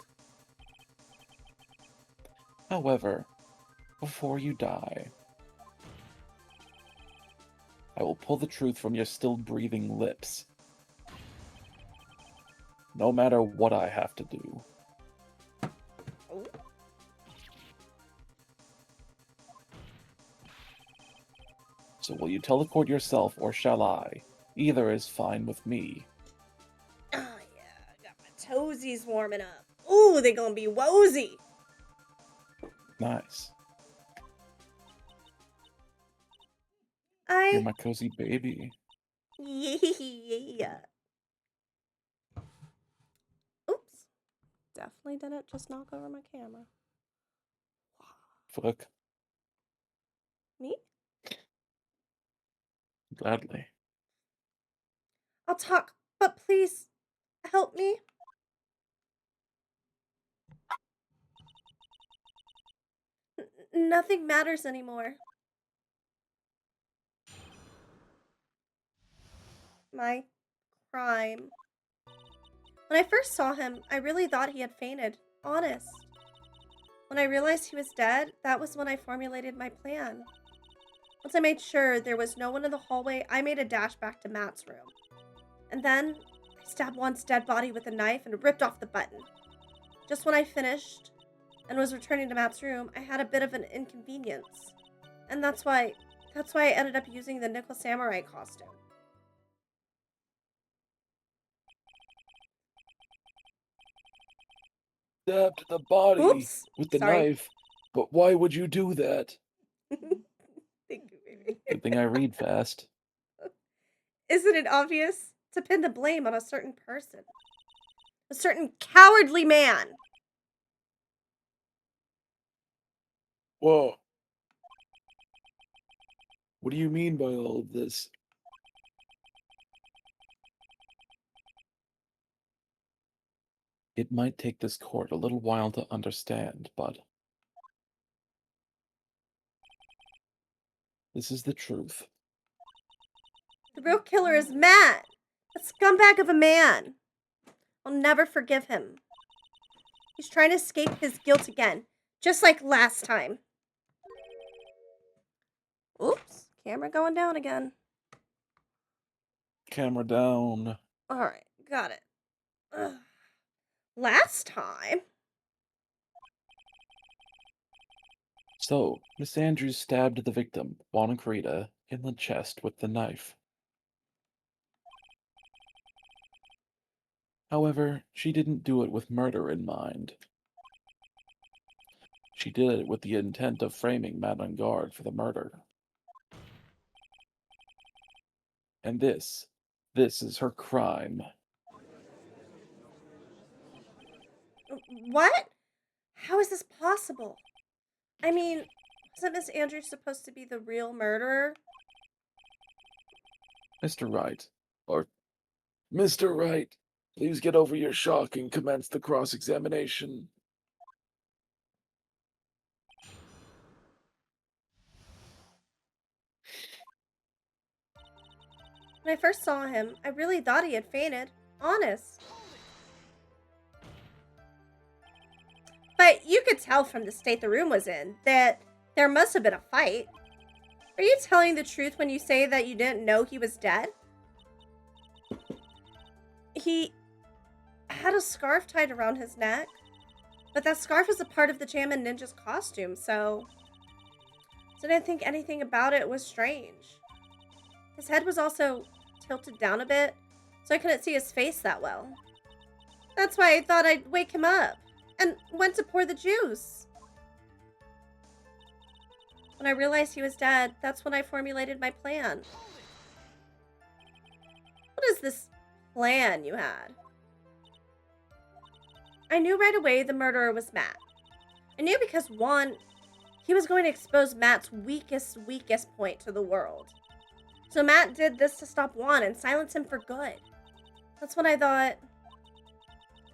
B: However, before you die, I will pull the truth from your still breathing lips. No matter what I have to do.
A: Oh.
B: So will you tell the court yourself, or shall I? Either is fine with me.
A: Oh, yeah. I got my toesies warming up. Ooh, they gonna be woozy.
B: Nice.
A: You're
B: my cozy baby.
A: Yeah. Oops. Definitely didn't just knock over my camera.
B: Fuck.
A: Me?
B: Gladly.
A: I'll talk, but please help me. Nothing matters anymore. My crime. When I first saw him, I really thought he had fainted. Honest. When I realized he was dead, that was when I formulated my plan. Once I made sure there was no one in the hallway, I made a dash back to Matt's room. And then, I stabbed Juan's dead body with a knife and ripped off the button. Just when I finished and was returning to Matt's room, I had a bit of an inconvenience. And that's why I ended up using the Nickel Samurai costume.
B: Stabbed the body
A: Oops.
B: with the
A: Sorry.
B: knife, but why would you do that?
A: Thank you, baby.
B: Good thing I read fast.
A: Isn't it obvious? To pin the blame on a certain person. A certain cowardly man.
B: Whoa. What do you mean by all of this? It might take this court a little while to understand, but this is the truth.
A: The real killer is Matt. A scumbag of a man. I'll never forgive him. He's trying to escape his guilt again, just like last time. Oops, camera going down again.
B: Camera down.
A: Alright, got it. Ugh. Last time?
B: So, Miss Andrews stabbed the victim, Juan Carita, in the chest with the knife. However, she didn't do it with murder in mind. She did it with the intent of framing Matt on guard for the murder. And this is her crime.
A: What? How is this possible? I mean, wasn't Miss Andrews supposed to be the real murderer?
B: Mr. Wright, or Mr. Wright, please get over your shock and commence the cross-examination.
A: When I first saw him, I really thought he had fainted. Honest. But you could tell from the state the room was in that there must have been a fight. Are you telling the truth when you say that you didn't know he was dead? He had a scarf tied around his neck, but that scarf was a part of the Jammin' Ninja's costume, so didn't think anything about it was strange. His head was also tilted down a bit, so I couldn't see his face that well. That's why I thought I'd wake him up and went to pour the juice. When I realized he was dead, that's when I formulated my plan. What is this plan you had? I knew right away the murderer was Matt. I knew because, one, he was going to expose Matt's weakest point to the world. So Matt did this to stop Juan and silence him for good. That's when I thought,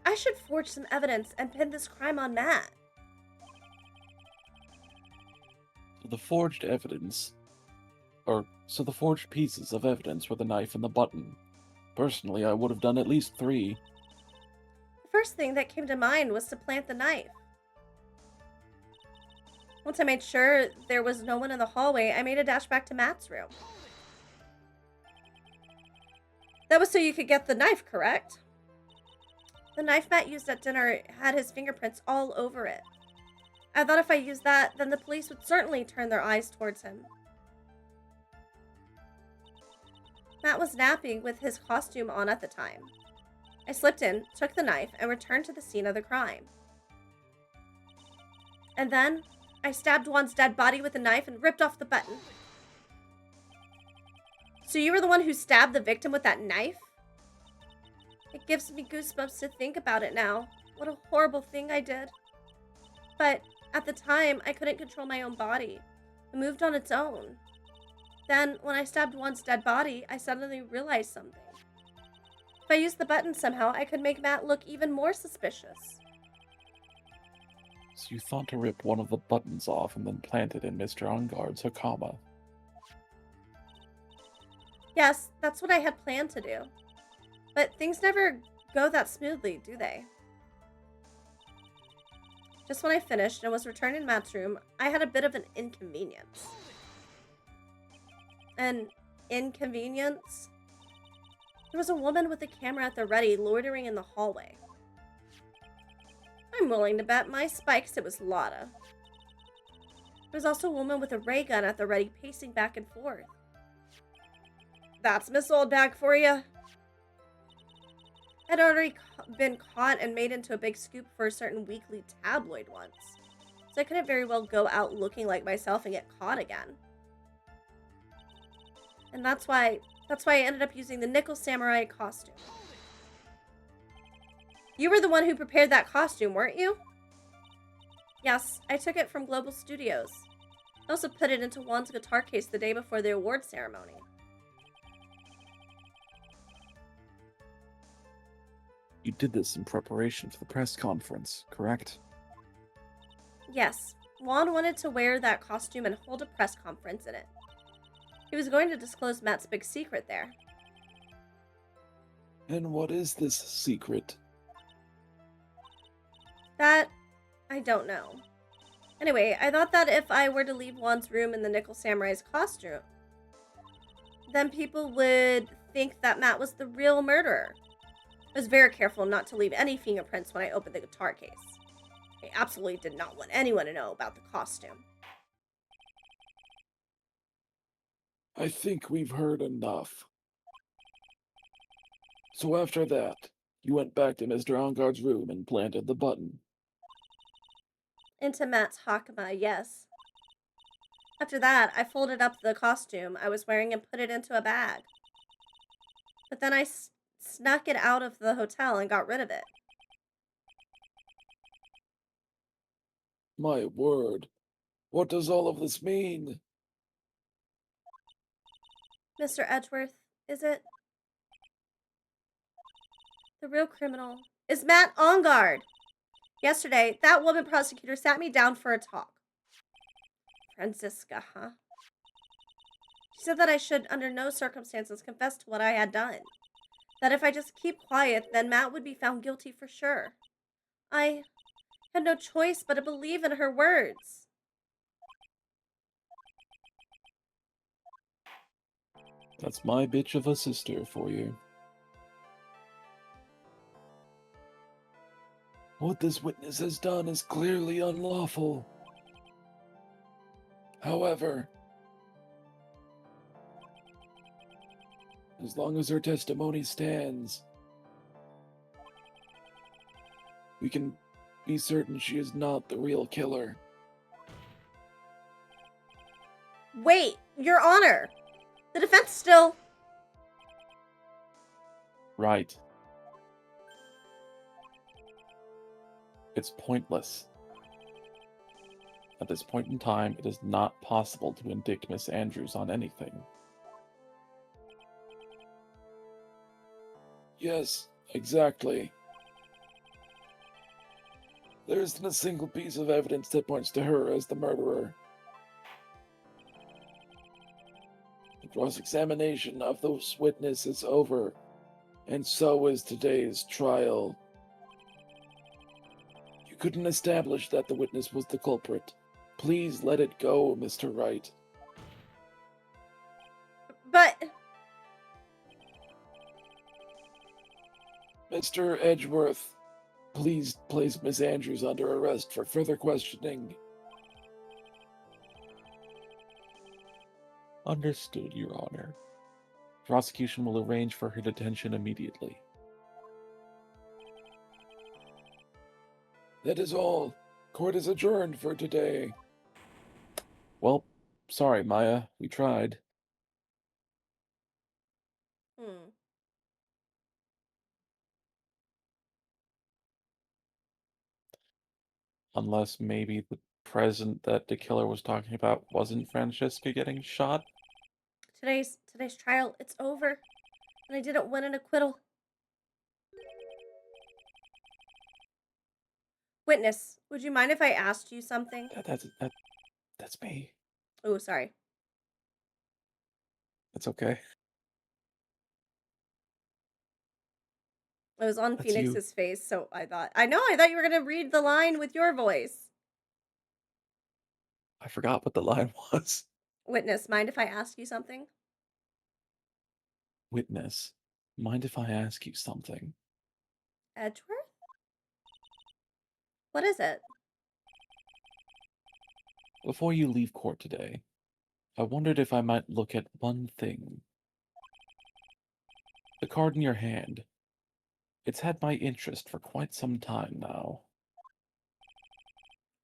A: I should forge some evidence and pin this crime on Matt.
B: The forged evidence, the forged pieces of evidence were the knife and the button. Personally, I would have done at least 3.
A: The first thing that came to mind was to plant the knife. Once I made sure there was no one in the hallway, I made a dash back to Matt's room. That was so you could get the knife, correct? The knife Matt used at dinner had his fingerprints all over it. I thought if I used that, then the police would certainly turn their eyes towards him. Matt was napping with his costume on at the time. I slipped in, took the knife, and returned to the scene of the crime. And then, I stabbed Juan's dead body with a knife and ripped off the button. So you were the one who stabbed the victim with that knife? It gives me goosebumps to think about it now. What a horrible thing I did. But at the time, I couldn't control my own body. It moved on its own. Then, when I stabbed Juan's dead body, I suddenly realized something. If I used the button somehow, I could make Matt look even more suspicious.
B: So you thought to rip one of the buttons off and then plant it in Mr. Ungard's Hakama.
A: Yes, that's what I had planned to do. But things never go that smoothly, do they? Just when I finished and was returned in Matt's room, I had a bit of an inconvenience. An inconvenience? There was a woman with a camera at the ready loitering in the hallway. I'm willing to bet my spikes it was Lotta. There was also a woman with a ray gun at the ready pacing back and forth. That's Miss Oldbag for you. I'd already been caught and made into a big scoop for a certain weekly tabloid once, so I couldn't very well go out looking like myself and get caught again. And that's why I ended up using the nickel samurai costume. You were the one who prepared that costume, weren't you? Yes, I took it from Global Studios. I also put it into Juan's guitar case the day before the award ceremony.
B: You did this in preparation for the press conference, correct?
A: Yes, Juan wanted to wear that costume and hold a press conference in it. He was going to disclose Matt's big secret there.
B: And what is this secret?
A: That, I don't know. Anyway, I thought that if I were to leave Juan's room in the Nickel Samurai's costume, then people would think that Matt was the real murderer. I was very careful not to leave any fingerprints when I opened the guitar case. I absolutely did not want anyone to know about the costume.
B: I think we've heard enough. So after that, you went back to Mr. Ungard's room and planted the button.
A: Into Matt's Hakama, yes. After that, I folded up the costume I was wearing and put it into a bag. But then I snuck it out of the hotel and got rid of it.
B: My word. What does all of this mean?
A: Mr. Edgeworth, is it? The real criminal is Matt Ongard. Yesterday, that woman prosecutor sat me down for a talk. Franziska, huh? She said that I should, under no circumstances, confess to what I had done. That if I just keep quiet, then Matt would be found guilty for sure. I had no choice but to believe in her words.
B: That's my bitch of a sister for you. What this witness has done is clearly unlawful. However, as long as her testimony stands, we can be certain she is not the real killer.
A: Wait, Your Honor! The defense still...
B: Right. It's pointless. At this point in time, it is not possible to indict Miss Andrews on anything. Yes, exactly. There isn't a single piece of evidence that points to her as the murderer. The cross-examination of those witnesses is over, and so is today's trial. You couldn't establish that the witness was the culprit. Please let it go, Mr. Wright.
A: But...
B: Mr. Edgeworth, please place Miss Andrews under arrest for further questioning. Understood, Your Honor. Prosecution will arrange for her detention immediately. That is all. Court is adjourned for today. Well, sorry, Maya. We tried. Unless maybe the present that the killer was talking about wasn't Francesca getting shot?
A: Today's trial, it's over. And I didn't win an acquittal. Witness, would you mind if I asked you something?
B: That's me.
A: Oh, sorry.
B: It's okay.
A: It was on Phoenix's face, so I thought you were going to read the line with your voice.
B: I forgot what the line was.
A: Witness, mind if I ask you something?
B: Witness, mind if I ask you something?
A: Edgeworth? What is it?
B: Before you leave court today, I wondered if I might look at one thing. The card in your hand. It's had my interest for quite some time now.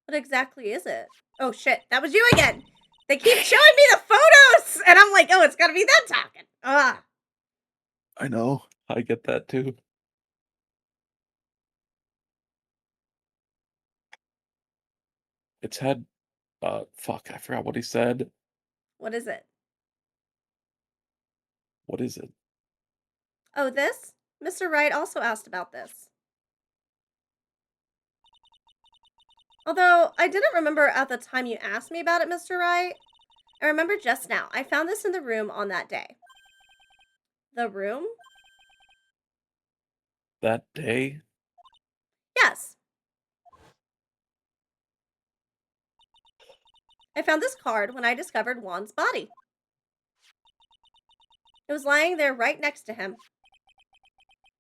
A: What exactly is it? Oh shit, that was you again! They keep showing me the photos! And I'm like, oh, it's gotta be them talking. Ah.
B: I know. I get that too. It's had... fuck, I forgot what he said.
A: What is it?
B: What is it?
A: Oh, this? Mr. Wright also asked about this. Although, I didn't remember at the time you asked me about it, Mr. Wright. I remember just now. I found this in the room on that day. The room?
B: That day?
A: Yes. I found this card when I discovered Juan's body. It was lying there right next to him.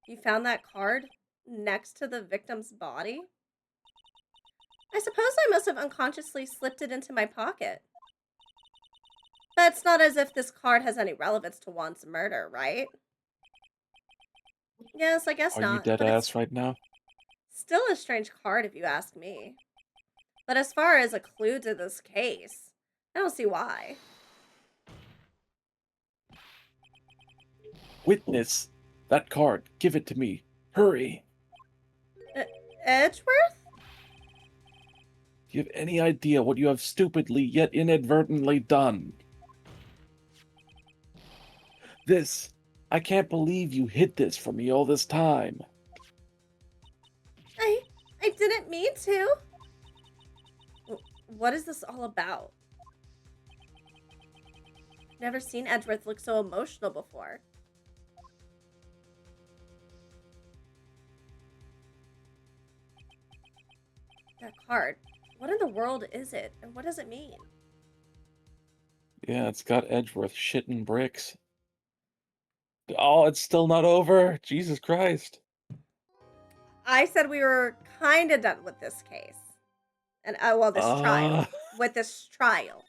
A: You found that card next to the victim's body? I suppose I must have unconsciously slipped it into my pocket. But it's not as if this card has any relevance to Juan's murder, right? Yes, I guess not.
B: Are you dead ass right now?
A: Still a strange card if you ask me. But as far as a clue to this case, I don't see why.
B: Witness! That card, give it to me. Hurry!
A: Edgeworth?
B: Do you have any idea what you have stupidly yet inadvertently done? This, I can't believe you hid this from me all this time.
A: I didn't mean to. What is this all about? Never seen Edgeworth look so emotional before. That card. What in the world is it? And what does it mean?
B: Yeah, it's got Edgeworth shitting bricks. Oh, it's still not over? Jesus Christ.
A: I said we were kind of done with this case. And, well, this trial. With this trial.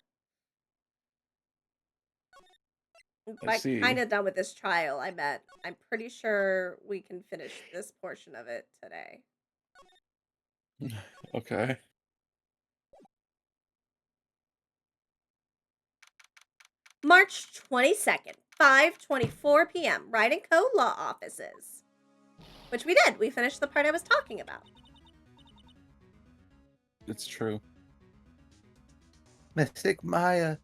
A: By kind of done with this trial, I meant I'm pretty sure we can finish this portion of it today.
B: Okay.
A: March 22nd, 5:24 p.m. Wright & Co. Law Offices. Which we did. We finished the part I was talking about.
B: It's true.
E: Mystic Maya.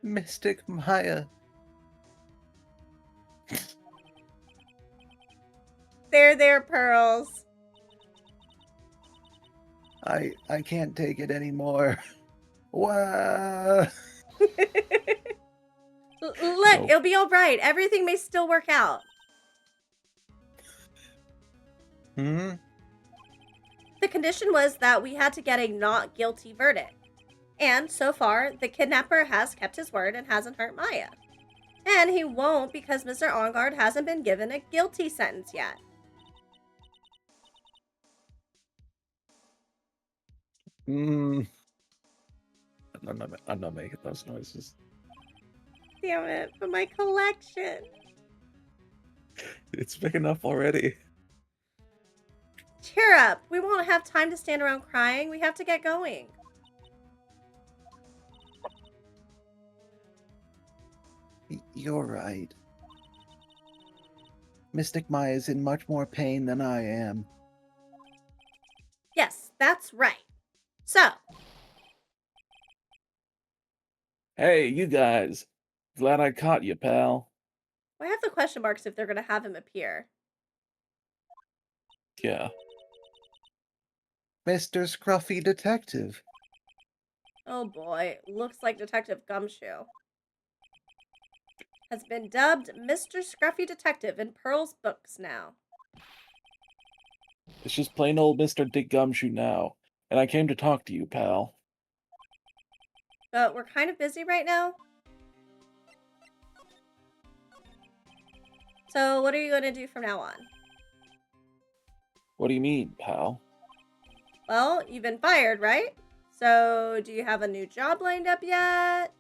E: Mystic Maya.
A: There, Pearls.
E: I can't take it anymore. Wow.
A: Look,
B: Nope.
A: it'll be all right. Everything may still work out.
E: Hmm?
A: The condition was that we had to get a not guilty verdict. And so far, the kidnapper has kept his word and hasn't hurt Maya. And he won't because Mr. Ongard hasn't been given a guilty sentence yet.
B: I'm not making those noises.
A: Damn it, but my collection.
B: It's big enough already.
A: Cheer up. We won't have time to stand around crying. We have to get going.
E: You're right. Mystic Maya is in much more pain than I am.
A: Yes, that's right. So.
B: Hey, you guys. Glad I caught you, pal.
A: I have the question marks if they're going to have him appear.
B: Yeah.
E: Mr. Scruffy Detective.
A: Oh boy, looks like Detective Gumshoe has been dubbed Mr. Scruffy Detective in Pearl's books now.
B: It's just plain old Mr. Dick Gumshoe now, and I came to talk to you, pal.
A: But we're kind of busy right now. So what are you going to do from now on?
B: What do you mean, pal?
A: Well, you've been fired, right? So do you have a new job lined up yet?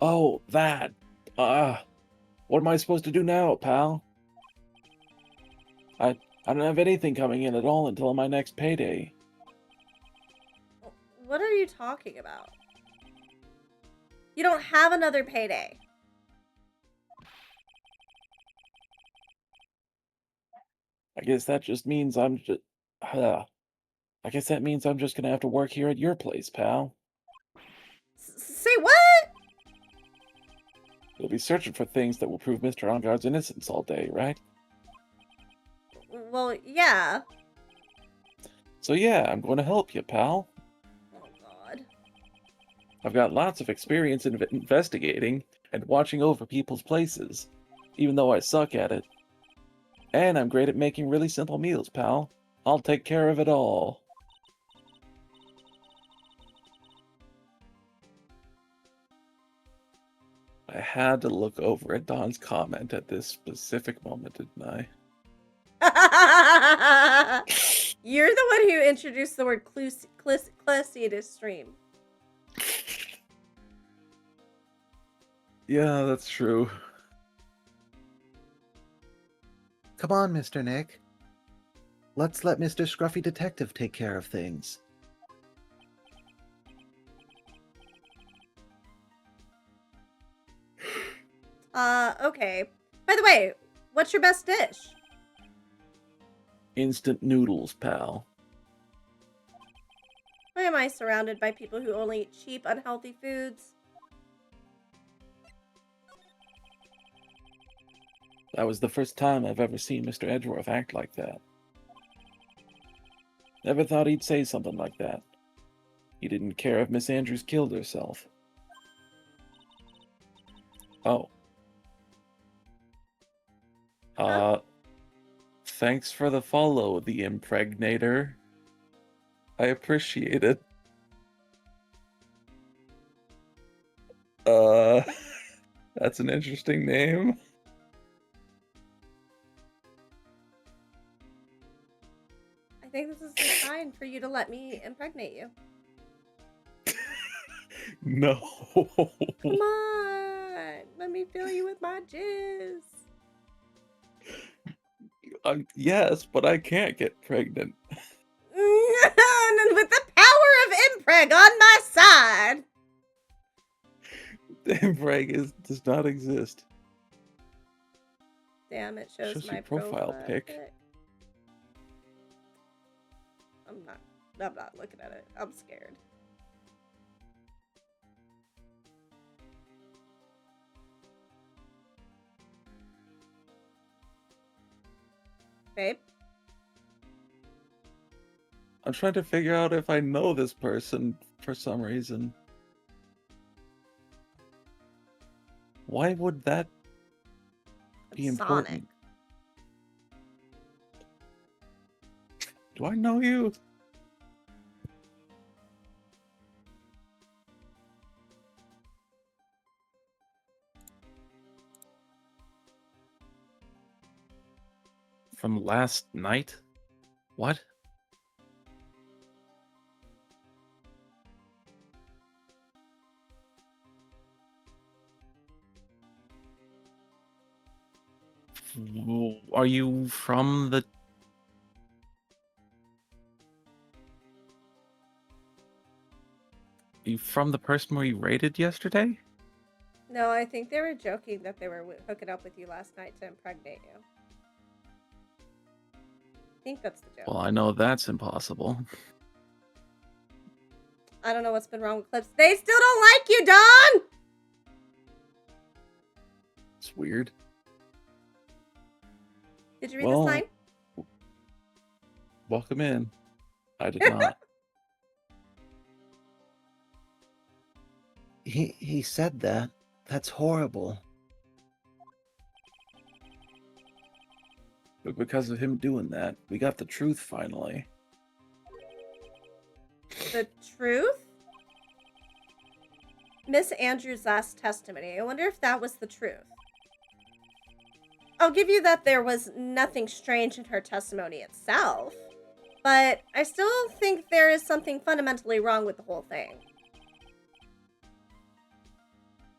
B: Oh, that. What am I supposed to do now, pal? I don't have anything coming in at all until my next payday.
A: What are you talking about? You don't have another payday.
B: I guess that just means I'm just... I guess that means I'm just gonna have to work here at your place, pal.
A: Say what?
B: You'll be searching for things that will prove Mr. Ongard's innocence all day, right?
A: Well, yeah.
B: So yeah, I'm going to help you, pal.
A: Oh, God.
B: I've got lots of experience in investigating and watching over people's places, even though I suck at it. And I'm great at making really simple meals, pal. I'll take care of it all. I had to look over at Don's comment at this specific moment, didn't I?
A: You're the one who introduced the word "classy" to stream.
B: Yeah, that's true.
E: Come on, Mr. Nick. Let's let Mr. Scruffy Detective take care of things.
A: Okay. By the way, what's your best dish?
B: Instant noodles, pal.
A: Why am I surrounded by people who only eat cheap, unhealthy foods?
B: That was the first time I've ever seen Mr. Edgeworth act like that. Never thought he'd say something like that. He didn't care if Miss Andrews killed herself. Oh. Thanks for the follow, the Impregnator. I appreciate it. That's an interesting name.
A: I think this is the sign for you to let me impregnate you.
B: No.
A: Come on. Let me fill you with my jizz.
B: Yes, but I can't get pregnant.
A: With the power of impreg on my side.
B: Impreg does not exist.
A: Damn, it shows my
B: your profile pic.
A: I'm not looking at it. I'm scared. Babe?
B: I'm trying to figure out if I know this person for some reason. Why would that be important?
A: Sonic.
B: Do I know you? From last night? What? Are you from the... Are you from the person we raided yesterday?
A: No, I think they were joking that they were hooking up with you last night to impregnate you. I think that's the joke.
B: Well, I know that's impossible.
A: I don't know what's been wrong with Clips. They still don't like you, Don!
B: It's weird.
A: Did you read this line?
B: Welcome in. I did not.
E: He said that. That's horrible.
B: But because of him doing that, we got the truth finally.
A: The truth? Miss Andrews' last testimony. I wonder if that was the truth. I'll give you that there was nothing strange in her testimony itself, but I still think there is something fundamentally wrong with the whole thing.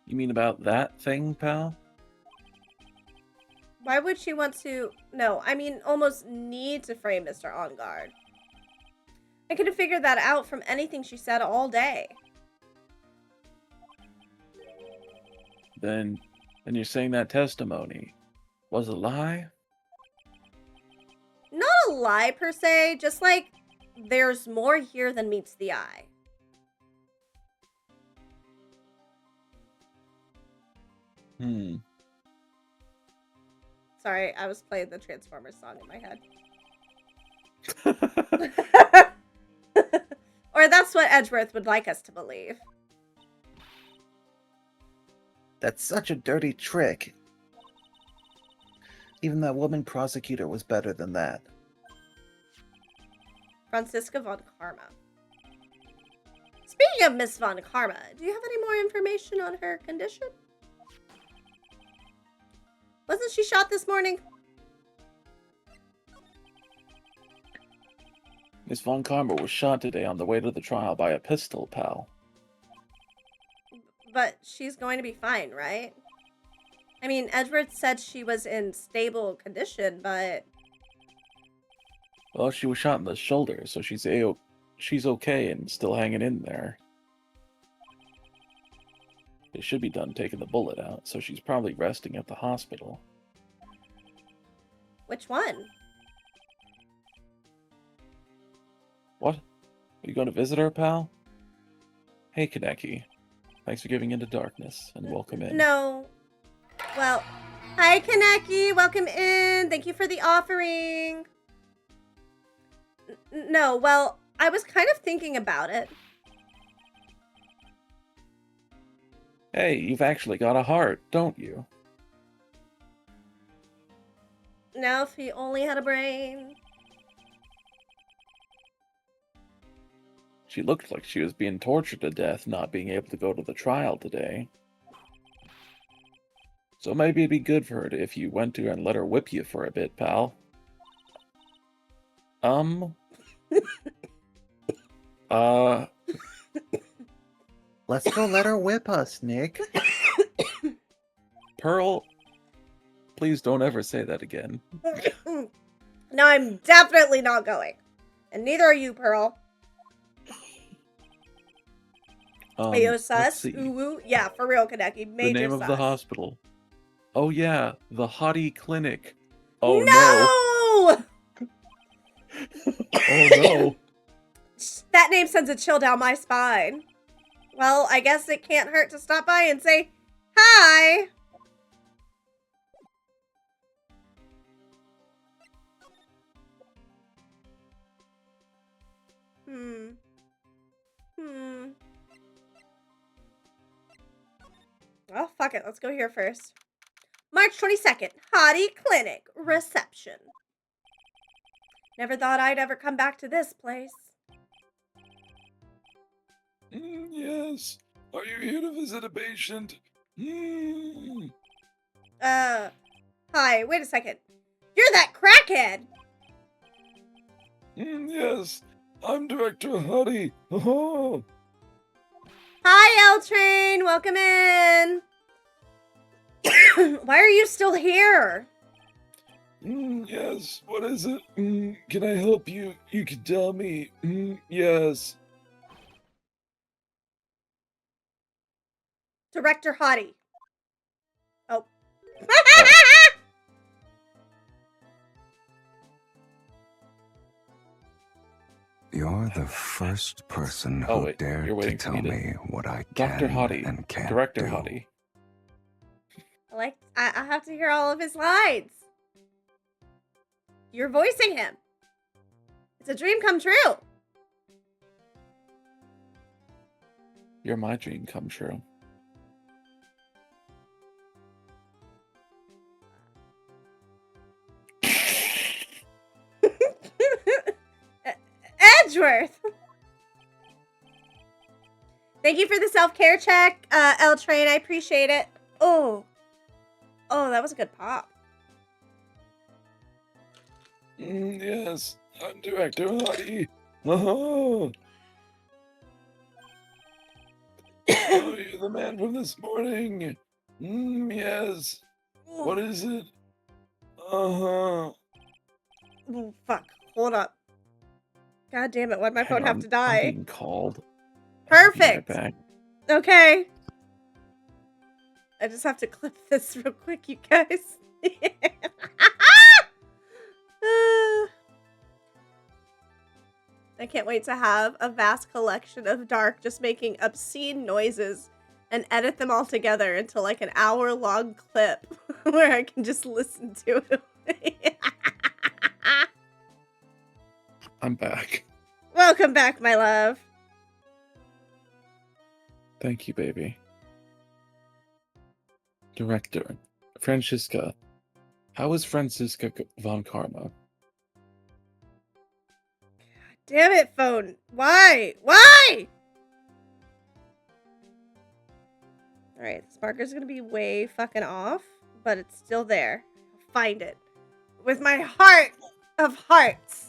B: You mean about that thing, pal?
A: Why would she want to... No, I mean almost need to frame Mr. On Guard. I could have figured that out from anything she said all day.
B: Then you're saying that testimony was a lie?
A: Not a lie per se, just like there's more here than meets the eye. Sorry, I was playing the Transformers song in my head. Or that's what Edgeworth would like us to believe.
E: That's such a dirty trick. Even that woman prosecutor was better than that.
A: Franziska von Karma. Speaking of Miss von Karma, do you have any more information on her condition? Wasn't she shot this morning?
B: Miss von Karma was shot today on the way to the trial by a pistol, pal.
A: But she's going to be fine, right? I mean, Edgeworth said she was in stable condition, but...
B: Well, she was shot in the shoulder, so she's okay and still hanging in there. They should be done taking the bullet out, so she's probably resting at the hospital.
A: Which one?
B: What? Are you going to visit her, pal? Hey, Kaneki. Thanks for giving into darkness, and welcome in.
A: No. Well, hi, Kaneki. Welcome in. Thank you for the offering. No, well, I was kind of thinking about it.
B: Hey, you've actually got a heart, don't you?
A: Now, if he only had a brain.
B: She looked like she was being tortured to death not being able to go to the trial today. So maybe it'd be good for her if you went to her and let her whip you for a bit, pal.
E: Let's go let her whip us, Nick.
B: Pearl, please don't ever say that again.
A: No, I'm definitely not going. And neither are you, Pearl. Are you sus? Ooh, yeah, for real, Kaneki. Major
B: the name
A: sus.
B: of the hospital. Oh yeah, the Hottie Clinic. Oh
A: no!
B: Oh no.
A: That name sends a chill down my spine. Well, I guess it can't hurt to stop by and say hi. Well, fuck it. Let's go here first. March 22nd, Hottie Clinic reception. Never thought I'd ever come back to this place.
B: Yes. Are you here to visit a patient?
A: Hi, wait a second. You're that crackhead!
B: Yes, I'm Director Hottie. Oh.
A: Hi, L-Train, welcome in. Why are you still here?
B: Yes, what is it? Can I help you? You can tell me. Yes.
A: Director Hottie. Oh.
D: You're the first person who dared to tell me what I can and can't
B: Director
D: do.
B: Hottie.
A: I have to hear all of his lines. You're voicing him. It's a dream come true.
B: You're my dream come true.
A: Edgeworth. Thank you for the self-care check, L-Train. I appreciate it. Oh, that was a good pop.
B: Yes, I'm Director Hottie. Oh, you're the man from this morning. Yes. What is it?
A: Oh, fuck. Hold up. God damn it. Why'd my phone have to die?
B: I'm being called.
A: Perfect.
B: Right back.
A: Okay. I just have to clip this real quick, you guys. I can't wait to have a vast collection of Dark just making obscene noises and edit them all together into like an hour-long clip where I can just listen to it.
B: I'm back.
A: Welcome back, my love.
B: Thank you, baby. Director, Franziska. How is Franziska von Karma?
A: Damn it, phone. Why? Why? Alright, this marker's gonna be way fucking off, but it's still there. I'll find it. With my heart of hearts.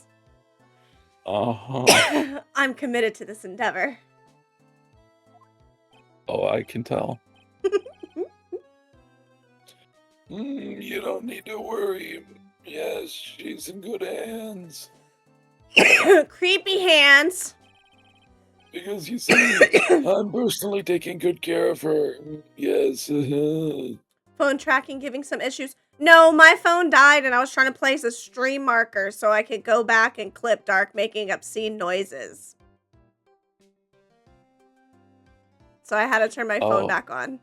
A: I'm committed to this endeavor.
B: Oh, I can tell. You don't need to worry. Yes, she's in good hands.
A: Creepy hands.
B: Because you see, I'm personally taking good care of her. Yes.
A: Phone tracking giving some issues. No, my phone died and I was trying to place a stream marker so I could go back and clip Dark making obscene noises. So I had to turn my phone back on.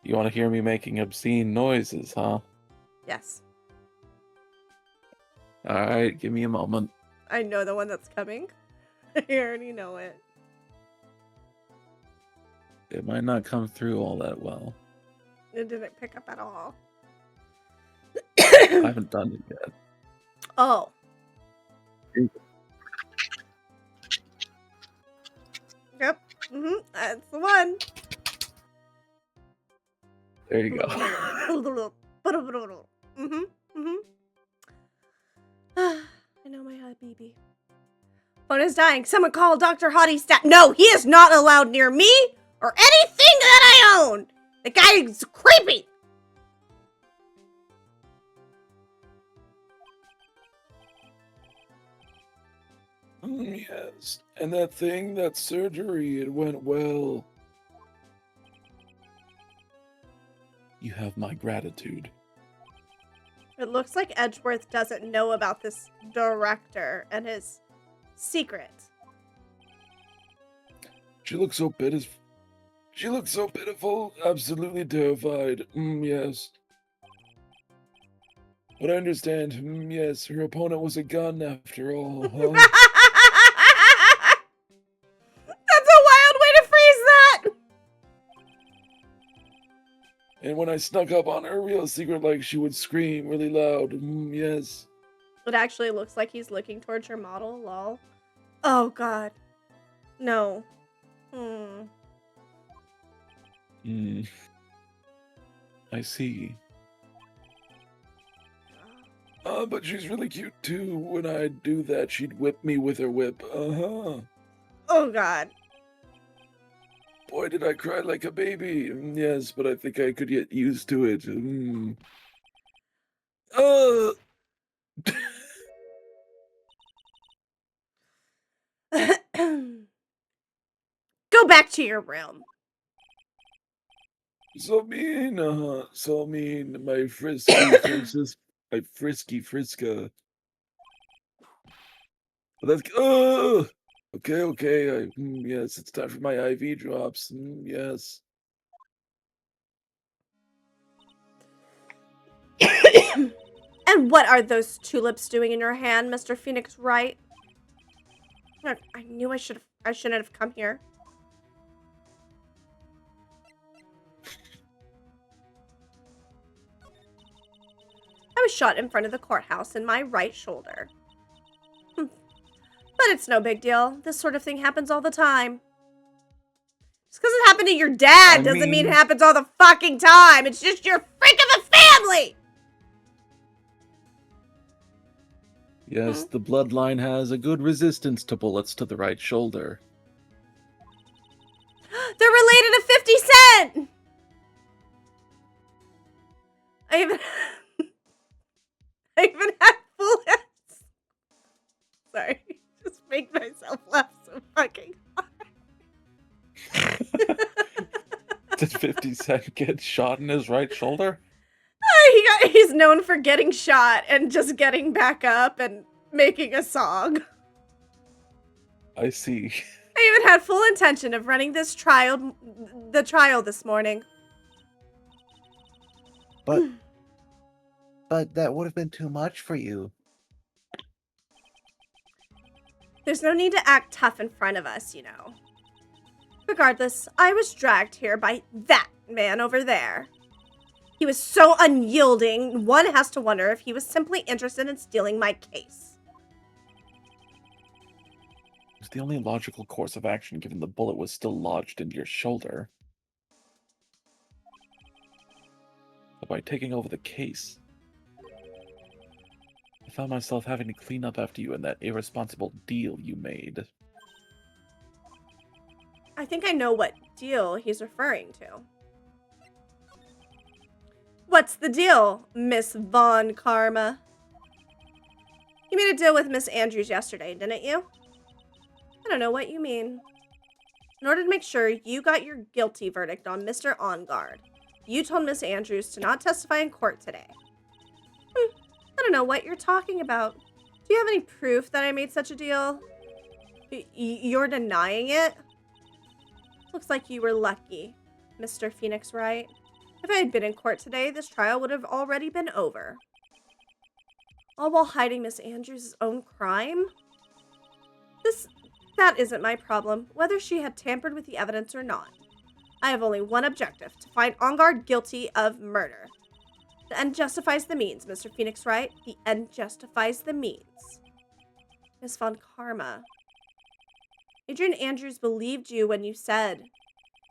B: You want to hear me making obscene noises, huh?
A: Yes.
B: Alright, give me a moment.
A: I know the one that's coming. I already know it.
B: It might not come through all that well.
A: It didn't pick up at all.
B: I haven't done it yet.
A: Oh. Yep. That's the one.
B: There you go.
A: I know my habibi. Phone is dying. Someone call Dr. Hottie stat. No, he is not allowed near me or anything that I own. The guy is creepy.
B: Yes, and that surgery, it went well. You have my gratitude.
A: It looks like Edgeworth doesn't know about this director and his secret.
B: She looks so pitiful. She looks so pitiful, absolutely terrified. Yes. But I understand. Yes, her opponent was a gun after all. Huh? And when I snuck up on her real secret, like, she would scream really loud. Yes.
A: It actually looks like he's looking towards your model, lol. Oh, God. No.
B: I see. But she's really cute, too. When I'd do that, she'd whip me with her whip. Uh-huh.
A: Oh, God.
B: Boy, did I cry like a baby. Yes, but I think I could get used to it.
A: Go back to your room.
B: So mean, so mean. My frisky Francis, my frisky Friska. That's okay. Yes, it's time for my IV drops. Yes.
A: And what are those tulips doing in your hand, Mr. Phoenix Wright? I knew I shouldn't have come here. I was shot in front of the courthouse in my right shoulder. But it's no big deal. This sort of thing happens all the time. Just because it happened to your dad doesn't mean it happens all the fucking time. It's just your freak of a family!
B: Yes, the bloodline has a good resistance to bullets to the right shoulder.
A: They're related to 50 Cent! I even had full heads. Sorry, just make myself laugh so fucking hard.
B: Did 50 Cent get shot in his right shoulder?
A: He's known for getting shot and just getting back up and making a song.
B: I see.
A: I even had full intention of running the trial this morning.
E: But that would have been too much for you.
A: There's no need to act tough in front of us, you know. Regardless, I was dragged here by that man over there. He was so unyielding, one has to wonder if he was simply interested in stealing my case.
B: It was the only logical course of action given the bullet was still lodged into your shoulder. But by taking over the case, I found myself having to clean up after you in that irresponsible deal you made.
A: I think I know what deal he's referring to. What's the deal, Miss Von Karma? You made a deal with Miss Andrews yesterday, didn't you? I don't know what you mean. In order to make sure you got your guilty verdict on Mr. On Guard, you told Miss Andrews to not testify in court today. I don't know what you're talking about. Do you have any proof that I made such a deal? You're denying it? Looks like you were lucky, Mr. Phoenix Wright. If I had been in court today, this trial would have already been over. All while hiding Miss Andrews' own crime? That isn't my problem, whether she had tampered with the evidence or not. I have only one objective, to find On Guard guilty of murder. The end justifies the means, Mr. Phoenix Wright. The end justifies the means. Miss Von Karma. Adrian Andrews believed you when you said,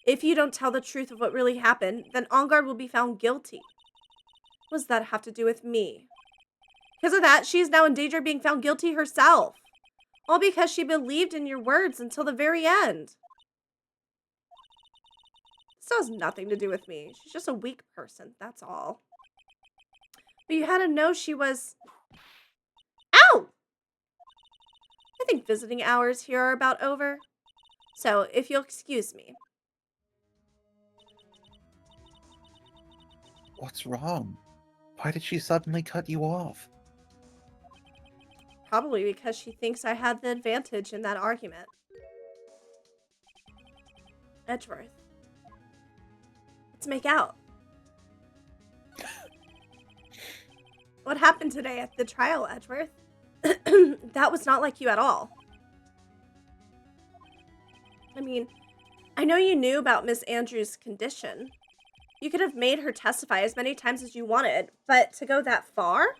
A: if you don't tell the truth of what really happened, then On Guard will be found guilty. What does that have to do with me? Because of that, she is now in danger of being found guilty herself. All because she believed in your words until the very end. This has nothing to do with me. She's just a weak person, that's all. But you had to know she was... Ow! I think visiting hours here are about over. So, if you'll excuse me.
E: What's wrong? Why did she suddenly cut you off?
A: Probably because she thinks I had the advantage in that argument. Edgeworth. Let's make out. What happened today at the trial, Edgeworth? That was not like you at all. I mean, I know you knew about Miss Andrews' condition. You could have made her testify as many times as you wanted, but to go that far?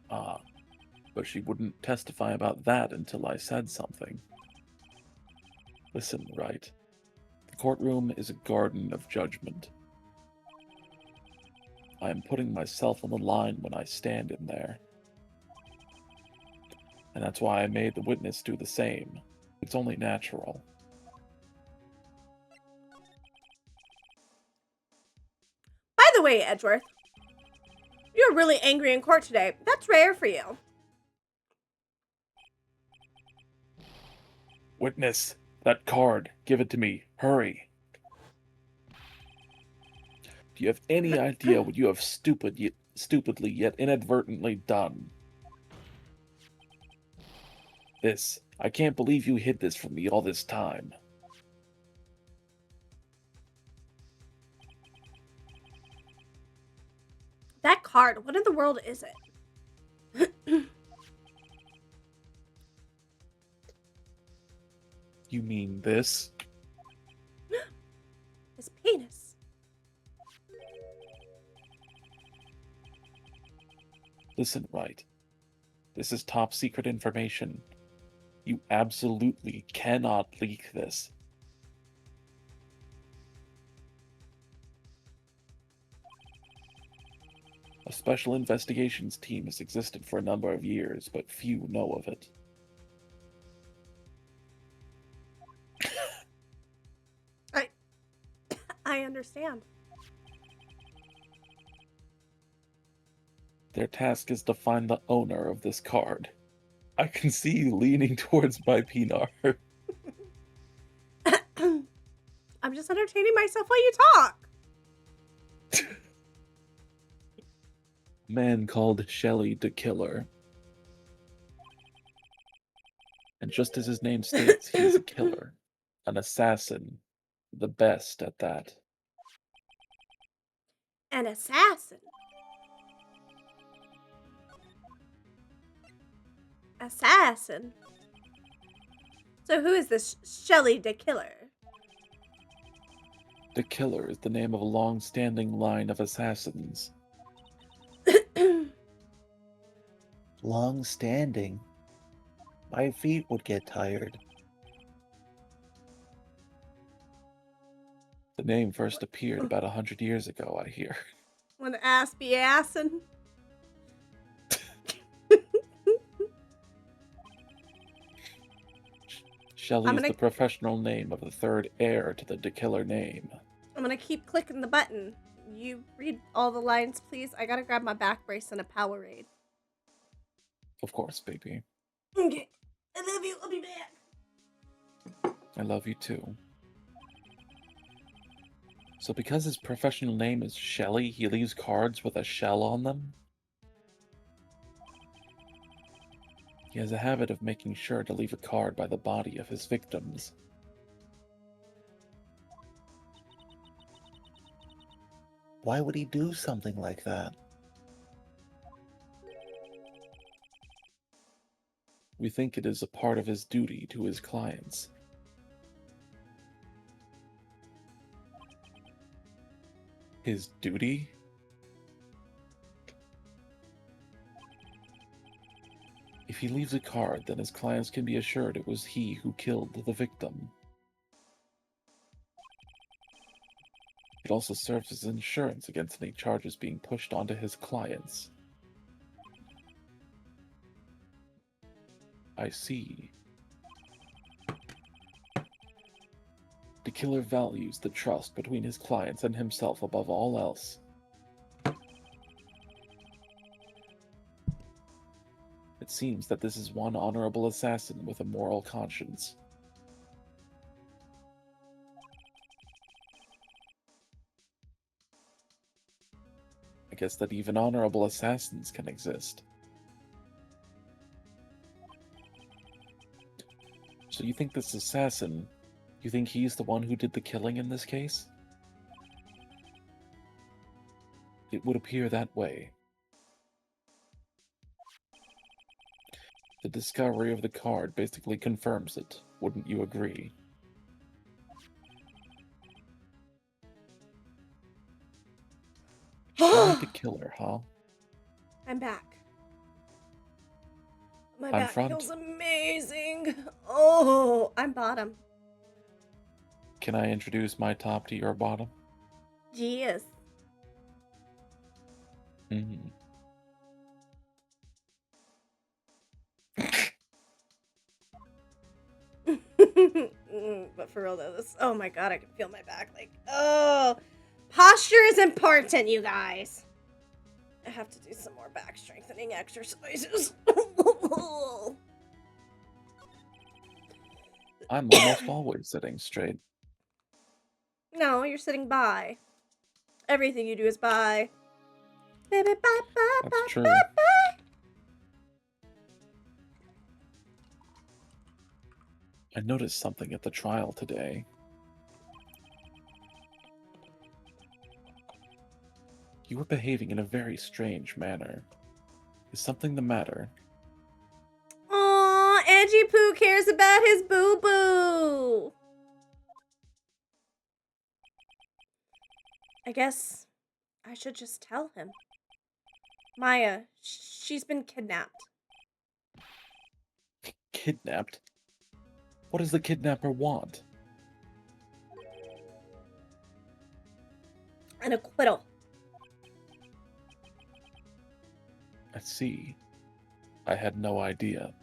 B: But she wouldn't testify about that until I said something. Listen, Wright. The courtroom is a garden of judgment. I am putting myself on the line when I stand in there. And that's why I made the witness do the same. It's only natural.
A: By the way, Edgeworth, you're really angry in court today. That's rare for you.
B: Witness, that card. Give it to me. Hurry. Do you have any idea what you have stupidly yet inadvertently done? This. I can't believe you hid this from me all this time.
A: That card, what in the world is it?
B: You mean this?
A: His penis.
B: Listen, Wright. This is top secret information. You absolutely cannot leak this. A special investigations team has existed for a number of years, but few know of it.
A: I understand.
B: Their task is to find the owner of this card. I can see you leaning towards my Pinar.
A: I'm just entertaining myself while you talk.
B: A man called Shelley the Killer. And just as his name states, he's a killer. An assassin. The best at that.
A: An assassin. Assassin. So who is this Shelley the Killer?
B: The Killer is the name of a long-standing line of assassins.
E: Long-standing? My feet would get tired.
B: The name first appeared about 100 years ago, I hear.
A: When the ass be assin'.
B: Shelley is the professional name of the third heir to the Killer name.
A: I'm gonna keep clicking the button. You read all the lines, please. I gotta grab my back brace and a Powerade.
B: Of course, baby.
A: Okay. I love you. I'll be back.
B: I love you too. So because his professional name is Shelley, he leaves cards with a shell on them? He has a habit of making sure to leave a card by the body of his victims.
E: Why would he do something like that?
B: We think it is a part of his duty to his clients. His duty? If he leaves a card, then his clients can be assured it was he who killed the victim. It also serves as insurance against any charges being pushed onto his clients. I see. The killer values the trust between his clients and himself above all else. It seems that this is one honorable assassin with a moral conscience. I guess that even honorable assassins can exist. So you think this assassin, you think he's the one who did the killing in this case? It would appear that way. The discovery of the card basically confirms it, wouldn't you agree? Shelly the killer, huh?
A: I'm back. My
B: I'm
A: back
B: front.
A: feels amazing. Oh, I'm bottom.
B: Can I introduce my top to your bottom?
A: Yes.
B: Mm-hmm.
A: But for real though, this, oh my god, I can feel my back. Like, oh, posture is important, you guys. I have to do some more back strengthening exercises.
B: I'm almost always sitting straight.
A: No, you're sitting by. Everything you do is by. Baby, bye, bye,
B: That's
A: bye,
B: true.
A: bye, bye.
B: I noticed something at the trial today. You were behaving in a very strange manner. Is something the matter?
A: Aw, Edgy Poo cares about his boo-boo. I guess I should just tell him. Maya, she's been kidnapped.
B: Kidnapped? What does the kidnapper want?
A: An acquittal.
B: I see. I had no idea.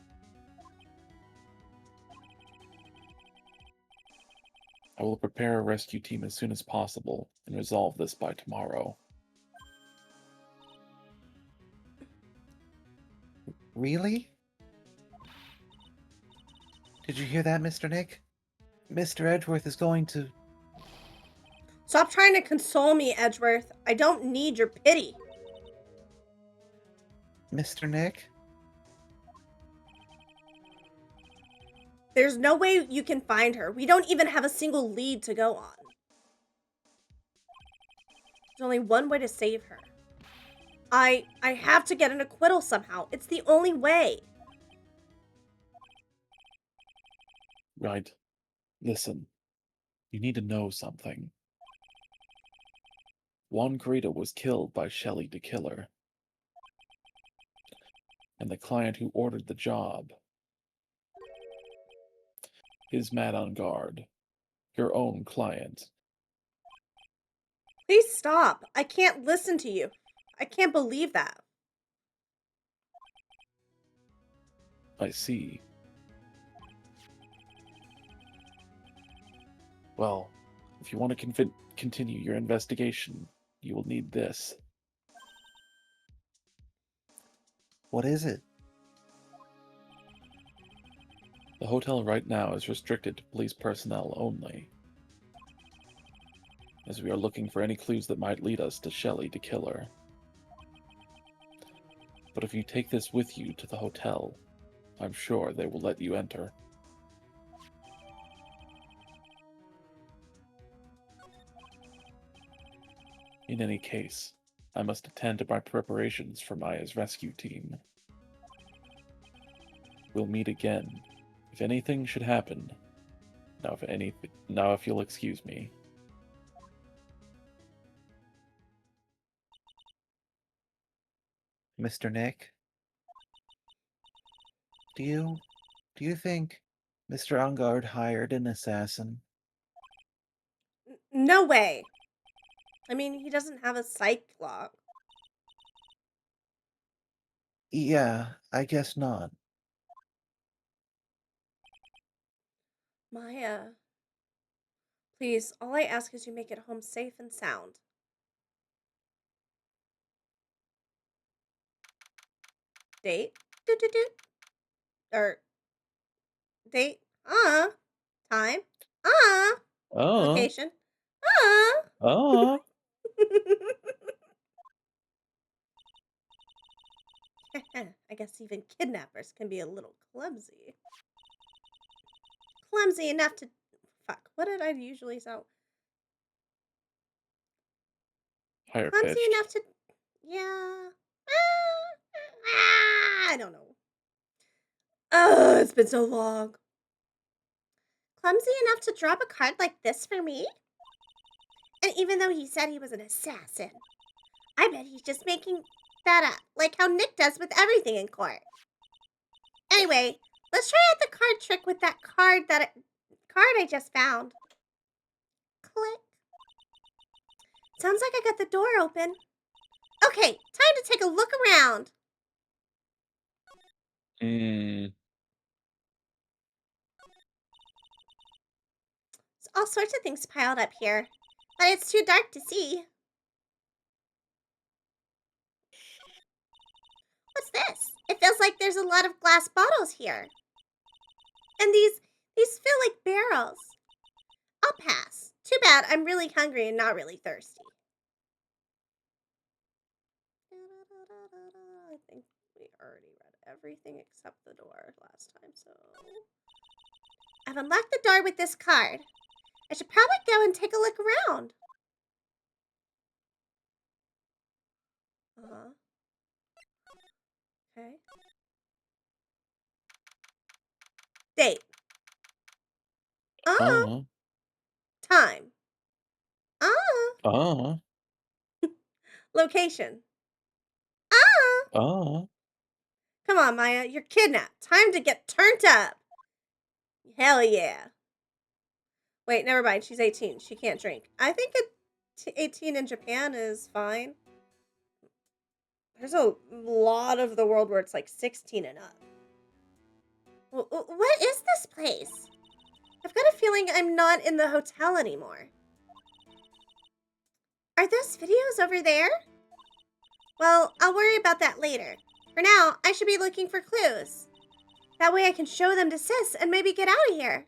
B: I will prepare a rescue team as soon as possible and resolve this by tomorrow.
E: Really? Did you hear that, Mr. Nick? Mr. Edgeworth is going to...
A: Stop trying to console me, Edgeworth. I don't need your pity.
E: Mr. Nick?
A: There's no way you can find her. We don't even have a single lead to go on. There's only one way to save her. I have to get an acquittal somehow. It's the only way.
B: Right. Listen. You need to know something. Juan Greta was killed by Shelly the killer. And the client who ordered the job is Mad on Guard. Your own client.
A: Please stop. I can't listen to you. I can't believe that.
B: I see. Well, if you want to continue your investigation, you will need this.
E: What is it?
B: The hotel right now is restricted to police personnel only, as we are looking for any clues that might lead us to Shelly the killer. But if you take this with you to the hotel, I'm sure they will let you enter. In any case, I must attend to my preparations for Maya's rescue team. We'll meet again. If anything should happen, now if you'll excuse me.
E: Mr. Nick? Do you think Mr. Ungard hired an assassin?
A: No way. I mean, he doesn't have a psych lock.
E: Yeah, I guess not.
A: Maya. Please, all I ask is you make it home safe and sound. Date? Do. Or date? Time? Location? I guess even kidnappers can be a little clumsy. Clumsy enough to... Fuck, what did I usually sound?
B: Higher
A: Clumsy
B: pitched.
A: enough to... Yeah. I don't know. Oh, it's been so long. Clumsy enough to drop a card like this for me? And even though he said he was an assassin, I bet he's just making that up, like how Nick does with everything in court. Anyway, let's try out the card trick with that card I just found. Click. Sounds like I got the door open. Okay, time to take a look around. There's all sorts of things piled up here, but it's too dark to see. What's this? It feels like there's a lot of glass bottles here. And these feel like barrels. I'll pass. Too bad, I'm really hungry and not really thirsty. I think we already read everything except the door last time, so... I've unlocked the door with this card. I should probably go and take a look around. Okay. Date. Time. Location. Come on, Maya. You're kidnapped. Time to get turned up. Hell yeah. Wait, never mind. She's 18. She can't drink. I think 18 in Japan is fine. There's a lot of the world where it's like 16 and up. What is this place? I've got a feeling I'm not in the hotel anymore. Are those videos over there? Well, I'll worry about that later. For now, I should be looking for clues. That way I can show them to Sis and maybe get out of here.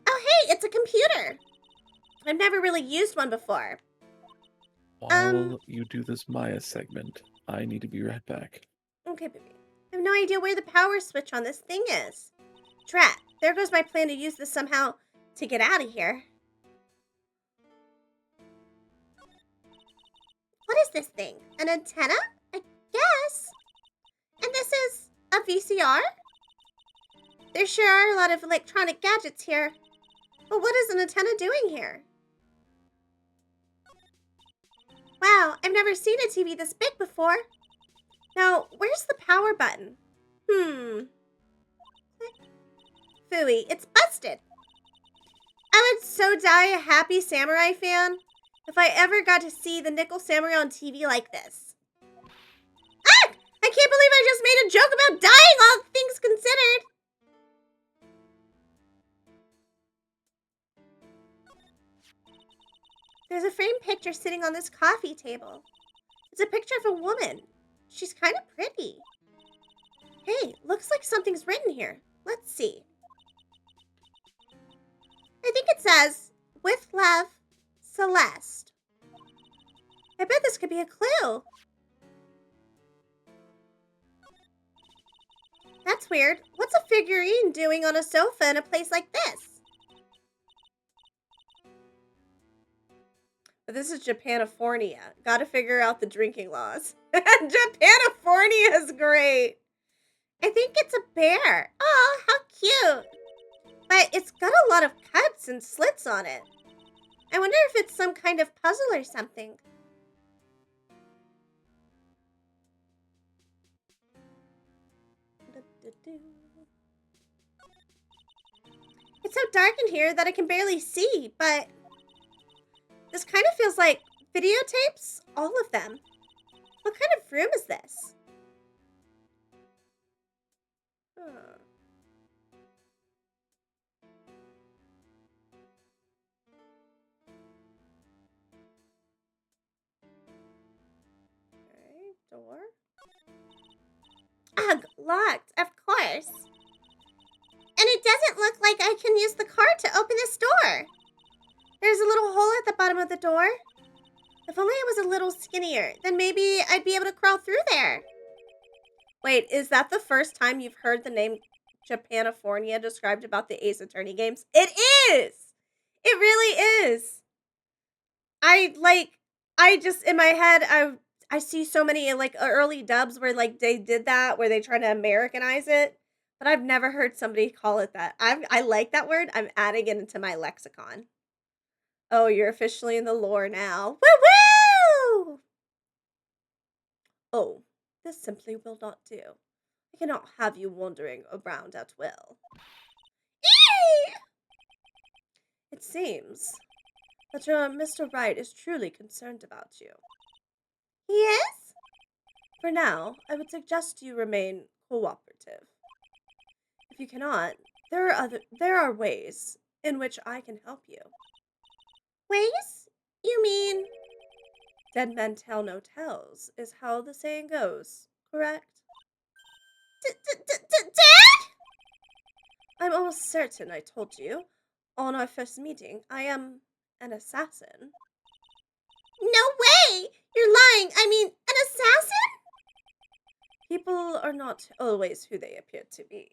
A: Oh, hey, it's a computer. I've never really used one before.
B: While you do this Maya segment, I need to be right back.
A: Okay, baby. I have no idea where the power switch on this thing is. Drat, there goes my plan to use this somehow to get out of here. What is this thing? An antenna? I guess. And this is a VCR? There sure are a lot of electronic gadgets here. But what is an antenna doing here? Wow, I've never seen a TV this big before. Now, where's the power button? Phooey, it's busted. I would so die a happy samurai fan if I ever got to see the Nickel Samurai on TV like this. Ah! I can't believe I just made a joke about dying, all things considered. There's a framed picture sitting on this coffee table. It's a picture of a woman. She's kind of pretty. Hey, looks like something's written here. Let's see. I think it says, with love, Celeste. I bet this could be a clue. That's weird. What's a figurine doing on a sofa in a place like this? But this is Japanifornia. Gotta figure out the drinking laws. Japanifornia is great. I think it's a bear. Oh, how cute. But it's got a lot of cuts and slits on it. I wonder if it's some kind of puzzle or something. It's so dark in here that I can barely see, but this kind of feels like videotapes, all of them. What kind of room is this? Okay, door. Ugh, locked, of course. And it doesn't look like I can use the card to open this door. There's a little hole at the bottom of the door. If only I was a little skinnier, then maybe I'd be able to crawl through there. Wait, is that the first time you've heard the name Japanifornia described about the Ace Attorney games? It is! It really is! I just, in my head, I see so many, like, early dubs where, like, they did that, where they try to Americanize it. But I've never heard somebody call it that. I like that word. I'm adding it into my lexicon. Oh, you're officially in the lore now. Woo-woo! Oh, this simply will not do. I cannot have you wandering around at will. Eee! It seems that your Mr. Wright is truly concerned about you. He is? For now, I would suggest you remain cooperative. If you cannot, there are ways in which I can help you. Ways? You mean? Dead men tell no tales is how the saying goes, correct? Dad? I'm almost certain I told you on our first meeting I am an assassin. No way! You're lying! I mean, an assassin? People are not always who they appear to be.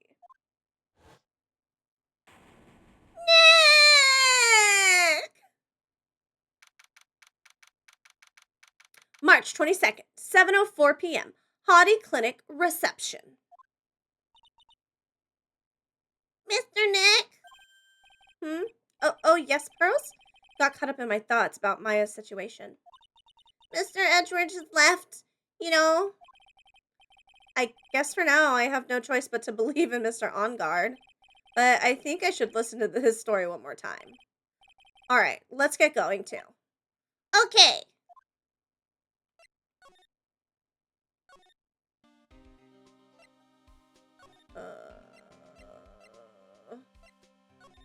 A: Nick! March 22nd, 7:04 p.m. Hottie Clinic reception. Mr. Nick? Oh, yes, Pearls? Got caught up in my thoughts about Maya's situation. Mr. Edgeworth has left, you know. I guess for now I have no choice but to believe in Mr. On Guard. But I think I should listen to his story one more time. Alright, let's get going too. Okay.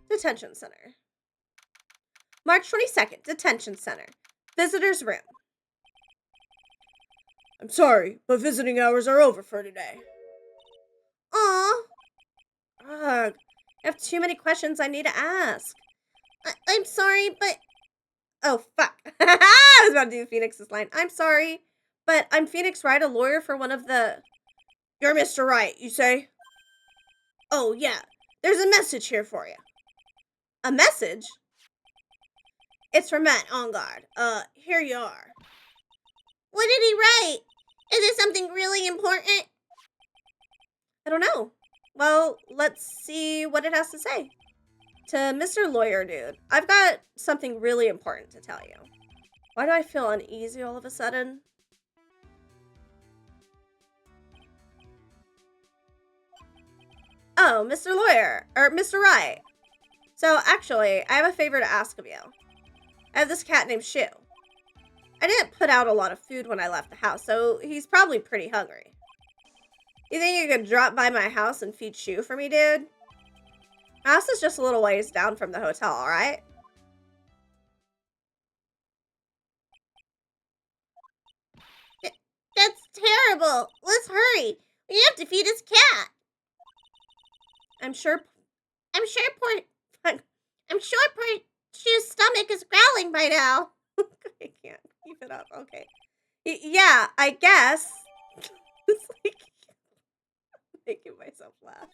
A: Detention Center. March 22nd, Detention Center. Visitor's room. I'm sorry, but visiting hours are over for today. Aw. Ugh. I have too many questions I need to ask. I'm sorry, but... Oh, fuck. I was about to do Phoenix's line. I'm sorry, but I'm Phoenix Wright, a lawyer for one of the... You're Mr. Wright, you say? Oh, yeah. There's a message here for you. A message? It's from Matt On Guard. Here you are. What did he write? Is it something really important? I don't know. Well, let's see what it has to say. To Mr. Lawyer Dude, I've got something really important to tell you. Why do I feel uneasy all of a sudden? Oh, Mr. Lawyer, or Mr. Wright. So, actually, I have a favor to ask of you. I have this cat named Shu. I didn't put out a lot of food when I left the house, so he's probably pretty hungry. You think you could drop by my house and feed Shu for me, dude? My house is just a little ways down from the hotel, alright? That's terrible. Let's hurry. We have to feed his cat. I'm sure poor Shu's stomach is growling by now. I can't keep it up. Okay. Yeah, I guess. It's like making myself laugh.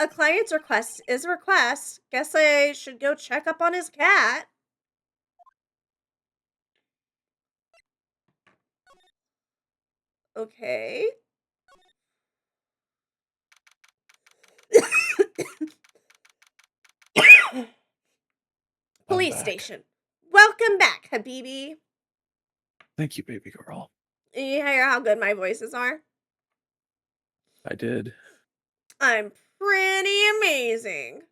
A: A client's request is a request. Guess I should go check up on his cat. Okay. Police station. Welcome back, Habibi.
B: Thank you, baby girl.
A: You hear how good my voices are?
B: I did.
A: I'm pretty amazing.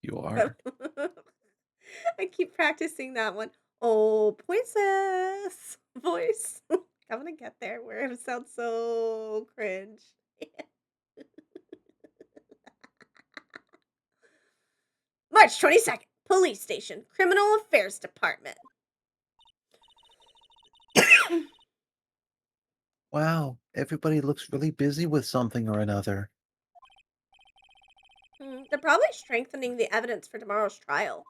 B: You are.
A: I keep practicing that one. Oh, princess voice. I'm gonna get there where it sounds so cringe. March 22nd, Police Station, Criminal Affairs Department.
E: Wow, everybody looks really busy with something or another.
A: They're probably strengthening the evidence for tomorrow's trial.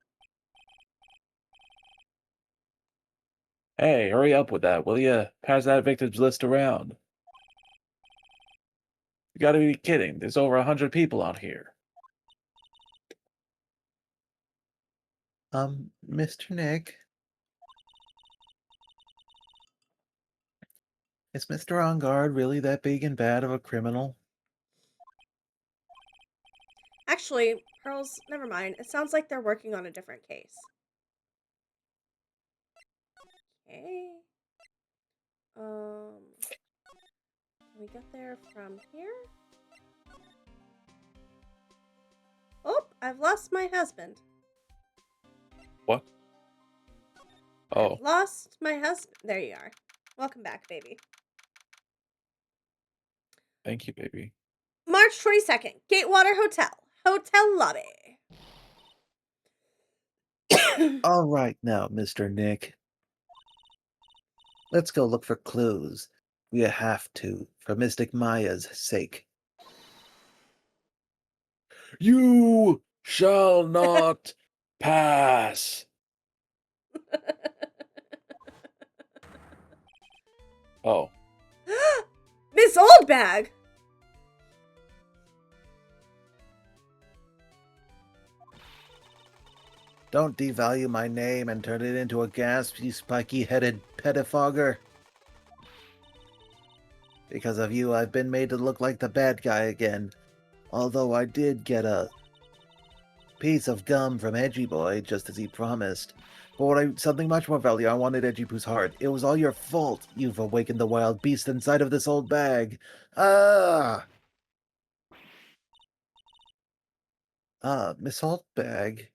B: Hey, hurry up with that, will you? Pass that victims list around. You gotta be kidding. There's over 100 people out here.
E: Mr. Nick? Is Mr. On Guard really that big and bad of a criminal?
A: Actually, Pearls, never mind. It sounds like they're working on a different case. Okay. Can we get there from here? Oh, I've lost my husband.
B: What? Oh.
A: I've lost my husband. There you are. Welcome back, baby.
B: Thank you, baby.
A: March 22nd, Gatewater Hotel. Hotel lobby.
E: All right now, Mr. Nick. Let's go look for clues. We have to, for Mystic Maya's sake.
B: You shall not pass. Oh.
A: Miss Oldbag!
E: Don't devalue my name and turn it into a gasp, you spiky-headed pettifogger. Because of you, I've been made to look like the bad guy again. Although I did get a piece of gum from Edgy Boy, just as he promised. But something much more valuable, I wanted Edgy Poo's heart. It was all your fault. You've awakened the wild beast inside of this old bag. Miss Oldbag.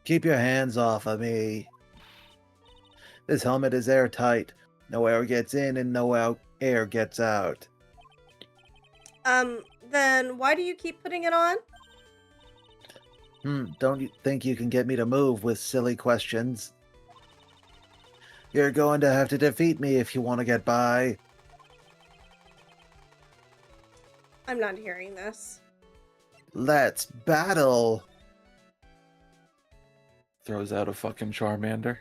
E: Keep your hands off of me. This helmet is airtight. No air gets in and no air gets out.
A: Then why do you keep putting it on?
E: Don't you think you can get me to move with silly questions? You're going to have to defeat me if you want to get by.
A: I'm not hearing this.
E: Let's battle.
B: Throws out a fucking Charmander.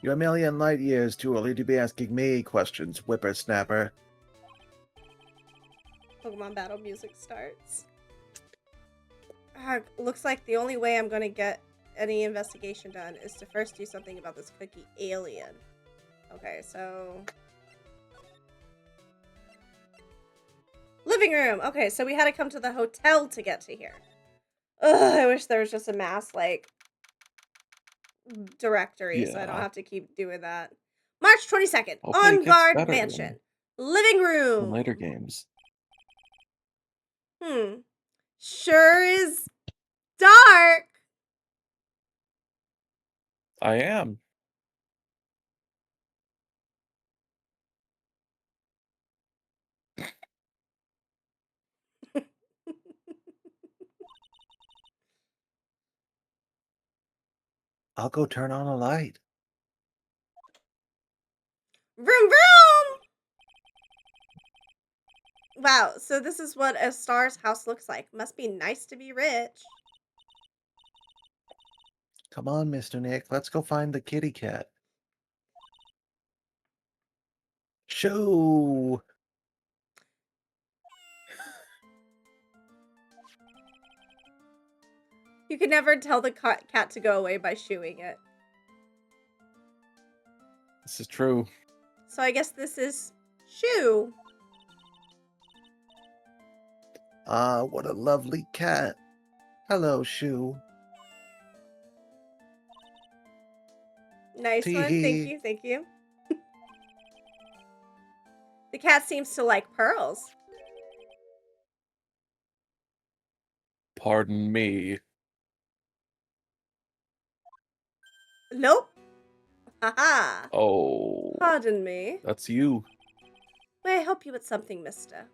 E: You're a million light years too early to be asking me questions, whippersnapper.
A: Pokemon battle music starts. Looks like the only way I'm gonna get any investigation done is to first do something about this cookie alien. Okay, so... Living room! Okay, so we had to come to the hotel to get to here. Ugh, I wish there was just a mass, like, directory, so I don't have to keep doing that. March 22nd, On Guard Mansion. Living room!
B: In later games.
A: Sure is dark!
B: I am.
E: I'll go turn on a light.
A: Vroom vroom! Wow, so this is what a star's house looks like. Must be nice to be rich.
E: Come on, Mr. Nick, let's go find the kitty cat. Shoo!
A: You can never tell the cat to go away by shooing it.
B: This is true.
A: So I guess this is Shoo.
E: What a lovely cat. Hello, Shoo.
A: Nice one. Thank you. Thank you. The cat seems to like pearls.
B: Pardon me.
A: Nope. Haha.
B: Oh.
A: Pardon me.
B: That's you.
A: May I help you with something, mister?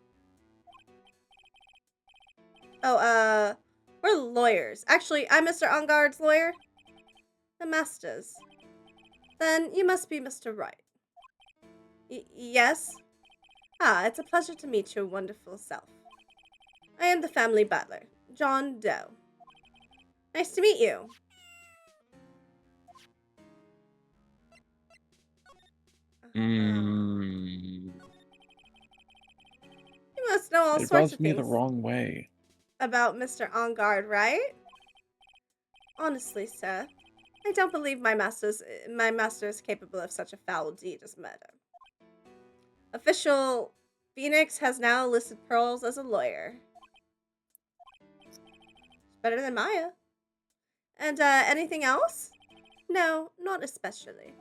A: Oh, we're lawyers. Actually, I'm Mr. Enguarde's lawyer. The master's. Then you must be Mr. Wright. Yes? Ah, it's a pleasure to meet your wonderful self. I am the family butler, John Doe. Nice to meet you.
B: You
A: must know all sorts of things.
B: It rubs me the wrong way.
A: About Mr. Enguarde, right? Honestly, sir, I don't believe my master is capable of such a foul deed as murder. Official Phoenix has now listed Pearls as a lawyer. Better than Maya. And anything else? No, not especially.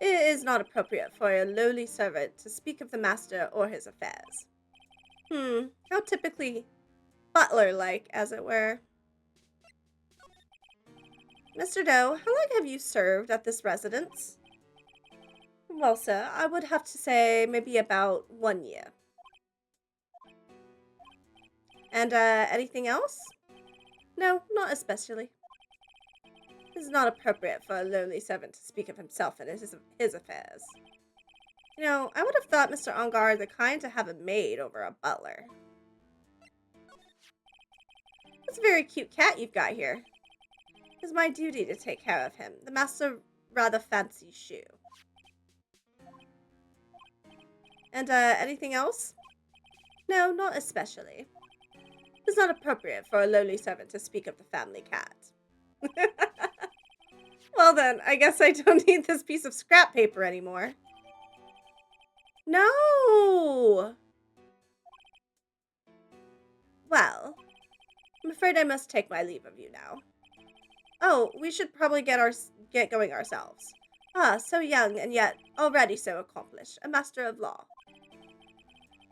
A: It is not appropriate for a lowly servant to speak of the master or his affairs. How typically butler-like, as it were. Mr. Doe, how long have you served at this residence? Well, sir, I would have to say maybe about 1 year. And anything else? No, not especially. It is not appropriate for a lowly servant to speak of himself and his affairs. You know, I would have thought Mr. Ongar the kind to have a maid over a butler. That's a very cute cat you've got here. It is my duty to take care of him. The master rather fancies Shoe. And anything else? No, not especially. It's not appropriate for a lowly servant to speak of the family cat. Well then, I guess I don't need this piece of scrap paper anymore. No! Well, I'm afraid I must take my leave of you now. Oh, we should probably get going ourselves. Ah, so young and yet already so accomplished, a master of law.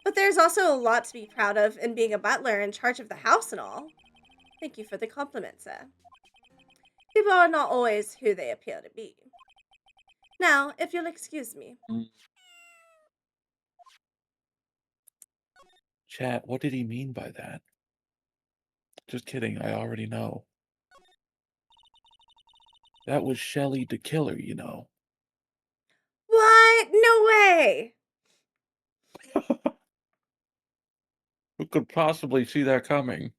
A: But there's also a lot to be proud of in being a butler in charge of the house and all. Thank you for the compliment, sir. People are not always who they appear to be. Now, if you'll excuse me.
B: Chat, what did he mean by that? Just kidding, I already know. That was Shelly the Killer, you know.
A: What? No way!
B: Who could possibly see that coming?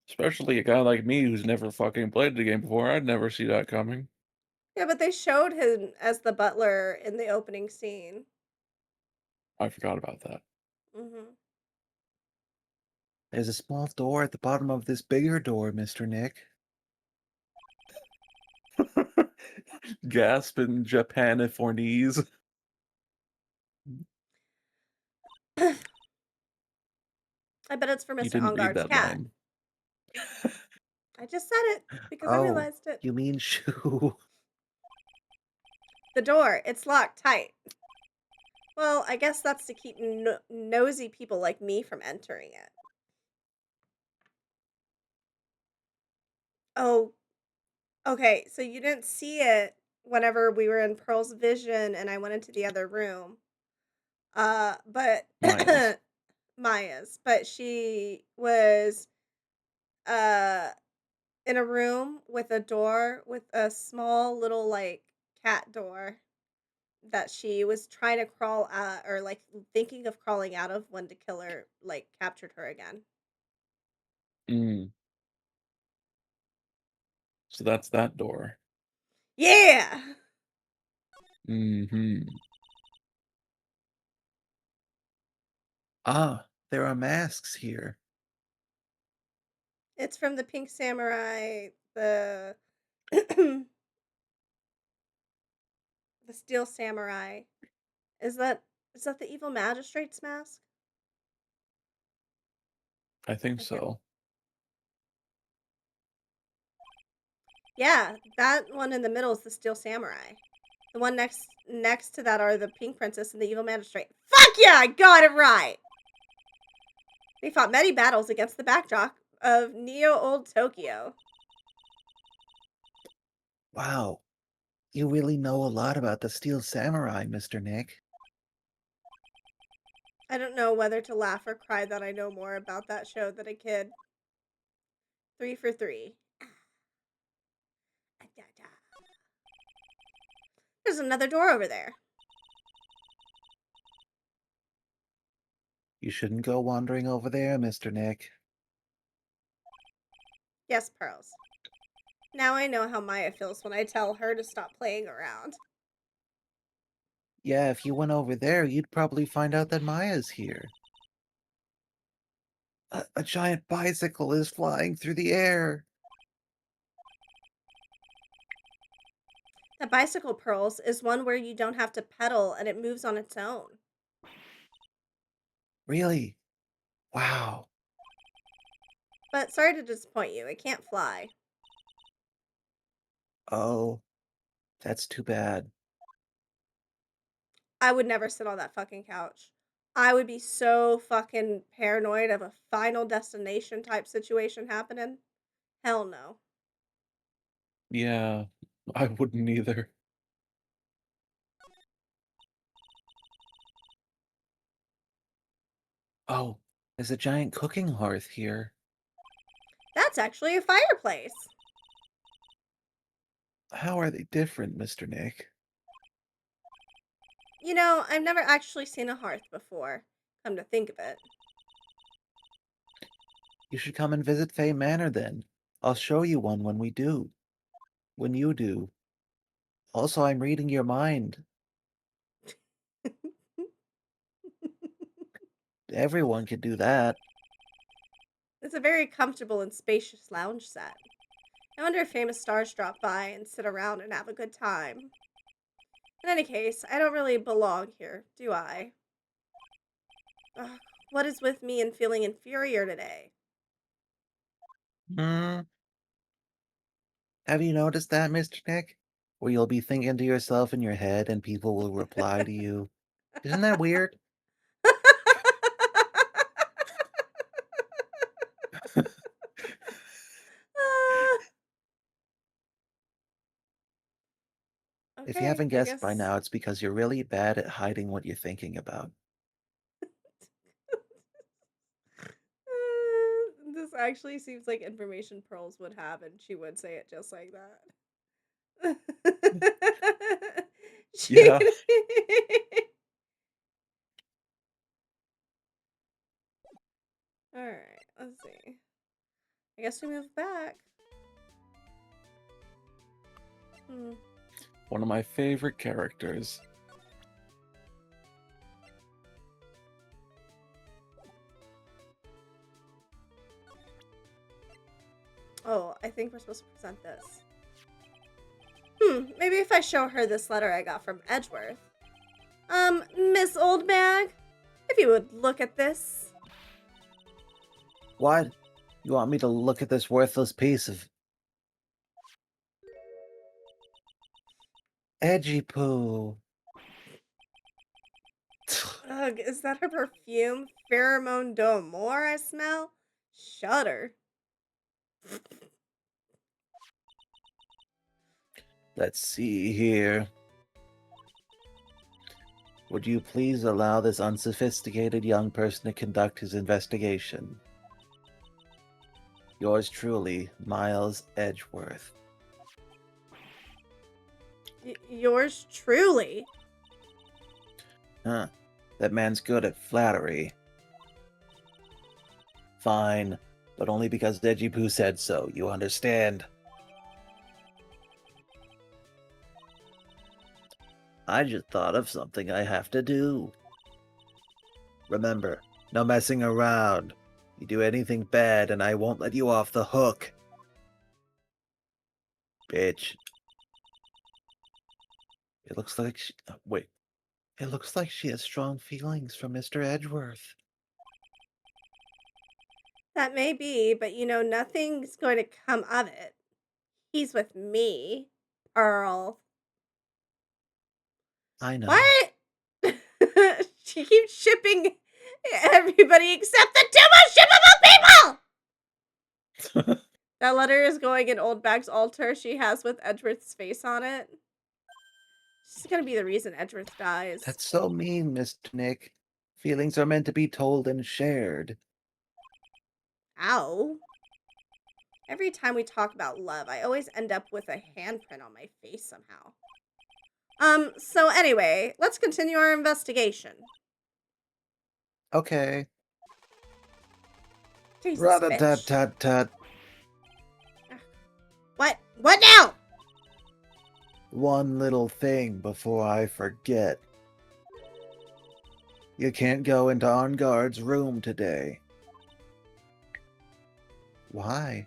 B: Especially a guy like me who's never fucking played the game before. I'd never see that coming.
A: Yeah, but they showed him as the butler in the opening scene.
B: I forgot about that.
E: There's a small door at the bottom of this bigger door, Mr. Nick.
B: Gasp in Japanifornese.
A: I bet it's for
B: You
A: Mr.
B: didn't read
A: Ongar's
B: that
A: cat.
B: line.
A: I just said it because I realized it.
E: You mean Shoe?
A: The door, it's locked tight. Well, I guess that's to keep nosy people like me from entering it. Oh, okay, so you didn't see it whenever we were in Pearl's vision and I went into the other room. But
B: Maya's.
A: Maya's, but she was in a room with a door with a small little like cat door that she was trying to crawl out or like thinking of crawling out of when the killer like captured her again.
B: So that's that door.
A: Yeah.
E: Ah, there are masks here.
A: It's from the Pink Samurai, the the Steel Samurai. Is that the evil magistrate's mask?
B: I think so.
A: Yeah, that one in the middle is the Steel Samurai. The one next to that are the Pink Princess and the Evil Magistrate. Fuck yeah, I got it right! They fought many battles against the backdrop of Neo-Old Tokyo.
E: Wow. You really know a lot about the Steel Samurai, Mr. Nick.
A: I don't know whether to laugh or cry that I know more about that show than a kid. 3 for 3. There's another door over there.
E: You shouldn't go wandering over there, Mr. Nick.
A: Yes, Pearls. Now I know how Maya feels when I tell her to stop playing around.
E: Yeah, if you went over there, you'd probably find out that Maya's here. A giant bicycle is flying through the air.
A: The bicycle pearls is one where you don't have to pedal and it moves on its own.
E: Really? Wow.
A: But sorry to disappoint you, it can't fly.
E: Oh, that's too bad.
A: I would never sit on that fucking couch. I would be so fucking paranoid of a Final Destination type situation happening. Hell no.
B: Yeah, I wouldn't either.
E: Oh, there's a giant cooking hearth here.
A: That's actually a fireplace.
E: How are they different, Mr. Nick?
A: You know, I've never actually seen a hearth before, come to think of it.
E: You should come and visit Fay Manor then. I'll show you one when we do. When you do. Also, I'm reading your mind. Everyone can do that.
A: It's a very comfortable and spacious lounge set. I wonder if famous stars drop by and sit around and have a good time. In any case, I don't really belong here, do I? Ugh, what is with me and feeling inferior today?
E: Hmm. Have you noticed that, Mr. Nick? Where you'll be thinking to yourself in your head and people will reply to you. Isn't that weird? If you
A: Okay,
E: haven't
A: I
E: guessed by
A: guess.
E: now, it's because you're really bad at hiding what you're thinking about.
A: This actually seems like information Pearls would have, and she would say it just like that. she.
B: Yeah.
A: All right, let's see. I guess we move back.
B: One of my favorite characters.
A: Oh, I think we're supposed to present this. Maybe if I show her this letter I got from Edgeworth. Miss Oldbag, if you would look at this.
E: What? You want me to look at this worthless piece of... Edgy poo.
A: Ugh, is that her perfume? Pheromone d'Amour I smell? Shudder.
E: Let's see here. Would you please allow this unsophisticated young person to conduct his investigation? Yours truly, Miles Edgeworth.
A: Yours truly?
E: Huh. That man's good at flattery. Fine, but only because Edgy Poo said so, you understand? I just thought of something I have to do. Remember, no messing around. You do anything bad and I won't let you off the hook. Bitch. It looks like she... wait. It looks like she has strong feelings for Mr. Edgeworth.
A: That may be, but you know, nothing's going to come of it. He's with me, Earl.
E: I know.
A: What? She keeps shipping everybody except the two most shippable people! That letter is going in Oldbag's altar she has with Edgeworth's face on it. She's gonna be the reason Edgeworth dies.
E: That's so mean, Mr. Nick. Feelings are meant to be told and shared.
A: Ow. Every time we talk about love, I always end up with a handprint on my face somehow. So anyway, let's continue our investigation.
E: Okay.
A: Jesus,
E: Rat-a-tat-tat-tat.
A: What? What now?
E: One little thing before I forget. You can't go into On Guard's room today. Why?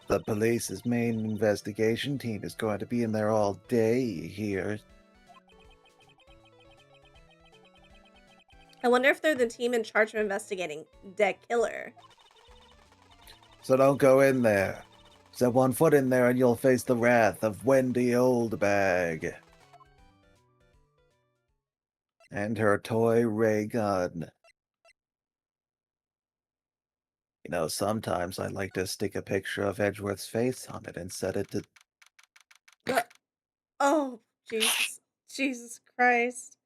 E: The police's main investigation team is going to be in there all day here.
A: I wonder if they're the team in charge of investigating the killer.
E: So don't go in there. Set one foot in there and you'll face the wrath of Wendy Oldbag. And her toy ray gun. You know, sometimes I like to stick a picture of Edgeworth's face on it and set it to...
A: Oh, Jesus Christ.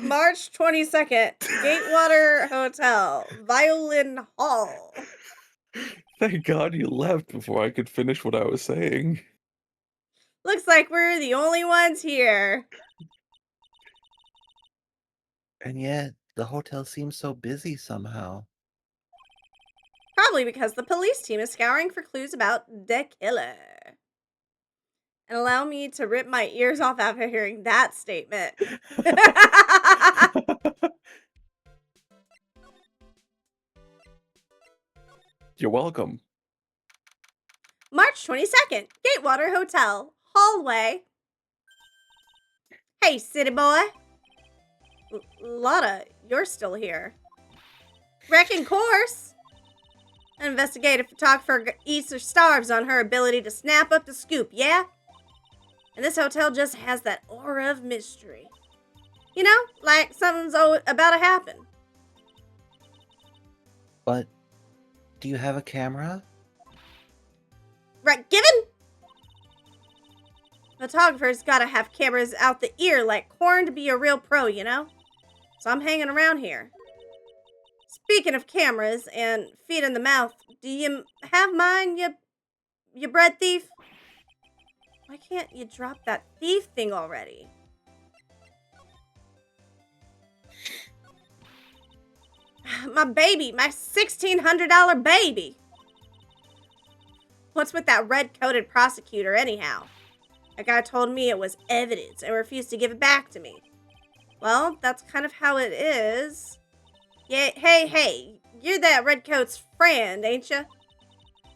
A: March 22nd, Gatewater Hotel, Violin Hall.
B: Thank God you left before I could finish what I was saying.
A: Looks like we're the only ones here.
E: And yet, the hotel seems so busy somehow.
A: Probably because the police team is scouring for clues about the killer. And allow me to rip my ears off after hearing that statement.
B: You're welcome.
A: March 22nd, Gatewater Hotel, hallway. Hey, city boy. Lotta, you're still here. Wrecking course. An investigative photographer eats or starves on her ability to snap up the scoop, yeah? And this hotel just has that aura of mystery. You know, like something's about to happen.
E: But, do you have a camera?
A: Right, given? Photographers gotta have cameras out the ear like corn to be a real pro, you know? So I'm hanging around here. Speaking of cameras and feet in the mouth, do you have mine, you bread thief? Why can't you drop that thief thing already? My baby, my $1,600 baby. What's with that red-coated prosecutor anyhow? That guy told me it was evidence and refused to give it back to me. Well, that's kind of how it is. Yeah, hey, you're that redcoat's friend, ain't you?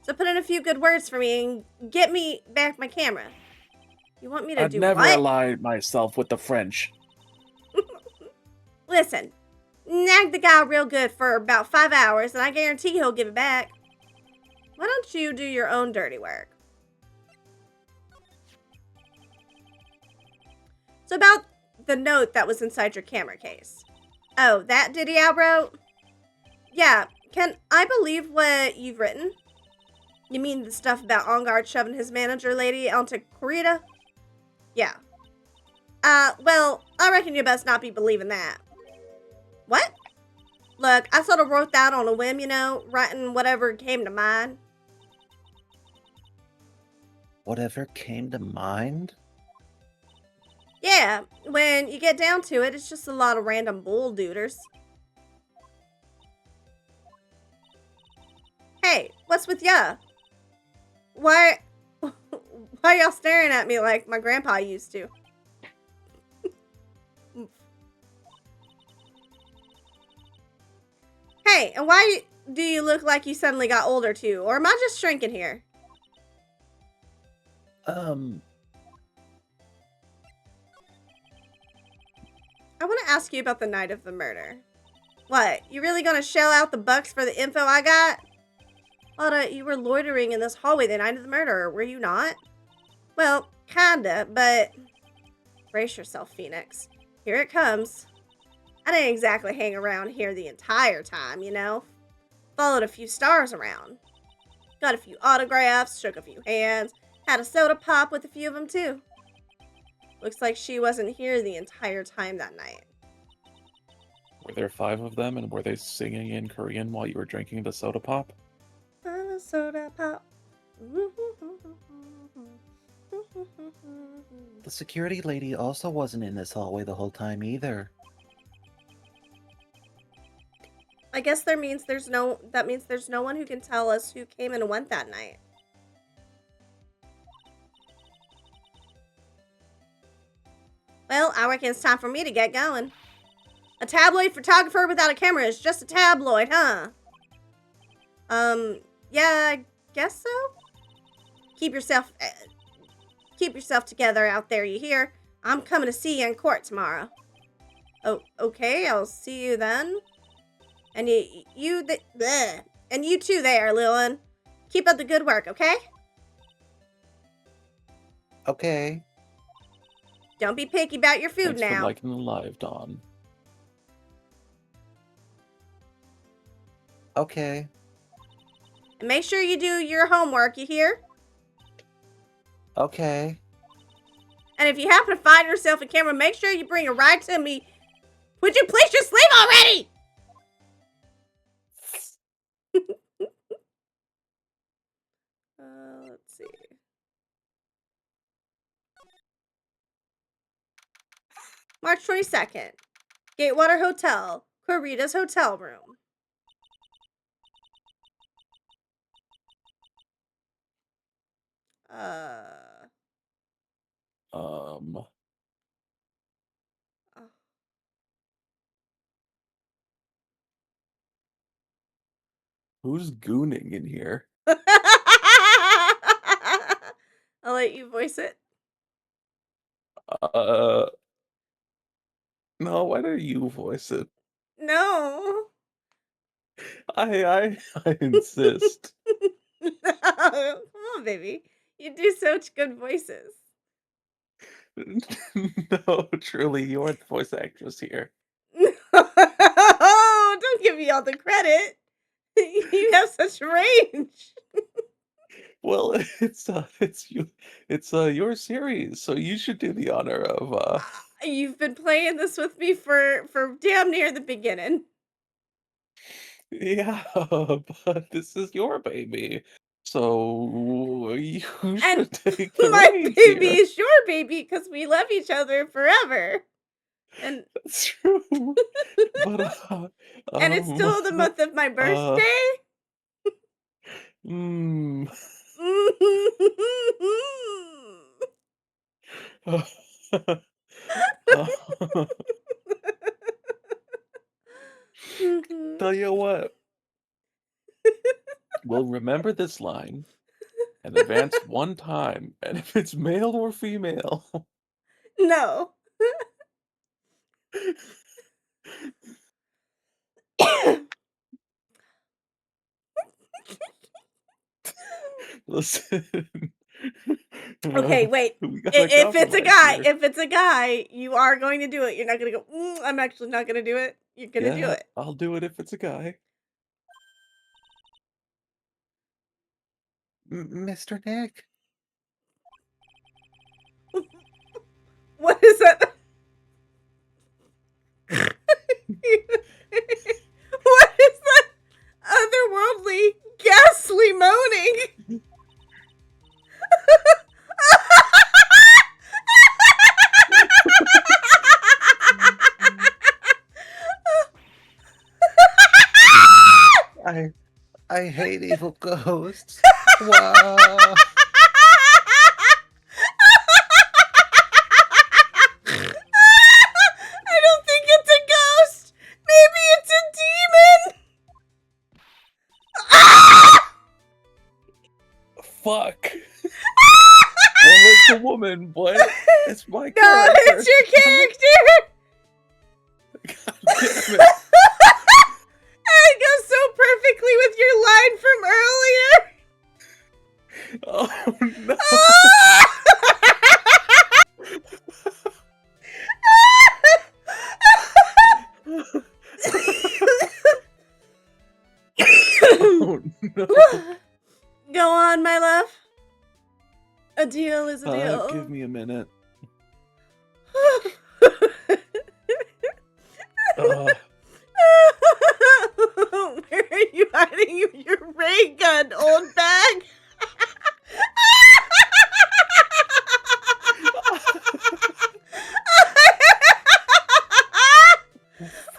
A: So put in a few good words for me and get me back my camera. You want me to do what?
B: I'd never ally myself with the French.
A: Listen, nag the guy real good for about 5 hours and I guarantee he'll give it back. Why don't you do your own dirty work? So about the note that was inside your camera case. Oh, that Diddy I wrote? Yeah, can I believe what you've written? You mean the stuff about On Guard shoving his manager lady onto Corita? Yeah. Well, I reckon you best not be believing that. What? Look, I sort of wrote that on a whim, you know, writing whatever came to mind.
E: Whatever came to mind?
A: Yeah, when you get down to it, it's just a lot of random bull duders. Hey, what's with ya? Why y'all staring at me like my grandpa used to? Hey, and why do you look like you suddenly got older too? Or am I just shrinking here? I want to ask you about the night of the murder. What, you really gonna shell out the bucks for the info I got? Lotta, you were loitering in this hallway the night of the murder, were you not? Well, kinda, but... Brace yourself, Phoenix. Here it comes. I didn't exactly hang around here the entire time, you know? Followed a few stars around. Got a few autographs, shook a few hands, had a soda pop with a few of them too. Looks like she wasn't here the entire time that night.
B: Were there 5 of them, and were they singing in Korean while you were drinking the soda pop?
A: Soda pop.
E: The security lady also wasn't in this hallway the whole time either.
A: I guess that means there's no one who can tell us who came and went that night. Well, I reckon it's time for me to get going. A tabloid photographer without a camera is just a tabloid, huh? Yeah, I guess so. Keep yourself together out there, you hear? I'm coming to see you in court tomorrow. Oh, okay, I'll see you then. And you too there, Lillian. Keep up the good work, okay?
E: Okay.
A: Don't be picky about your food
B: Thanks
A: now.
B: for liking the live, Dawn.
E: Okay.
A: And make sure you do your homework, you hear?
E: Okay.
A: And if you happen to find yourself a camera, make sure you bring a ride to me. Would you please just leave already? Let's see. March 22nd. Gatewater Hotel. Corita's hotel room.
B: Who's gooning in here?
A: I'll let you voice it.
B: No, why don't you voice it?
A: No.
B: I insist.
A: No. Come on, baby. You do such good voices.
B: No, truly, you are the voice actress here.
A: Oh, don't give me all the credit. You have such range.
B: Well, it's your series, so you should do the honor of
A: You've been playing this with me for damn near the beginning.
B: Yeah, but this is your baby. So you
A: And
B: should take the
A: my
B: reins
A: baby
B: here.
A: is your baby because we love each other forever. And
B: That's true. But
A: and it's still the month of my birthday.
B: mm, tell you what, we'll remember this line and advance one time, and if it's male or female.
A: No.
B: Listen.
A: Okay, wait. If it's a guy, you are going to do it. You're not going to go, I'm actually not going to do it. You're going to do it.
B: I'll do it if it's a guy.
E: Mr. Nick?
A: What is that? What is that otherworldly, ghastly moaning?
E: I hate evil ghosts. Wow.
A: I don't think it's a ghost. Maybe it's a demon.
B: Fuck. Well, it's a woman, but it's my character.
A: No, it's your character.
B: God damn it.
A: It goes so perfectly with your line from earlier.
B: Oh no. Oh no.
A: Go on, my love. A deal is a deal.
B: Give me a minute.
A: Where are you hiding your ray gun, old bag?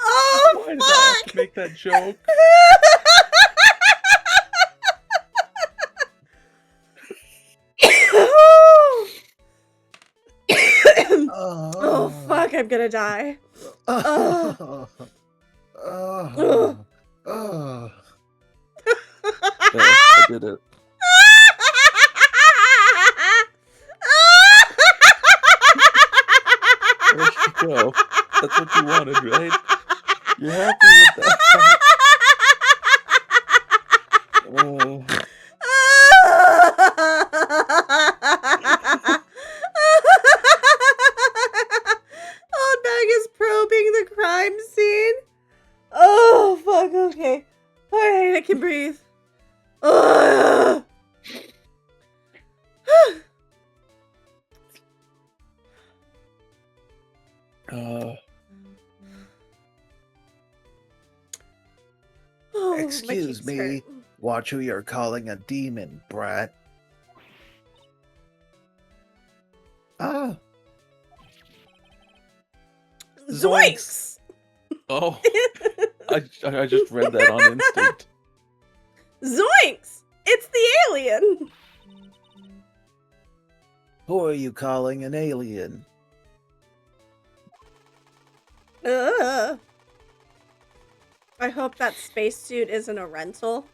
A: Oh,
B: why did I have to make that joke?
A: Oh, fuck, I'm gonna die.
B: I did it. There you go. That's what you wanted, right? You're happy with that?
A: Old Bag is probing the crime scene. Oh, fuck, okay. Alright, I can breathe. Oh,
E: Excuse me.
A: hurt.
E: Watch who you're calling a demon, brat. Ah.
A: Zoinks!
B: Oh, I just read that on instinct.
A: Zoinks! It's the alien!
E: Who are you calling an alien?
A: I hope that spacesuit isn't a rental.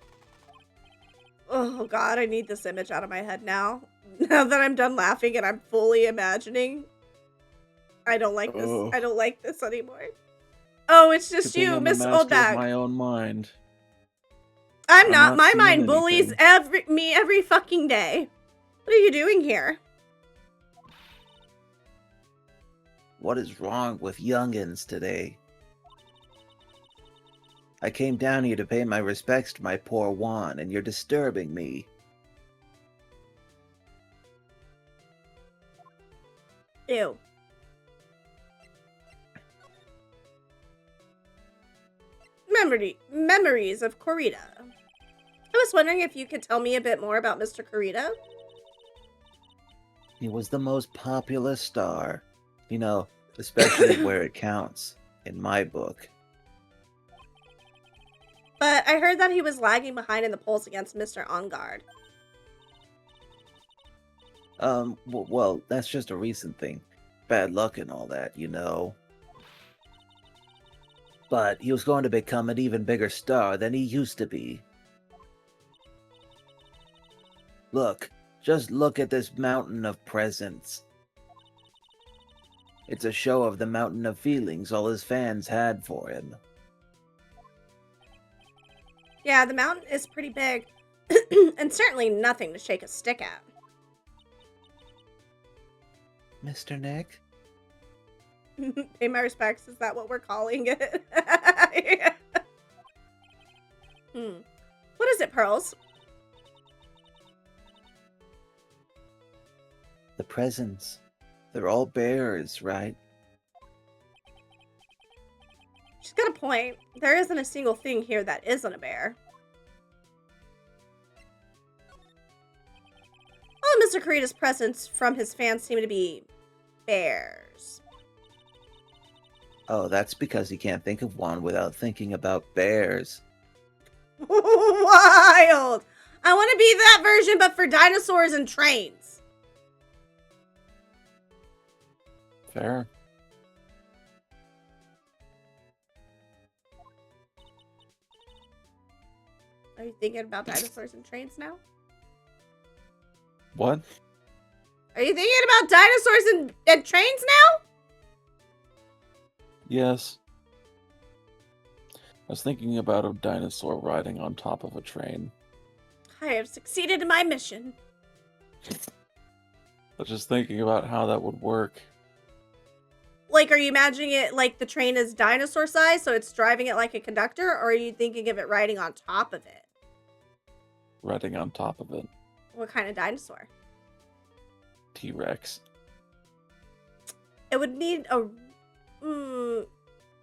A: Oh god, I need this image out of my head now. Now that I'm done laughing and I'm fully imagining. I don't like this. I don't like this anymore. Oh, it's just you, Miss Oldbag.
B: My own mind.
A: I'm not. My mind bullies me every fucking day. What are you doing here?
E: What is wrong with youngins today? I came down here to pay my respects to my poor Juan, and you're disturbing me.
A: Ew. Memories of Corita. I was wondering if you could tell me a bit more about Mr. Corita.
E: He was the most popular star. You know, especially where it counts, in my book.
A: But I heard that he was lagging behind in the polls against Mr. Ongard.
E: Well, that's just a recent thing. Bad luck and all that, you know. But he was going to become an even bigger star than he used to be. Look, just look at this mountain of presents. It's a show of the mountain of feelings all his fans had for him.
A: Yeah, the mountain is pretty big. And certainly nothing to shake a stick at.
E: Mr. Nick?
A: Pay my respects, is that what we're calling it? Yeah. What is it, Pearls?
E: The presents. They're all bears, right?
A: She's got a point. There isn't a single thing here that isn't a bear. All of Mr. Corita's presents from his fans seem to be bears.
E: Oh, that's because he can't think of one without thinking about bears.
A: Wild! I want to be that version, but for dinosaurs and trains.
B: Fair.
A: Are you thinking about dinosaurs and trains now?
B: What?
A: Are you thinking about dinosaurs and trains now?
B: Yes. I was thinking about a dinosaur riding on top of a train.
A: I have succeeded in my mission.
B: I was just thinking about how that would work.
A: Like, are you imagining it like the train is dinosaur size, so it's driving it like a conductor, or are you thinking of it riding on top of it?
B: Riding on top of it.
A: What kind of dinosaur?
B: T-Rex.
A: It would need a...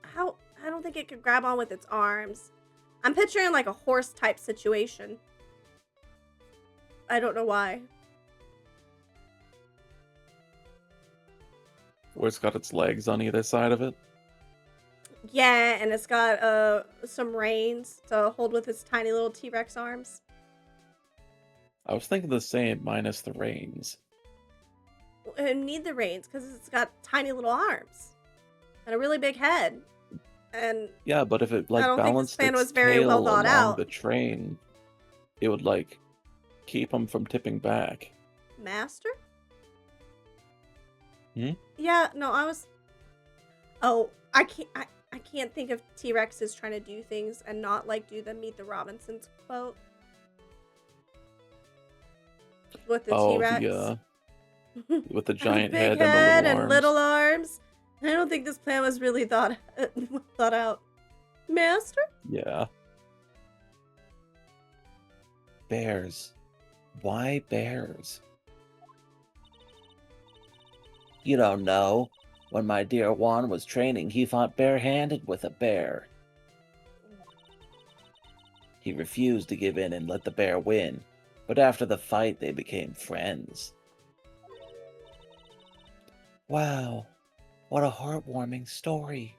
A: how... I don't think it could grab on with its arms. I'm picturing like a horse type situation. I don't know why.
B: Where it's got its legs on either side of it.
A: Yeah, and it's got some reins to hold with its tiny little T-Rex arms.
B: I was thinking the same, minus the reins.
A: It need the reins because it's got tiny little arms and a really big head. And
B: yeah, but if it like
A: I don't
B: balanced
A: think this plan
B: its
A: was very
B: tail
A: well thought
B: along
A: out.
B: the train, it would like keep them from tipping back.
A: Master?
B: Hmm?
A: Yeah, no, I was. Oh, I can't think of T-Rex is trying to do things and not like do the Meet the Robinsons quote with the T-Rex.
B: With the giant
A: big
B: head and the little
A: and
B: arms.
A: little arms. I don't think this plan was really thought out. Master?
B: Yeah.
E: Bears. Why bears? You don't know. When my dear Juan was training, he fought barehanded with a bear. He refused to give in and let the bear win, but after the fight, they became friends. Wow, what a heartwarming story.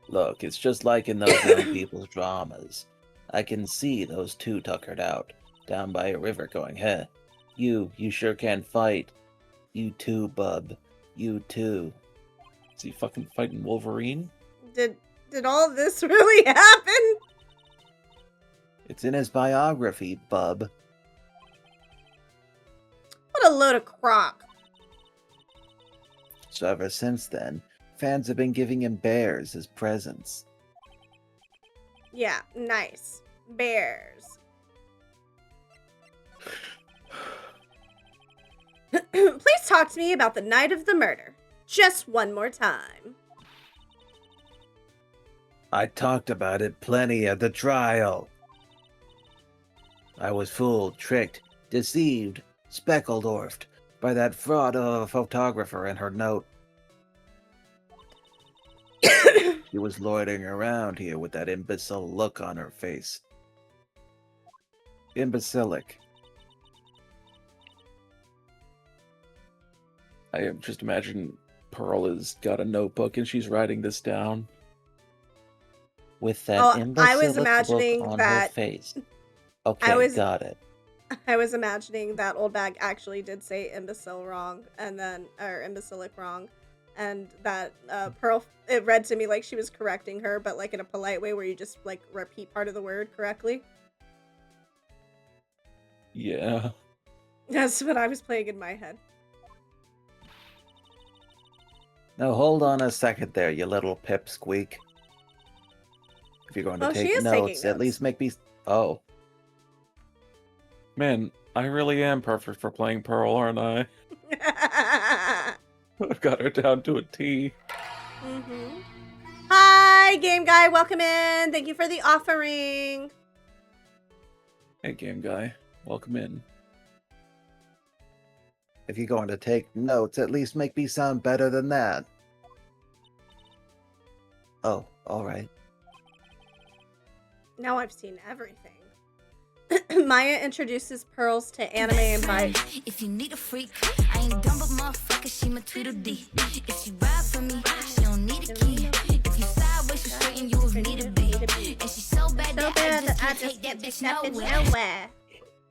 E: Look, it's just like in those young people's dramas. I can see those two tuckered out, down by a river going, heh, you sure can fight. You too, bub. You too.
B: Is he fucking fighting Wolverine?
A: Did all this really happen?
E: It's in his biography, bub.
A: What a load of crock.
E: So ever since then, fans have been giving him bears as presents.
A: Yeah, nice. Bears. Please talk to me about the night of the murder. Just one more time.
E: I talked about it plenty at the trial. I was fooled, tricked, deceived, speckeldorfed by that fraud of a photographer and her note. She was loitering around here with that imbecile look on her face. Imbecilic.
B: I just imagine Pearl has got a notebook and she's writing this down.
E: With that imbecilic
A: look
E: on her face. Okay, got it.
A: I was imagining that old bag actually did say imbecile wrong, or imbecilic wrong, and that Pearl, it read to me like she was correcting her, but like in a polite way where you just like repeat part of the word correctly.
B: Yeah.
A: That's what I was playing in my head.
E: Now hold on a second there, you little pipsqueak. If you're going to take notes, at least make me... Oh.
B: Man, I really am perfect for playing Pearl, aren't I? I've got her down to a T.
A: Mm-hmm. Hi, Game Guy. Welcome in. Thank you for the offering.
B: Hey, Game Guy. Welcome in.
E: If you're going to take notes, at least make me sound better than that. Oh, alright.
A: Now I've seen everything. Maya introduces Pearls to anime and bite.
F: If you need a freak, I ain't dumb but motherfucker, she my Tweedledee. If she ride for me, she don't need a key. If you sideways, she straighten you if need a be. And she's so bad that I just can't take that bitch nowhere.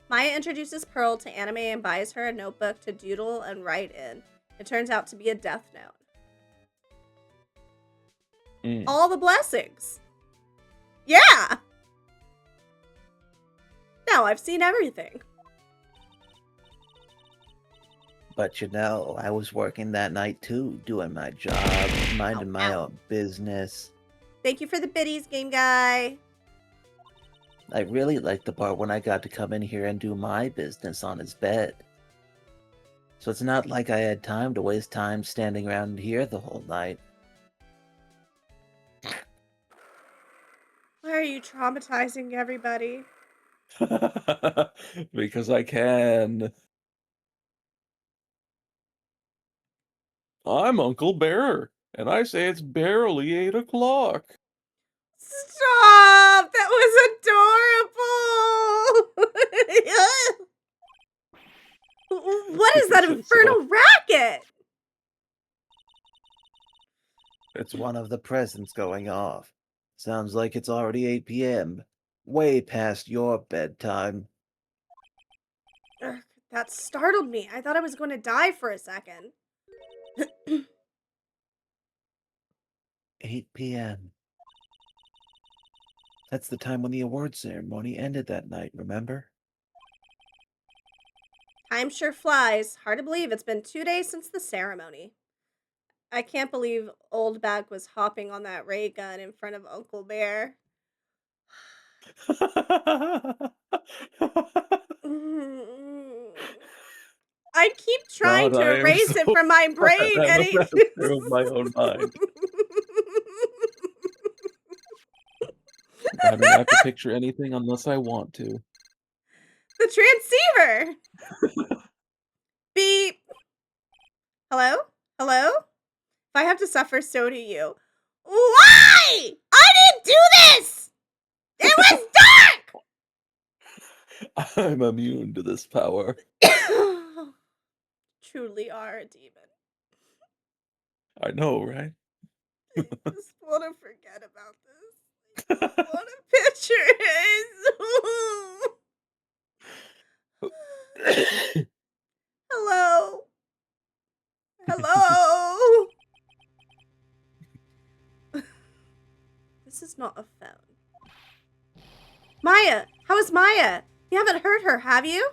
A: Maya introduces Pearl to anime and buys her a notebook to doodle and write in. It turns out to be a death note. All the blessings. Yeah! Now I've seen everything.
E: But you know, I was working that night too, doing my job, minding my own business.
A: Thank you for the biddies, Game Guy.
E: I really liked the part when I got to come in here and do my business on his bed. So it's not like I had time to waste time standing around here the whole night.
A: Why are you traumatizing everybody?
B: Because I can. I'm Uncle Bear, and I say it's barely 8 o'clock.
A: Stop! That was adorable! What is that infernal racket?
E: It's one of the presents going off. Sounds like it's already 8 p.m. Way past your bedtime.
A: That startled me. I thought I was going to die for a second.
E: 8 p.m. That's the time when the award ceremony ended that night, remember?
A: Time sure flies. Hard to believe it's been 2 days since the ceremony. I can't believe Old Bag was hopping on that ray gun in front of Uncle Bear. I keep trying
B: God,
A: to
B: I am
A: erase it
B: so
A: from my
B: glad
A: brain,
B: I'm
A: and
B: a
A: it
B: master of my own mind. I mean, I have to picture anything unless I want to.
A: The transceiver! Beep! Hello? Hello? If I have to suffer, so do you. Why? I didn't do this! It was dark!
B: I'm immune to this power.
A: Truly are a demon.
B: I know, right?
A: I just want to forget about this. I don't want to picture it. Hello? Hello? This is not a phone. Maya! How is Maya? You haven't heard her, have you?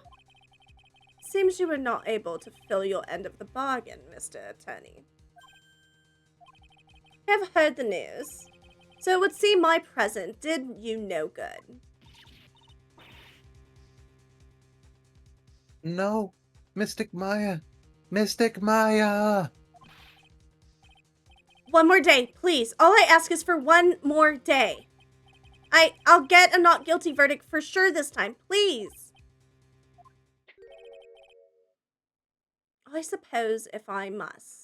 A: Seems you were not able to fill your end of the bargain, Mr. Attorney. I have heard the news. So it would seem my present did you no good.
E: No, Mystic Maya. Mystic Maya!
A: One more day, please. All I ask is for one more day. I'll get a not guilty verdict for sure this time, please. I suppose if I must.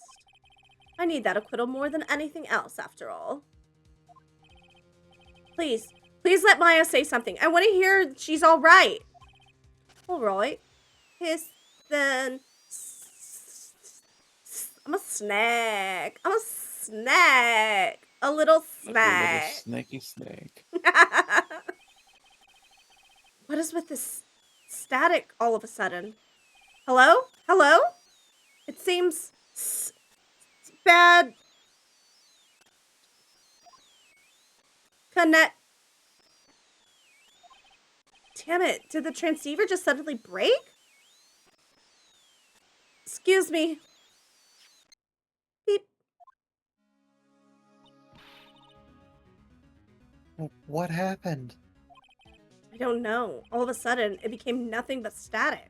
A: I need that acquittal more than anything else, after all. Please, please let Maya say something. I want to hear she's all right. All right. Here's then. I'm a snack. I'm a snack. A little snack.
B: Like a little snaky snake.
A: What is with this static all of a sudden? Hello? Hello? It seems bad. Connect. Damn it. Did the transceiver just suddenly break? Excuse me. Beep.
E: What happened?
A: I don't know. All of a sudden, it became nothing but static.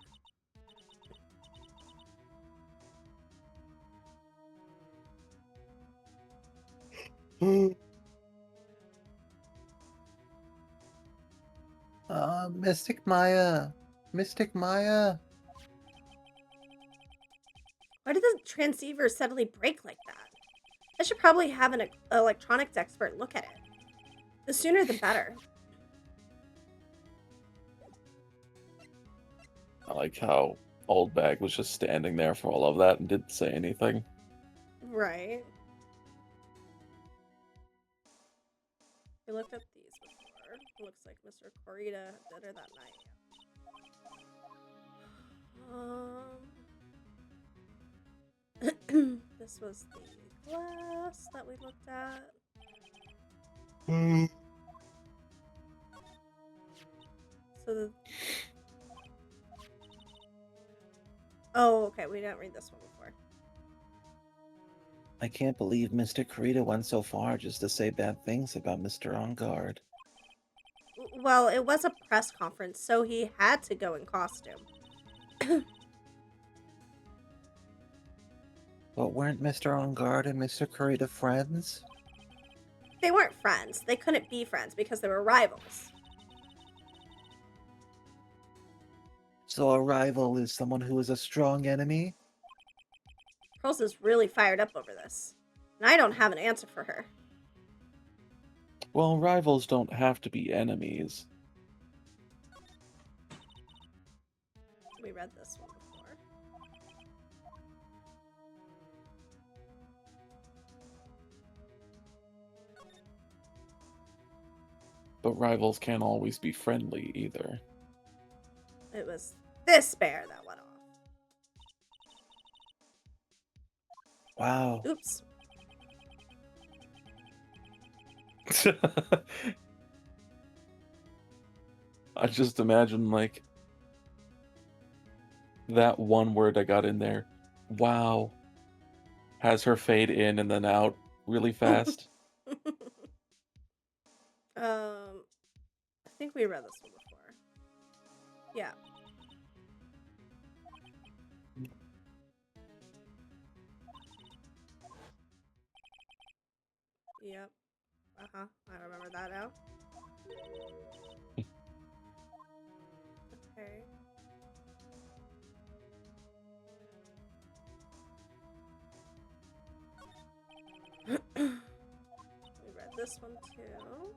E: Mystic Maya. Mystic Maya.
A: Why did the transceiver suddenly break like that? I should probably have an electronics expert look at it. The sooner the better.
B: I like how Old Bag was just standing there for all of that and didn't say anything.
A: Right. We looked at these before. It looks like Mr. Corita had dinner that night. This was the glass that we looked at. So oh, okay, we didn't read this one before.
E: I can't believe Mr. Corita went so far just to say bad things about Mr. On Guard.
A: Well, it was a press conference, so he had to go in costume.
E: But weren't Mr. On Guard and Mr. Corita friends?
A: They weren't friends. They couldn't be friends because they were rivals.
E: So a rival is someone who is a strong enemy?
A: Pearls is really fired up over this, and I don't have an answer for her.
B: Well, rivals don't have to be enemies.
A: We read this one before.
B: But rivals can't always be friendly either.
A: It was this bear that went off.
E: Wow.
A: Oops.
B: I just imagine, like, that one word I got in there. Wow. Has her fade in and then out really fast.
A: I think we read this one before. Yeah. Yep. Uh-huh. I remember that now. Okay. We read this one too.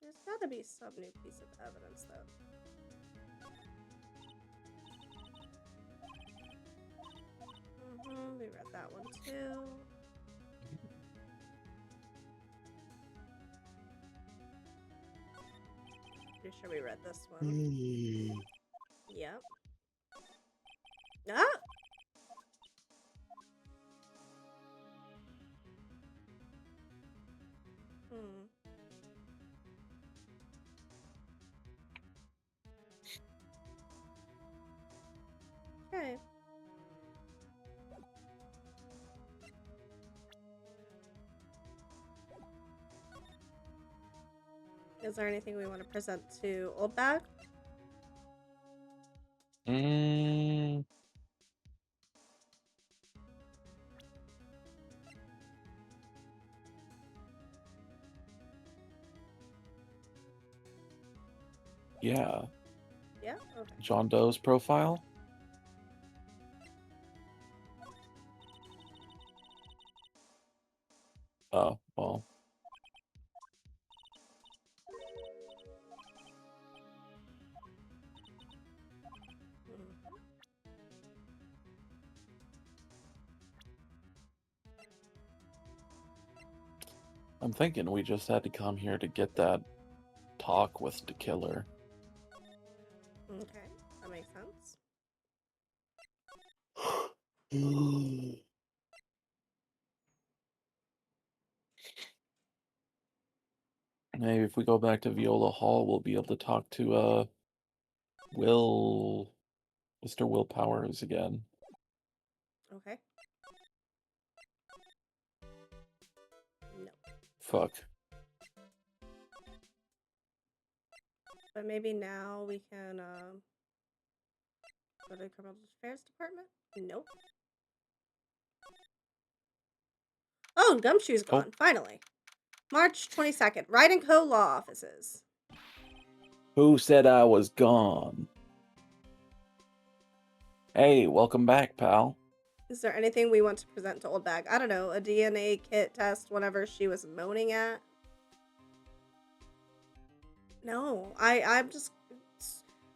A: There's gotta be some new piece of evidence though. We read that one too. Pretty sure we read this one. Yep. Ah! Okay. Is there anything we want to present to Old Bag?
B: Yeah.
A: Yeah? Okay.
B: John Doe's profile? Oh, well. I'm thinking we just had to come here to get that talk with the killer.
A: Okay, that makes sense.
B: Maybe if we go back to Viola Hall, we'll be able to talk to Mr. Will Powers again.
A: Okay. No.
B: Fuck.
A: But maybe now we can go to the Criminal Affairs Department? Nope. Oh, Gumshoe's gone, finally. March 22nd, Wright & Co. Law Offices.
B: Who said I was gone? Hey, welcome back, pal.
A: Is there anything we want to present to Old Bag? I don't know, a DNA kit test, whatever she was moaning at? No, I'm just...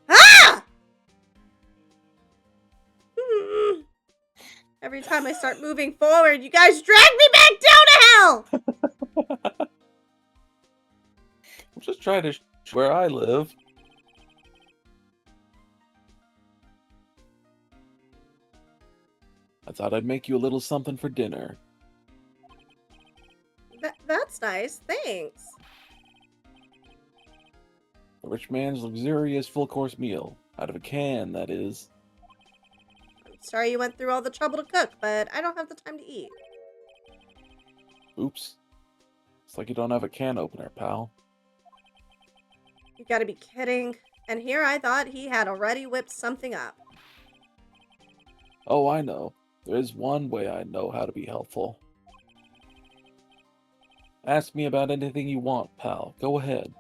A: Ah! Every time I start moving forward, you guys drag me back down to hell!
B: I'm just trying to where I live. I thought I'd make you a little something for dinner.
A: That's nice, thanks.
B: A rich man's luxurious full-course meal. Out of a can, that is.
A: I'm sorry you went through all the trouble to cook, but I don't have the time to eat.
B: Oops. It's like you don't have a can opener, pal.
A: You gotta be kidding. And here I thought he had already whipped something up.
B: Oh, I know. There is one way I know how to be helpful. Ask me about anything you want, pal. Go ahead.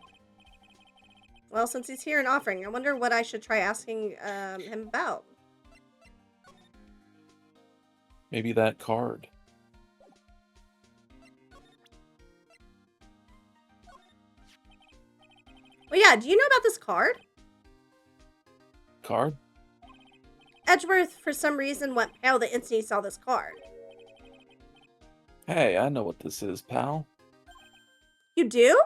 A: Well, since he's here and offering, I wonder what I should try asking him about.
B: Maybe that card.
A: Well, yeah, do you know about this card?
B: Card?
A: Edgeworth, for some reason, went pale the instant he saw this card.
B: Hey, I know what this is, pal.
A: You do?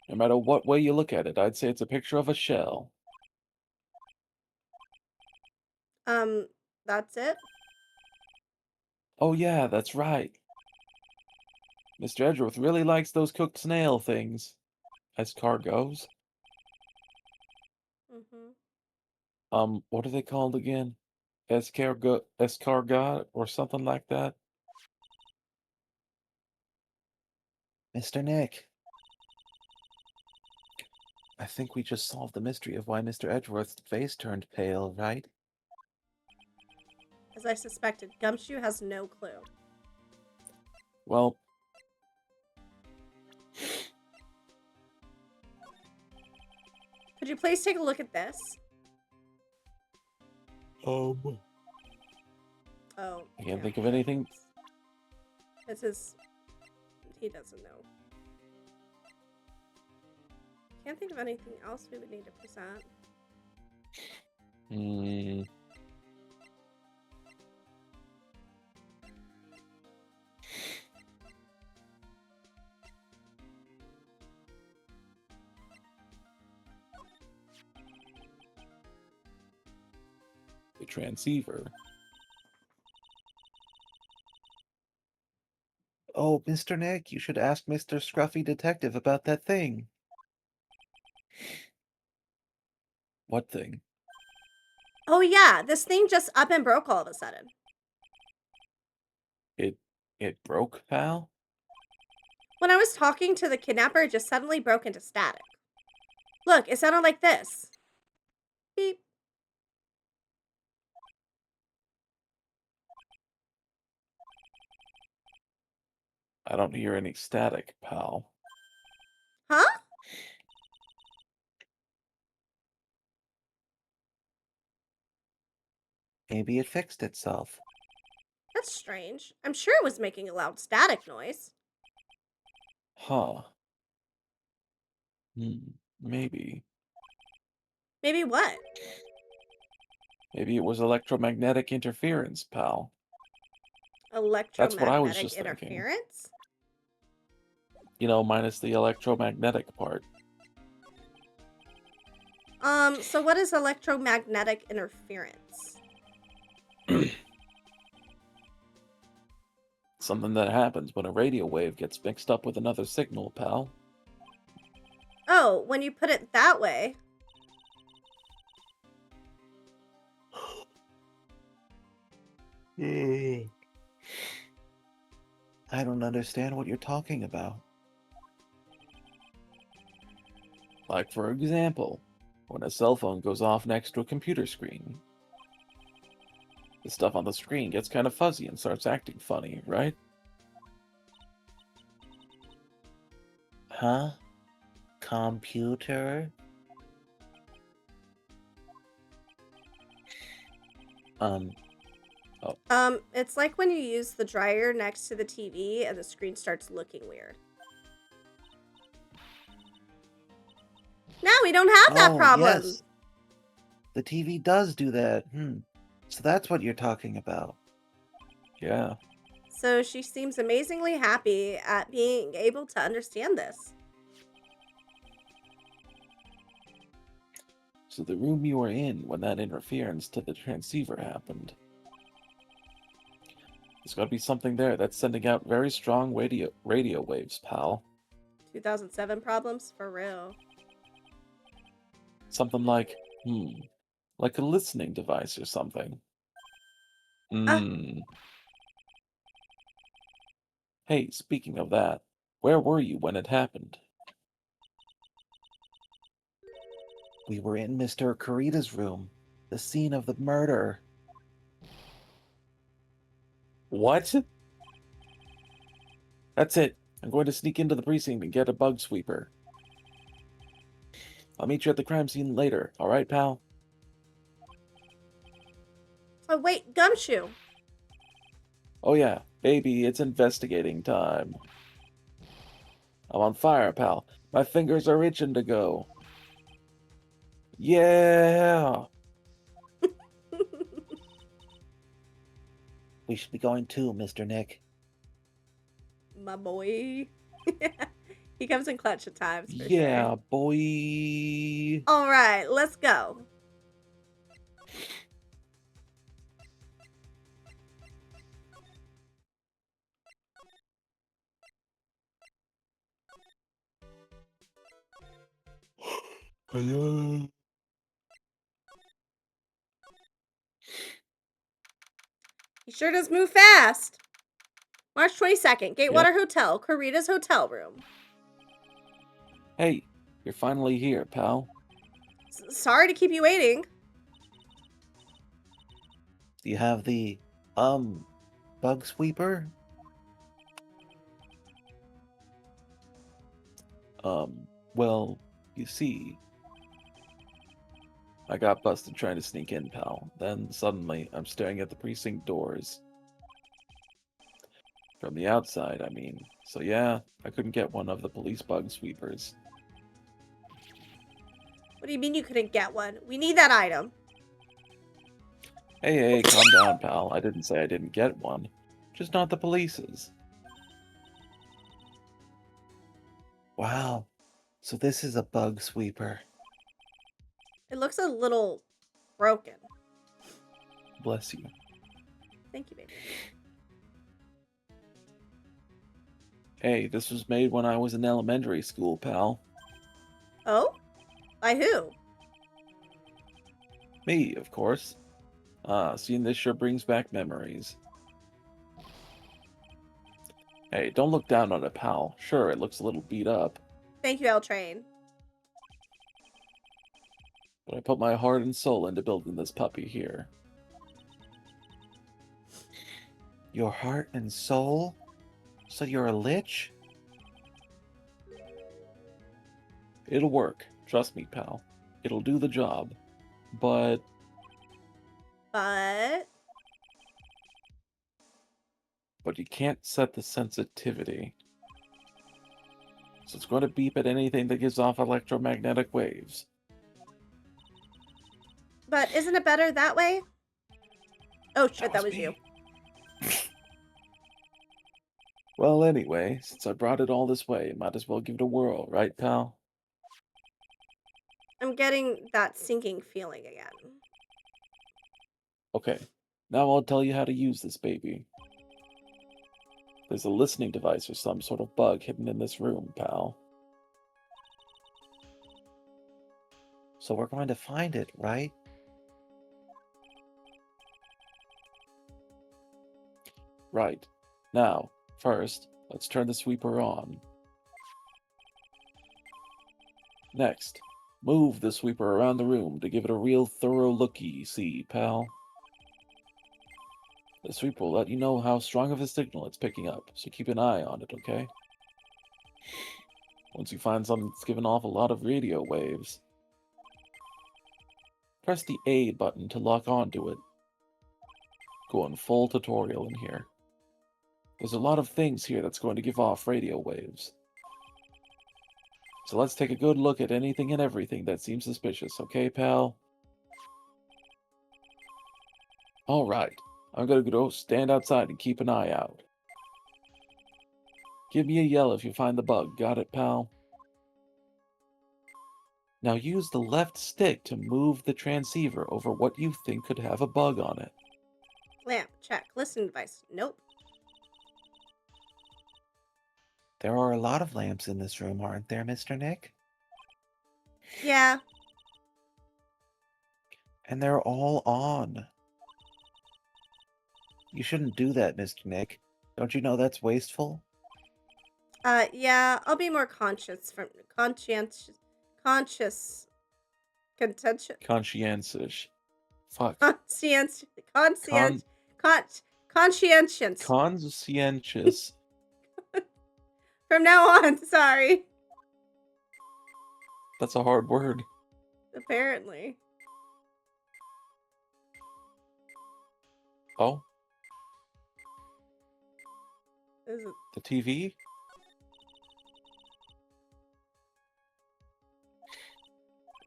B: No matter what way you look at it, I'd say it's a picture of a shell.
A: That's it?
B: Oh yeah, that's right. Mr. Edgeworth really likes those cooked snail things. Escargots. What are they called again? Escargot, or something like that?
E: Mr. Nick.
B: I think we just solved the mystery of why Mr. Edgeworth's face turned pale, right?
A: As I suspected, Gumshoe has no clue.
B: Well...
A: Could you please take a look at this?
B: Oh. I can't think of anything.
A: This is... He doesn't know. Can't think of anything else we would need to present.
B: The transceiver.
E: Oh, Mr. Nick, you should ask Mr. Scruffy Detective about that thing.
B: What thing?
A: Oh yeah, this thing just up and broke all of a sudden.
B: It broke, pal?
A: When I was talking to the kidnapper, it just suddenly broke into static. Look, it sounded like this. Beep.
B: I don't hear any static, pal.
A: Huh?
E: Maybe it fixed itself.
A: That's strange. I'm sure it was making a loud static noise.
B: Huh. Maybe.
A: Maybe what?
B: Maybe it was electromagnetic interference, pal.
A: Electromagnetic
B: That's what I was just
A: interference?
B: thinking. You know, minus the electromagnetic part.
A: So what is electromagnetic interference?
B: Something that happens when a radio wave gets mixed up with another signal, pal.
A: Oh, when you put it that way.
E: I don't understand what you're talking about.
B: Like, for example, when a cell phone goes off next to a computer screen. The stuff on the screen gets kind of fuzzy and starts acting funny, right?
E: Huh? Computer?
A: It's like when you use the dryer next to the TV and the screen starts looking weird. Now we don't have that problem.
E: Yes. The TV does do that. So that's what you're talking about.
B: Yeah.
A: So she seems amazingly happy at being able to understand this.
B: So the room you were in when that interference to the transceiver happened. There's got to be something there that's sending out very strong radio waves, pal.
A: 2007 problems? For real.
B: Something like, like a listening device or something. Hey, speaking of that, where were you when it happened?
E: We were in Mr. Kurita's room, the scene of the murder.
B: What? That's it. I'm going to sneak into the precinct and get a bug sweeper. I'll meet you at the crime scene later, alright, pal?
A: Oh, wait, Gumshoe.
B: Oh yeah, baby, it's investigating time. I'm on fire, pal. My fingers are itching to go. Yeah!
E: We should be going too, Mr. Nick.
A: My boy. He comes in clutch at times.
B: Yeah,
A: sure.
B: boy.
A: All right, let's go. He sure does move fast. March 22nd, Gatewater Hotel, Corita's hotel room.
B: Hey, you're finally here, pal.
A: Sorry to keep you waiting.
E: Do you have the, bug sweeper?
B: Well, you see, I got busted trying to sneak in, pal. Then, suddenly, I'm staring at the precinct doors. From the outside, I mean. So yeah, I couldn't get one of the police bug sweepers.
A: What do you mean you couldn't get one? We need that item.
B: Hey, calm down, pal. I didn't say I didn't get one. Just not the police's.
E: Wow. So this is a bug sweeper.
A: It looks a little broken.
B: Bless you.
A: Thank you, baby.
B: Hey, this was made when I was in elementary school, pal.
A: Oh? By who?
B: Me, of course. Seeing this sure brings back memories. Hey, don't look down on it, pal. Sure, it looks a little beat up.
A: Thank you, L-Train.
B: But I put my heart and soul into building this puppy here.
E: Your heart and soul? So you're a lich?
B: It'll work. Trust me, pal. It'll do the job. But you can't set the sensitivity. So it's going to beep at anything that gives off electromagnetic waves.
A: But isn't it better that way? Oh shit, that was you.
B: Well, anyway, since I brought it all this way, might as well give it a whirl, right, pal?
A: I'm getting that sinking feeling again.
B: Okay, now I'll tell you how to use this baby. There's a listening device or some sort of bug hidden in this room, pal.
E: So we're going to find it, right?
B: Right. Now, first, let's turn the sweeper on. Next, move the sweeper around the room to give it a real thorough looky-see, pal. The sweeper will let you know how strong of a signal it's picking up, so keep an eye on it, okay? Once you find something that's giving off a lot of radio waves, press the A button to lock onto it. Going full tutorial in here. There's a lot of things here that's going to give off radio waves. So let's take a good look at anything and everything that seems suspicious, okay, pal? Alright, I'm gonna go stand outside and keep an eye out. Give me a yell if you find the bug, got it, pal? Now use the left stick to move the transceiver over what you think could have a bug on it.
A: Lamp, check. Listening device, nope.
E: There are a lot of lamps in this room, aren't there, Mr. Nick?
A: Yeah.
E: And they're all on. You shouldn't do that, Mr. Nick. Don't you know that's wasteful?
A: Yeah, I'll be more conscientious.
B: Fuck.
A: Conscientious.
B: Conscientious.
A: From now on, sorry.
B: That's a hard word.
A: Apparently.
B: Oh?
A: Is it...
B: The TV?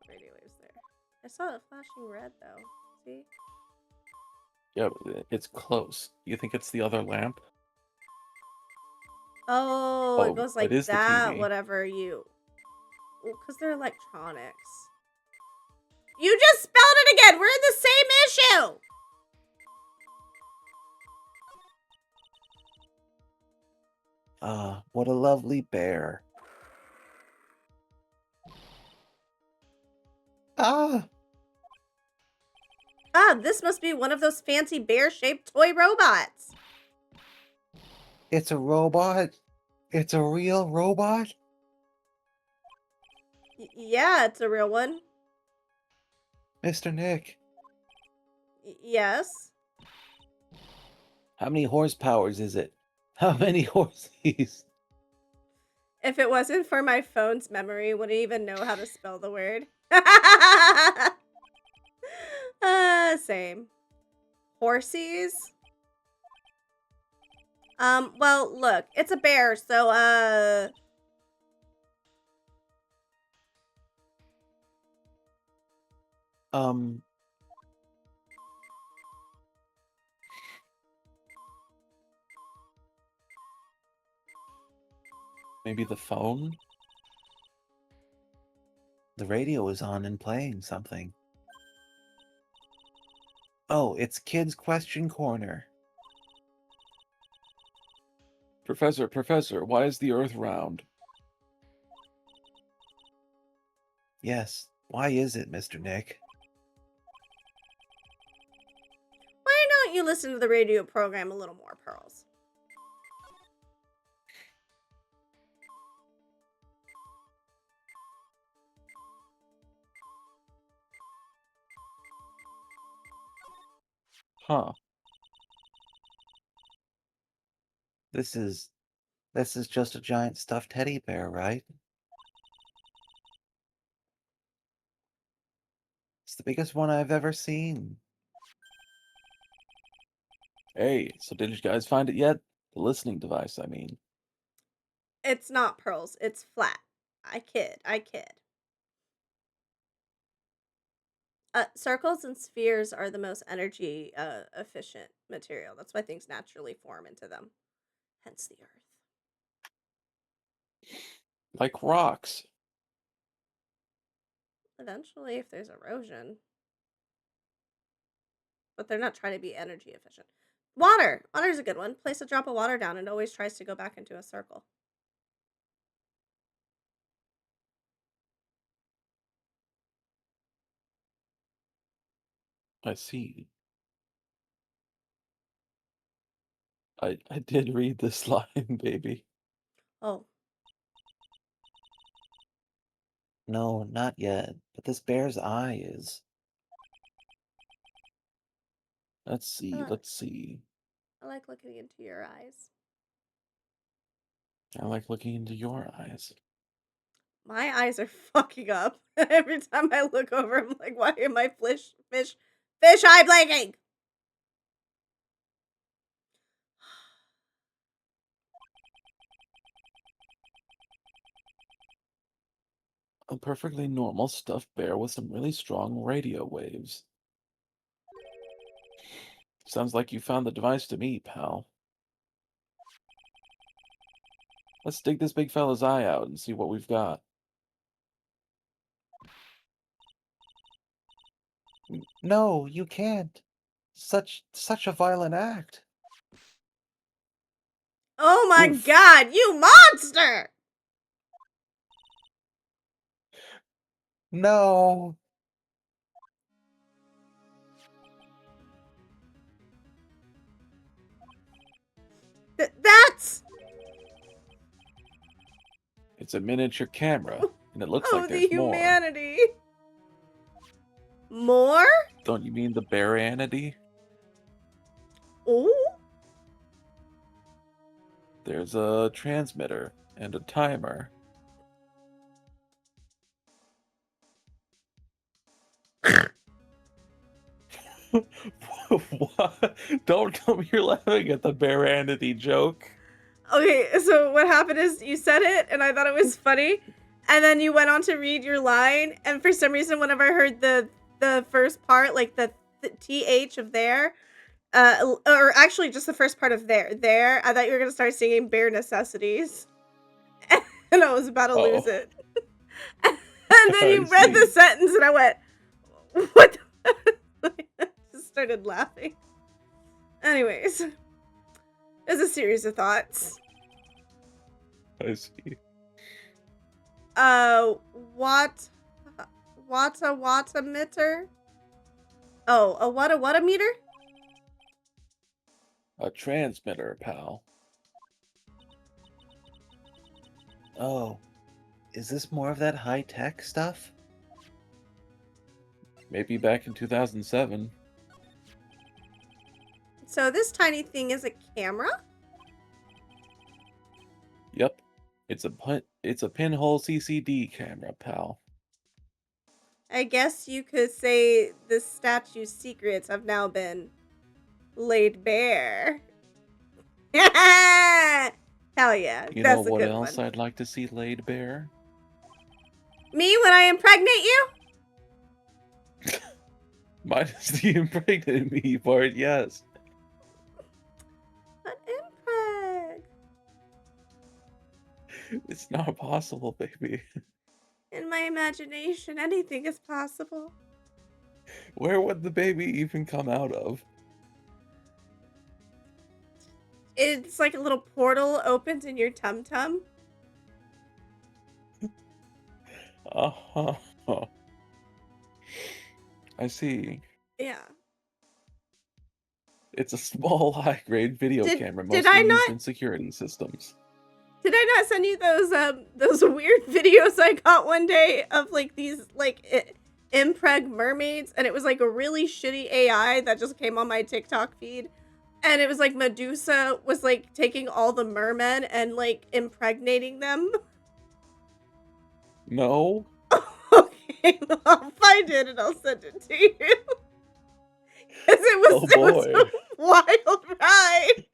A: Radio waves there. I saw it flashing red though. See?
B: Yeah, it's close. You think it's the other lamp?
A: Oh, it goes like that,
B: TV.
A: whatever you... Well, because they're electronics. You just spelled it again! We're in the same issue!
E: What a lovely bear. Ah!
A: Ah, this must be one of those fancy bear-shaped toy robots.
E: It's a robot? It's a real robot?
A: Yeah, it's a real one.
E: Mr. Nick.
A: Yes.
E: How many horsepowers is it? How many horses?
A: If it wasn't for my phone's memory, wouldn't even know how to spell the word. Same. Horsies? Well, look, it's a bear, so,
B: Maybe the phone?
E: The radio is on and playing something. Oh, it's Kids Question Corner.
B: Professor, why is the Earth round?
E: Yes, why is it, Mr. Nick?
A: why don't you listen to the radio program a little more, Pearls?
B: Huh.
E: This is just a giant stuffed teddy bear, right? It's the biggest one I've ever seen.
B: Hey, so did you guys find it yet? The listening device, I mean.
A: It's not, Pearls. It's flat. I kid. Circles and spheres are the most energy efficient material. That's why things naturally form into them. Hence the Earth.
B: Like rocks.
A: Eventually, if there's erosion. But they're not trying to be energy efficient. Water! Water's a good one. Place a drop of water down and it always tries to go back into a circle.
B: I see. I did read this line, baby.
A: Oh.
E: No, not yet. But this bear's eye is.
B: Let's see.
A: I like looking into your eyes.
B: I like looking into your eyes.
A: My eyes are fucking up. Every time I look over, I'm like, why am I fish eye blanking?
B: A perfectly normal stuffed bear with some really strong radio waves. Sounds like you found the device to me, pal. Let's dig this big fella's eye out and see what we've got.
E: No, you can't. Such a violent act.
A: Oh my
B: Oof.
A: god, you monster!
E: No.
A: That's...
B: It's a miniature camera, and it looks
A: oh,
B: like there's
A: the humanity. More?
B: Don't you mean the bearanity?
A: Ooh.
B: There's a transmitter and a timer. What? Don't tell me you're laughing at the bearanity joke.
A: Okay, so what happened is you said it, and I thought it was funny, and then you went on to read your line, and for some reason, whenever I heard the first part, like the th of there, or actually just the first part of there, I thought you were gonna start singing bare necessities, and I was about to lose it. And then you read the sentence, and I went, "What?" I just started laughing. Anyways, it's a series of thoughts.
B: I see.
A: Watt-a-meter? Oh, a what-a-meter?
B: A transmitter, pal.
E: Oh, is this more of that high-tech stuff?
B: Maybe back in 2007.
A: So this tiny thing is a camera?
B: Yep. It's a pinhole CCD camera, pal.
A: I guess you could say the statue's secrets have now been laid bare. Hell yeah,
B: You
A: that's
B: know
A: a
B: what
A: good
B: else
A: one.
B: I'd like to see laid bare?
A: Me when I impregnate you?
B: Minus the impregnated me part, yes.
A: An impreg.
B: It's not possible, baby.
A: In my imagination, anything is possible.
B: Where would the baby even come out of?
A: It's like a little portal opens in your tum-tum.
B: Uh-huh. I see.
A: Yeah.
B: It's a small, high-grade video camera
A: did
B: mostly
A: I not-
B: used in security systems.
A: Did I not send you those weird videos I got one day of like these like impreg mermaids, and it was like a really shitty AI that just came on my TikTok feed, and it was like Medusa was like taking all the mermen and like impregnating them.
B: No.
A: Okay, I'll find it and I'll send it to you. Because it was a wild ride.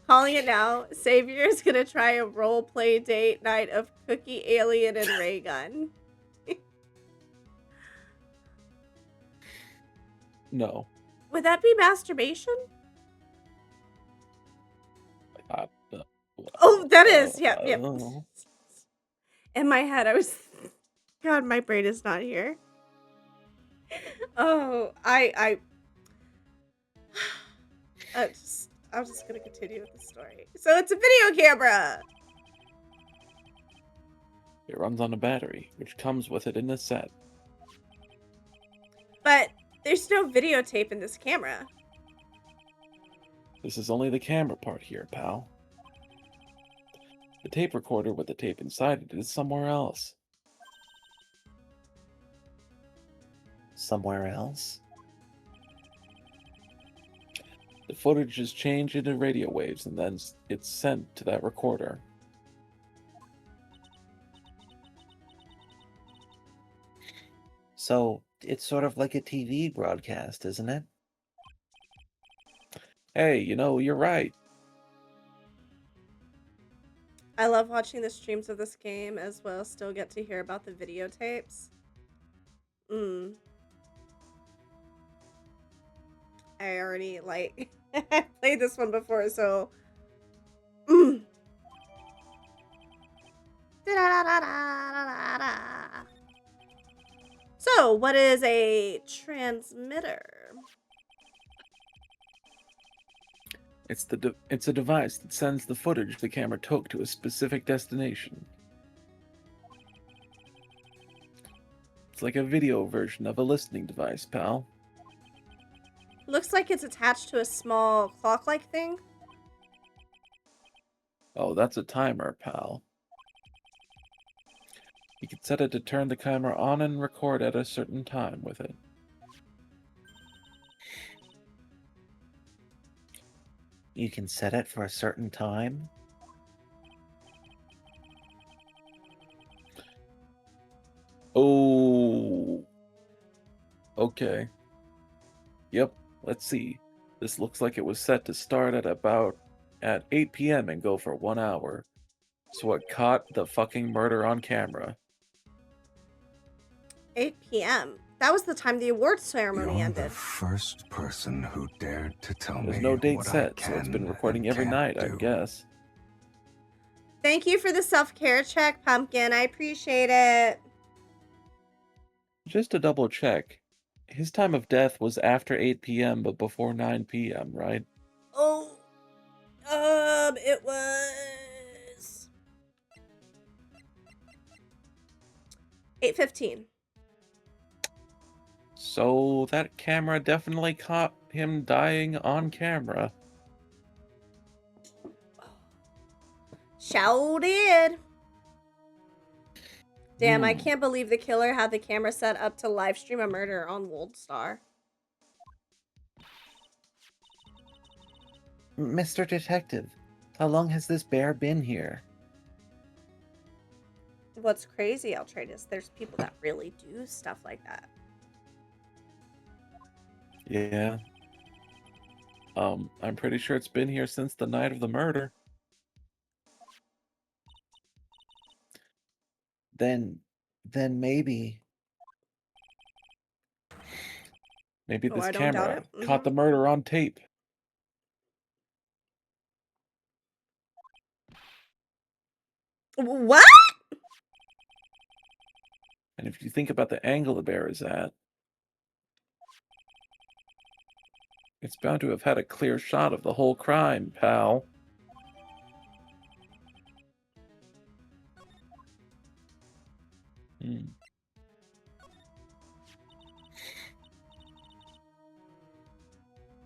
A: Calling it now. Savior is gonna try a role play date night of Cookie, Alien, and Ray Gun.
B: No.
A: Would that be masturbation? Oh, that is. Yep. In my head, I was. God, my brain is not here. Oh, I'm just gonna continue with the story. So it's a video camera.
B: It runs on a battery, which comes with it in a set.
A: But there's no videotape in this camera.
B: This is only the camera part here, pal. The tape recorder with the tape inside it is somewhere else.
E: Somewhere else?
B: The footage is changed into radio waves and then it's sent to that recorder.
E: So, it's sort of like a TV broadcast, isn't it?
B: Hey, you're right.
A: I love watching the streams of this game as well. Still get to hear about the videotapes. I already, like, I played this one before, so... So, what is a transmitter?
B: It's a device that sends the footage the camera took to a specific destination. It's like a video version of a listening device, pal.
A: Looks like it's attached to a small clock-like thing.
B: Oh, that's a timer, pal. You can set it to turn the camera on and record at a certain time with it.
E: You can set it for a certain time?
B: Oh. Okay. Yep, let's see. This looks like it was set to start at 8 p.m. and go for 1 hour. So it caught the fucking murder on camera.
A: 8 p.m. That was the time the awards ceremony
D: You're
A: ended.
D: the first person who dared to tell me.
B: There's no date
D: what
B: set,
D: I
B: so it's been
D: can
B: recording
D: and
B: every
D: can't
B: night, I
D: do.
B: guess.
A: Thank you for the self-care check, Pumpkin. I appreciate it.
B: Just to double check, his time of death was after 8 p.m. but before 9 p.m., right?
A: Oh, it was... 8:15.
B: So that camera definitely caught him dying on camera.
A: Sure did. Damn, I
B: Hmm.
A: can't believe the killer had the camera set up to live stream a murder on Woldstar.
E: Mr. Detective, how long has this bear been here?
A: What's crazy, Altratus, there's people that really do stuff like that.
B: Yeah. I'm pretty sure it's been here since the night of the murder.
E: Then maybe...
B: Maybe
A: Oh,
B: this
A: I don't doubt
B: camera
A: it.
B: caught the murder on tape.
A: What?
B: And if you think about the angle the bear is at, it's bound to have had a clear shot of the whole crime, pal. Hmm.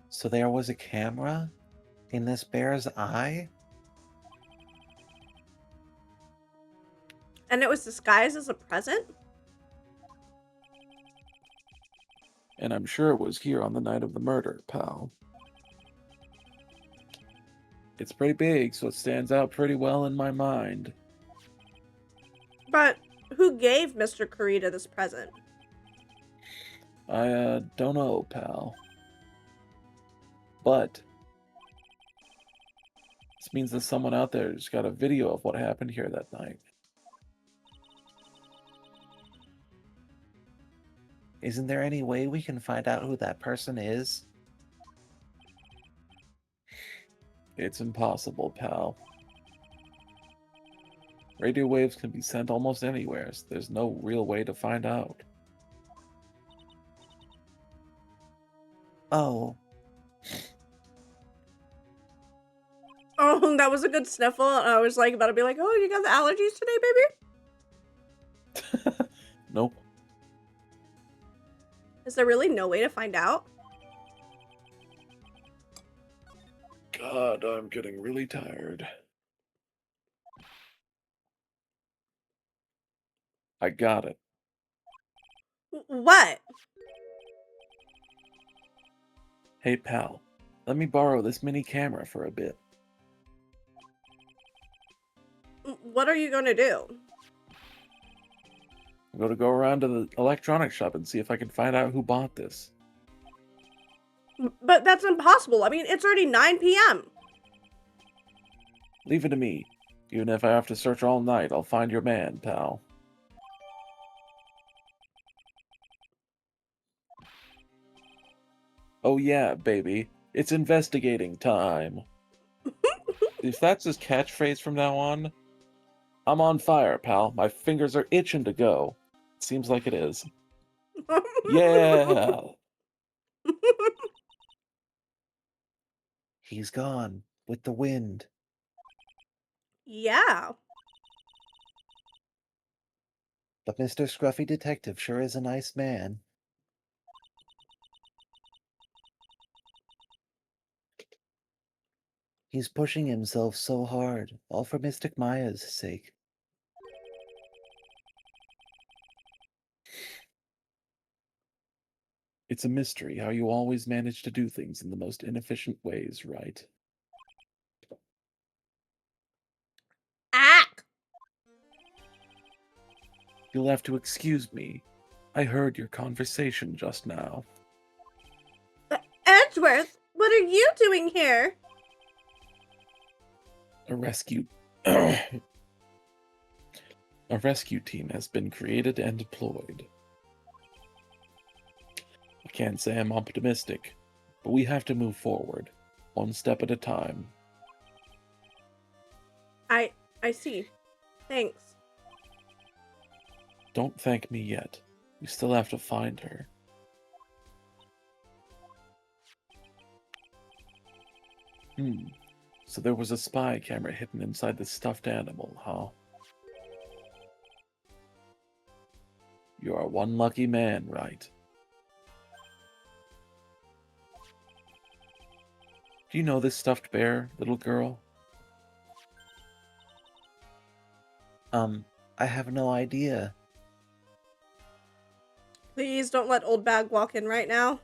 E: So there was a camera in this bear's eye?
A: And it was disguised as a present?
B: And I'm sure it was here on the night of the murder, pal. It's pretty big, so it stands out pretty well in my mind.
A: But who gave Mr. Kurita this present?
B: I, don't know, pal. But this means that someone out there's got a video of what happened here that night.
E: Isn't there any way we can find out who that person is?
B: It's impossible, pal. Radio waves can be sent almost anywhere, so there's no real way to find out.
E: Oh.
A: Oh, that was a good sniffle. I was like about to be like, oh, you got the allergies today, baby?
B: Nope.
A: Is there really no way to find out?
B: God, I'm getting really tired. I got it.
A: What?
B: Hey, pal. Let me borrow this mini camera for a bit.
A: What are you going to do?
B: I'm going to go around to the electronics shop and see if I can find out who bought this.
A: But that's impossible. I mean, it's already 9 p.m.
B: Leave it to me. Even if I have to search all night, I'll find your man, pal. Oh yeah, baby. It's investigating time. If that's his catchphrase from now on, I'm on fire, pal. My fingers are itching to go. Seems like it is. Yeah!
E: He's gone with the wind.
A: Yeah.
E: But Mr. Scruffy Detective sure is a nice man. He's pushing himself so hard, all for Mystic Maya's sake.
B: It's a mystery how you always manage to do things in the most inefficient ways, right?
A: Ack!
B: You'll have to excuse me. I heard your conversation just now.
A: Edgeworth, what are you doing here?
B: A rescue team has been created and deployed. I can't say I'm optimistic, but we have to move forward, one step at a time.
A: I see. Thanks.
B: Don't thank me yet. We still have to find her. So there was a spy camera hidden inside the stuffed animal, huh? You are one lucky man, Wright. Do you know this stuffed bear, little girl?
E: I have no idea.
A: Please don't let old bag walk in right now.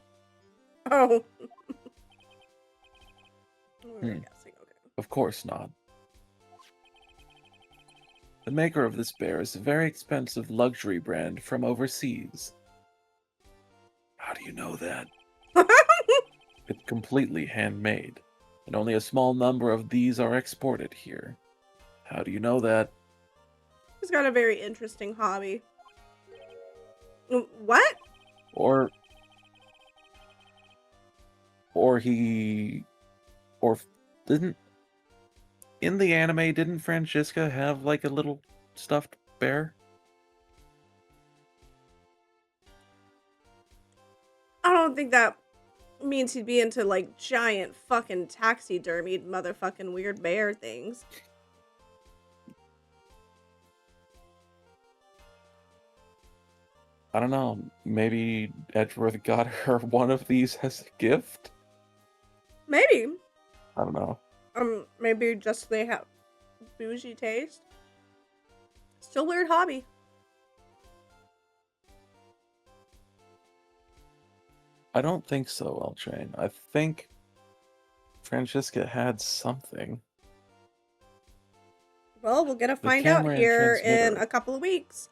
A: Oh.
B: Okay. Of course not. The maker of this bear is a very expensive luxury brand from overseas. How do you know that? It's completely handmade, and only a small number of these are exported here. How do you know that?
A: He's got a very interesting hobby. What?
B: Or didn't in the anime, didn't Francesca have like a little stuffed bear?
A: I don't think that means he'd be into like giant fucking taxidermied motherfucking weird bear things.
B: I don't know. Maybe Edgeworth got her one of these as a gift?
A: Maybe.
B: I don't know.
A: Maybe just they have bougie taste. Still weird hobby.
B: I don't think so, L-Train. I think Francesca had something.
A: Well, we're gonna find out here in a couple of weeks.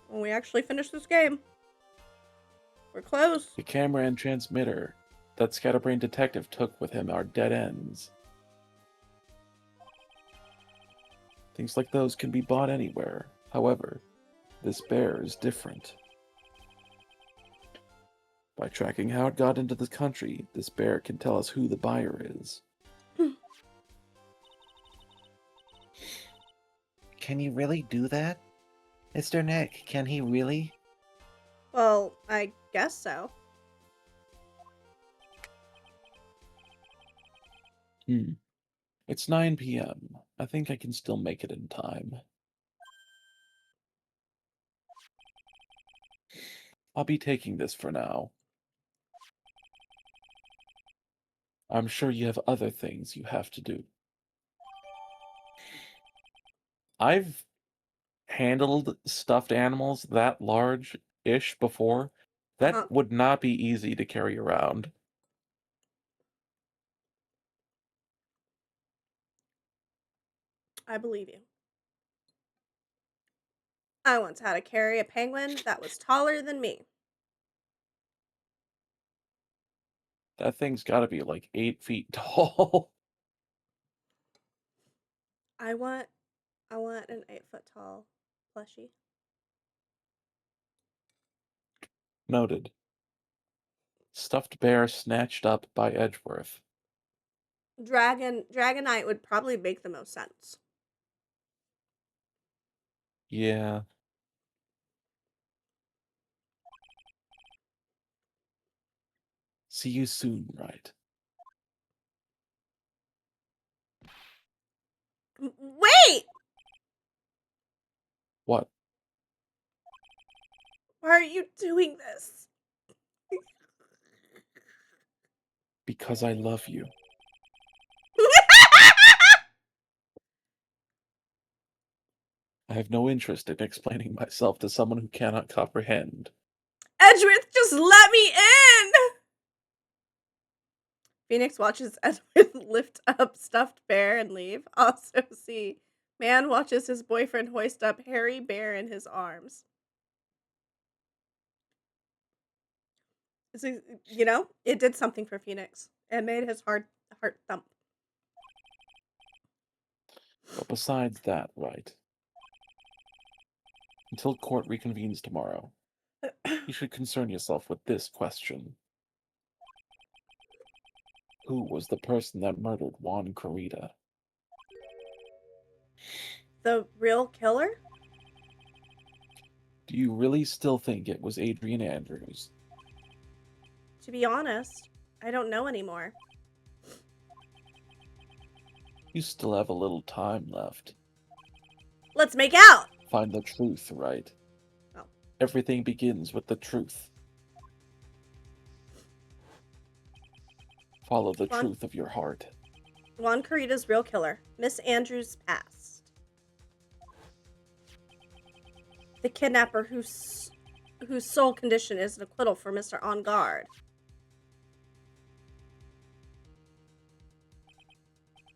A: When we actually finish this game. We're close.
B: The camera and transmitter that Scatterbrain Detective took with him are dead ends. Things like those can be bought anywhere. However, this bear is different. By tracking how it got into the country, this bear can tell us who the buyer is.
E: Can you really do that? Mr. Nick, can he really?
A: Well, I guess so.
B: It's 9 p.m. I think I can still make it in time. I'll be taking this for now. I'm sure you have other things you have to do. I've handled stuffed animals that large-ish before. That would not be easy to carry around.
A: I believe you. I once had to carry a penguin that was taller than me.
B: That thing's gotta be like 8 feet tall.
A: I want an 8-foot tall plushie.
B: Noted. Stuffed bear snatched up by Edgeworth.
A: Dragonite would probably make the most sense.
B: Yeah. See you soon, Wright.
A: Wait!
B: What?
A: Why are you doing this?
B: Because I love you. I have no interest in explaining myself to someone who cannot comprehend.
A: Edgeworth, just let me in! Phoenix watches Edgeworth lift up stuffed bear and leave. Also see man watches his boyfriend hoist up hairy bear in his arms. So, you know, it did something for Phoenix. It made his heart thump.
B: But besides that, Wright, until court reconvenes tomorrow, you should concern yourself with this question. Who was the person that murdered Juan Corrida?
A: The real killer?
B: Do you really still think it was Adrian Andrews?
A: To be honest, I don't know anymore.
B: You still have a little time left.
A: Let's make out!
B: Find the truth, right?
A: Oh,
B: Everything begins with the truth. Follow the truth of your heart.
A: Juan Corrida's real killer. Miss Andrews' past. The kidnapper whose sole condition is an acquittal for Mr. On Guard.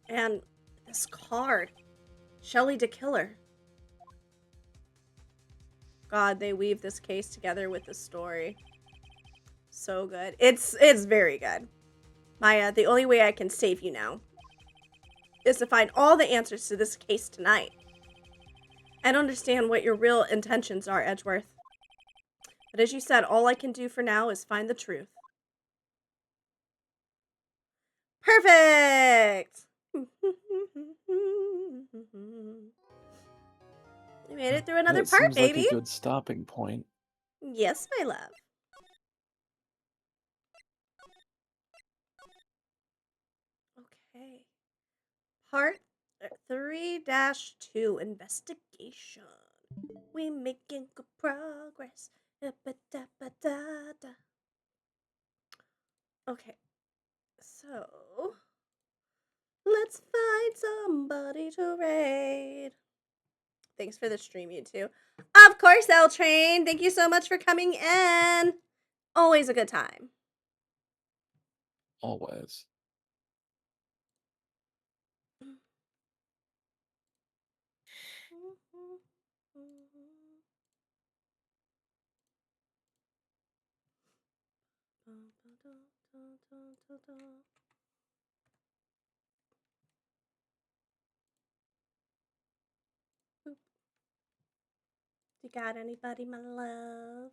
A: And this card. Shelley the Killer. God, they weave this case together with the story. So good. It's very good. Maya, the only way I can save you now is to find all the answers to this case tonight. I don't understand what your real intentions are, Edgeworth. But as you said, all I can do for now is find the truth. Perfect! We made it through another part,
B: seems
A: baby.
B: Like a good stopping point.
A: Yes, my love. Okay. Part 3-2, investigation. We making good progress. Okay. So, let's find somebody to raid. Thanks for the stream, you two. Of course, L Train. Thank you so much for coming in. Always a good time.
B: Always.
A: You got anybody, my loves?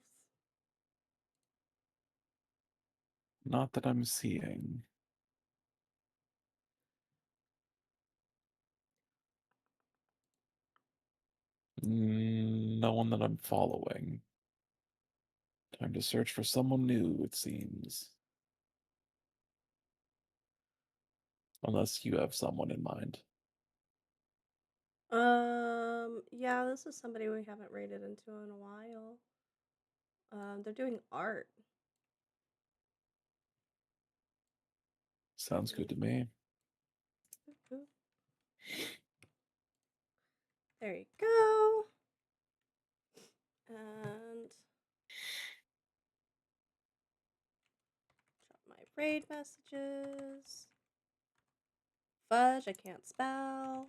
B: Not that I'm seeing. No one that I'm following. Time to search for someone new, it seems. Unless you have someone in mind.
A: Yeah, this is somebody we haven't raided into in a while. They're doing art.
B: Sounds good to me.
A: There you go. And drop my raid messages. Fudge, I can't spell.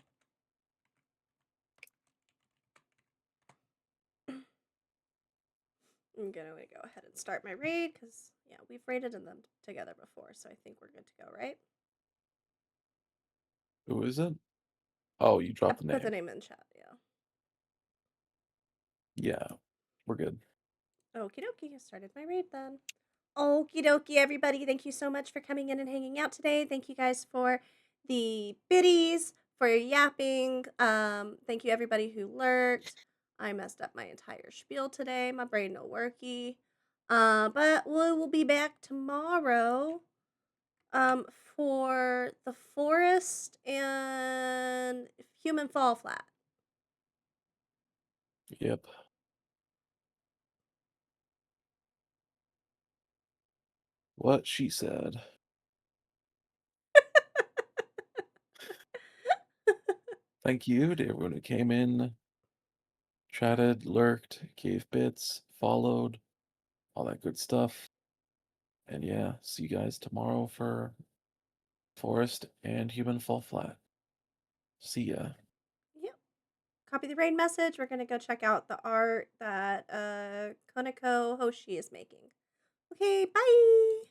A: I'm gonna go ahead and start my raid because, yeah, we've raided them together before, so I think we're good to go, right?
B: Who is it? Oh, you dropped the name.
A: Put the name in chat, yeah.
B: Yeah, we're good.
A: Okie dokie, I started my raid then. Okie dokie, everybody. Thank you so much for coming in and hanging out today. Thank you guys for the biddies, for your yapping. Thank you everybody who lurked. I messed up my entire spiel today. My brain no worky. But we will be back tomorrow for the forest and human fall flat.
B: Yep. What she said. Thank you to everyone who came in, chatted, lurked, gave bits, followed, all that good stuff. And yeah, see you guys tomorrow for Forest and Human Fall Flat. See ya.
A: Yep. Copy the raid message. We're gonna go check out the art that Koneko Hoshi is making. Okay, bye.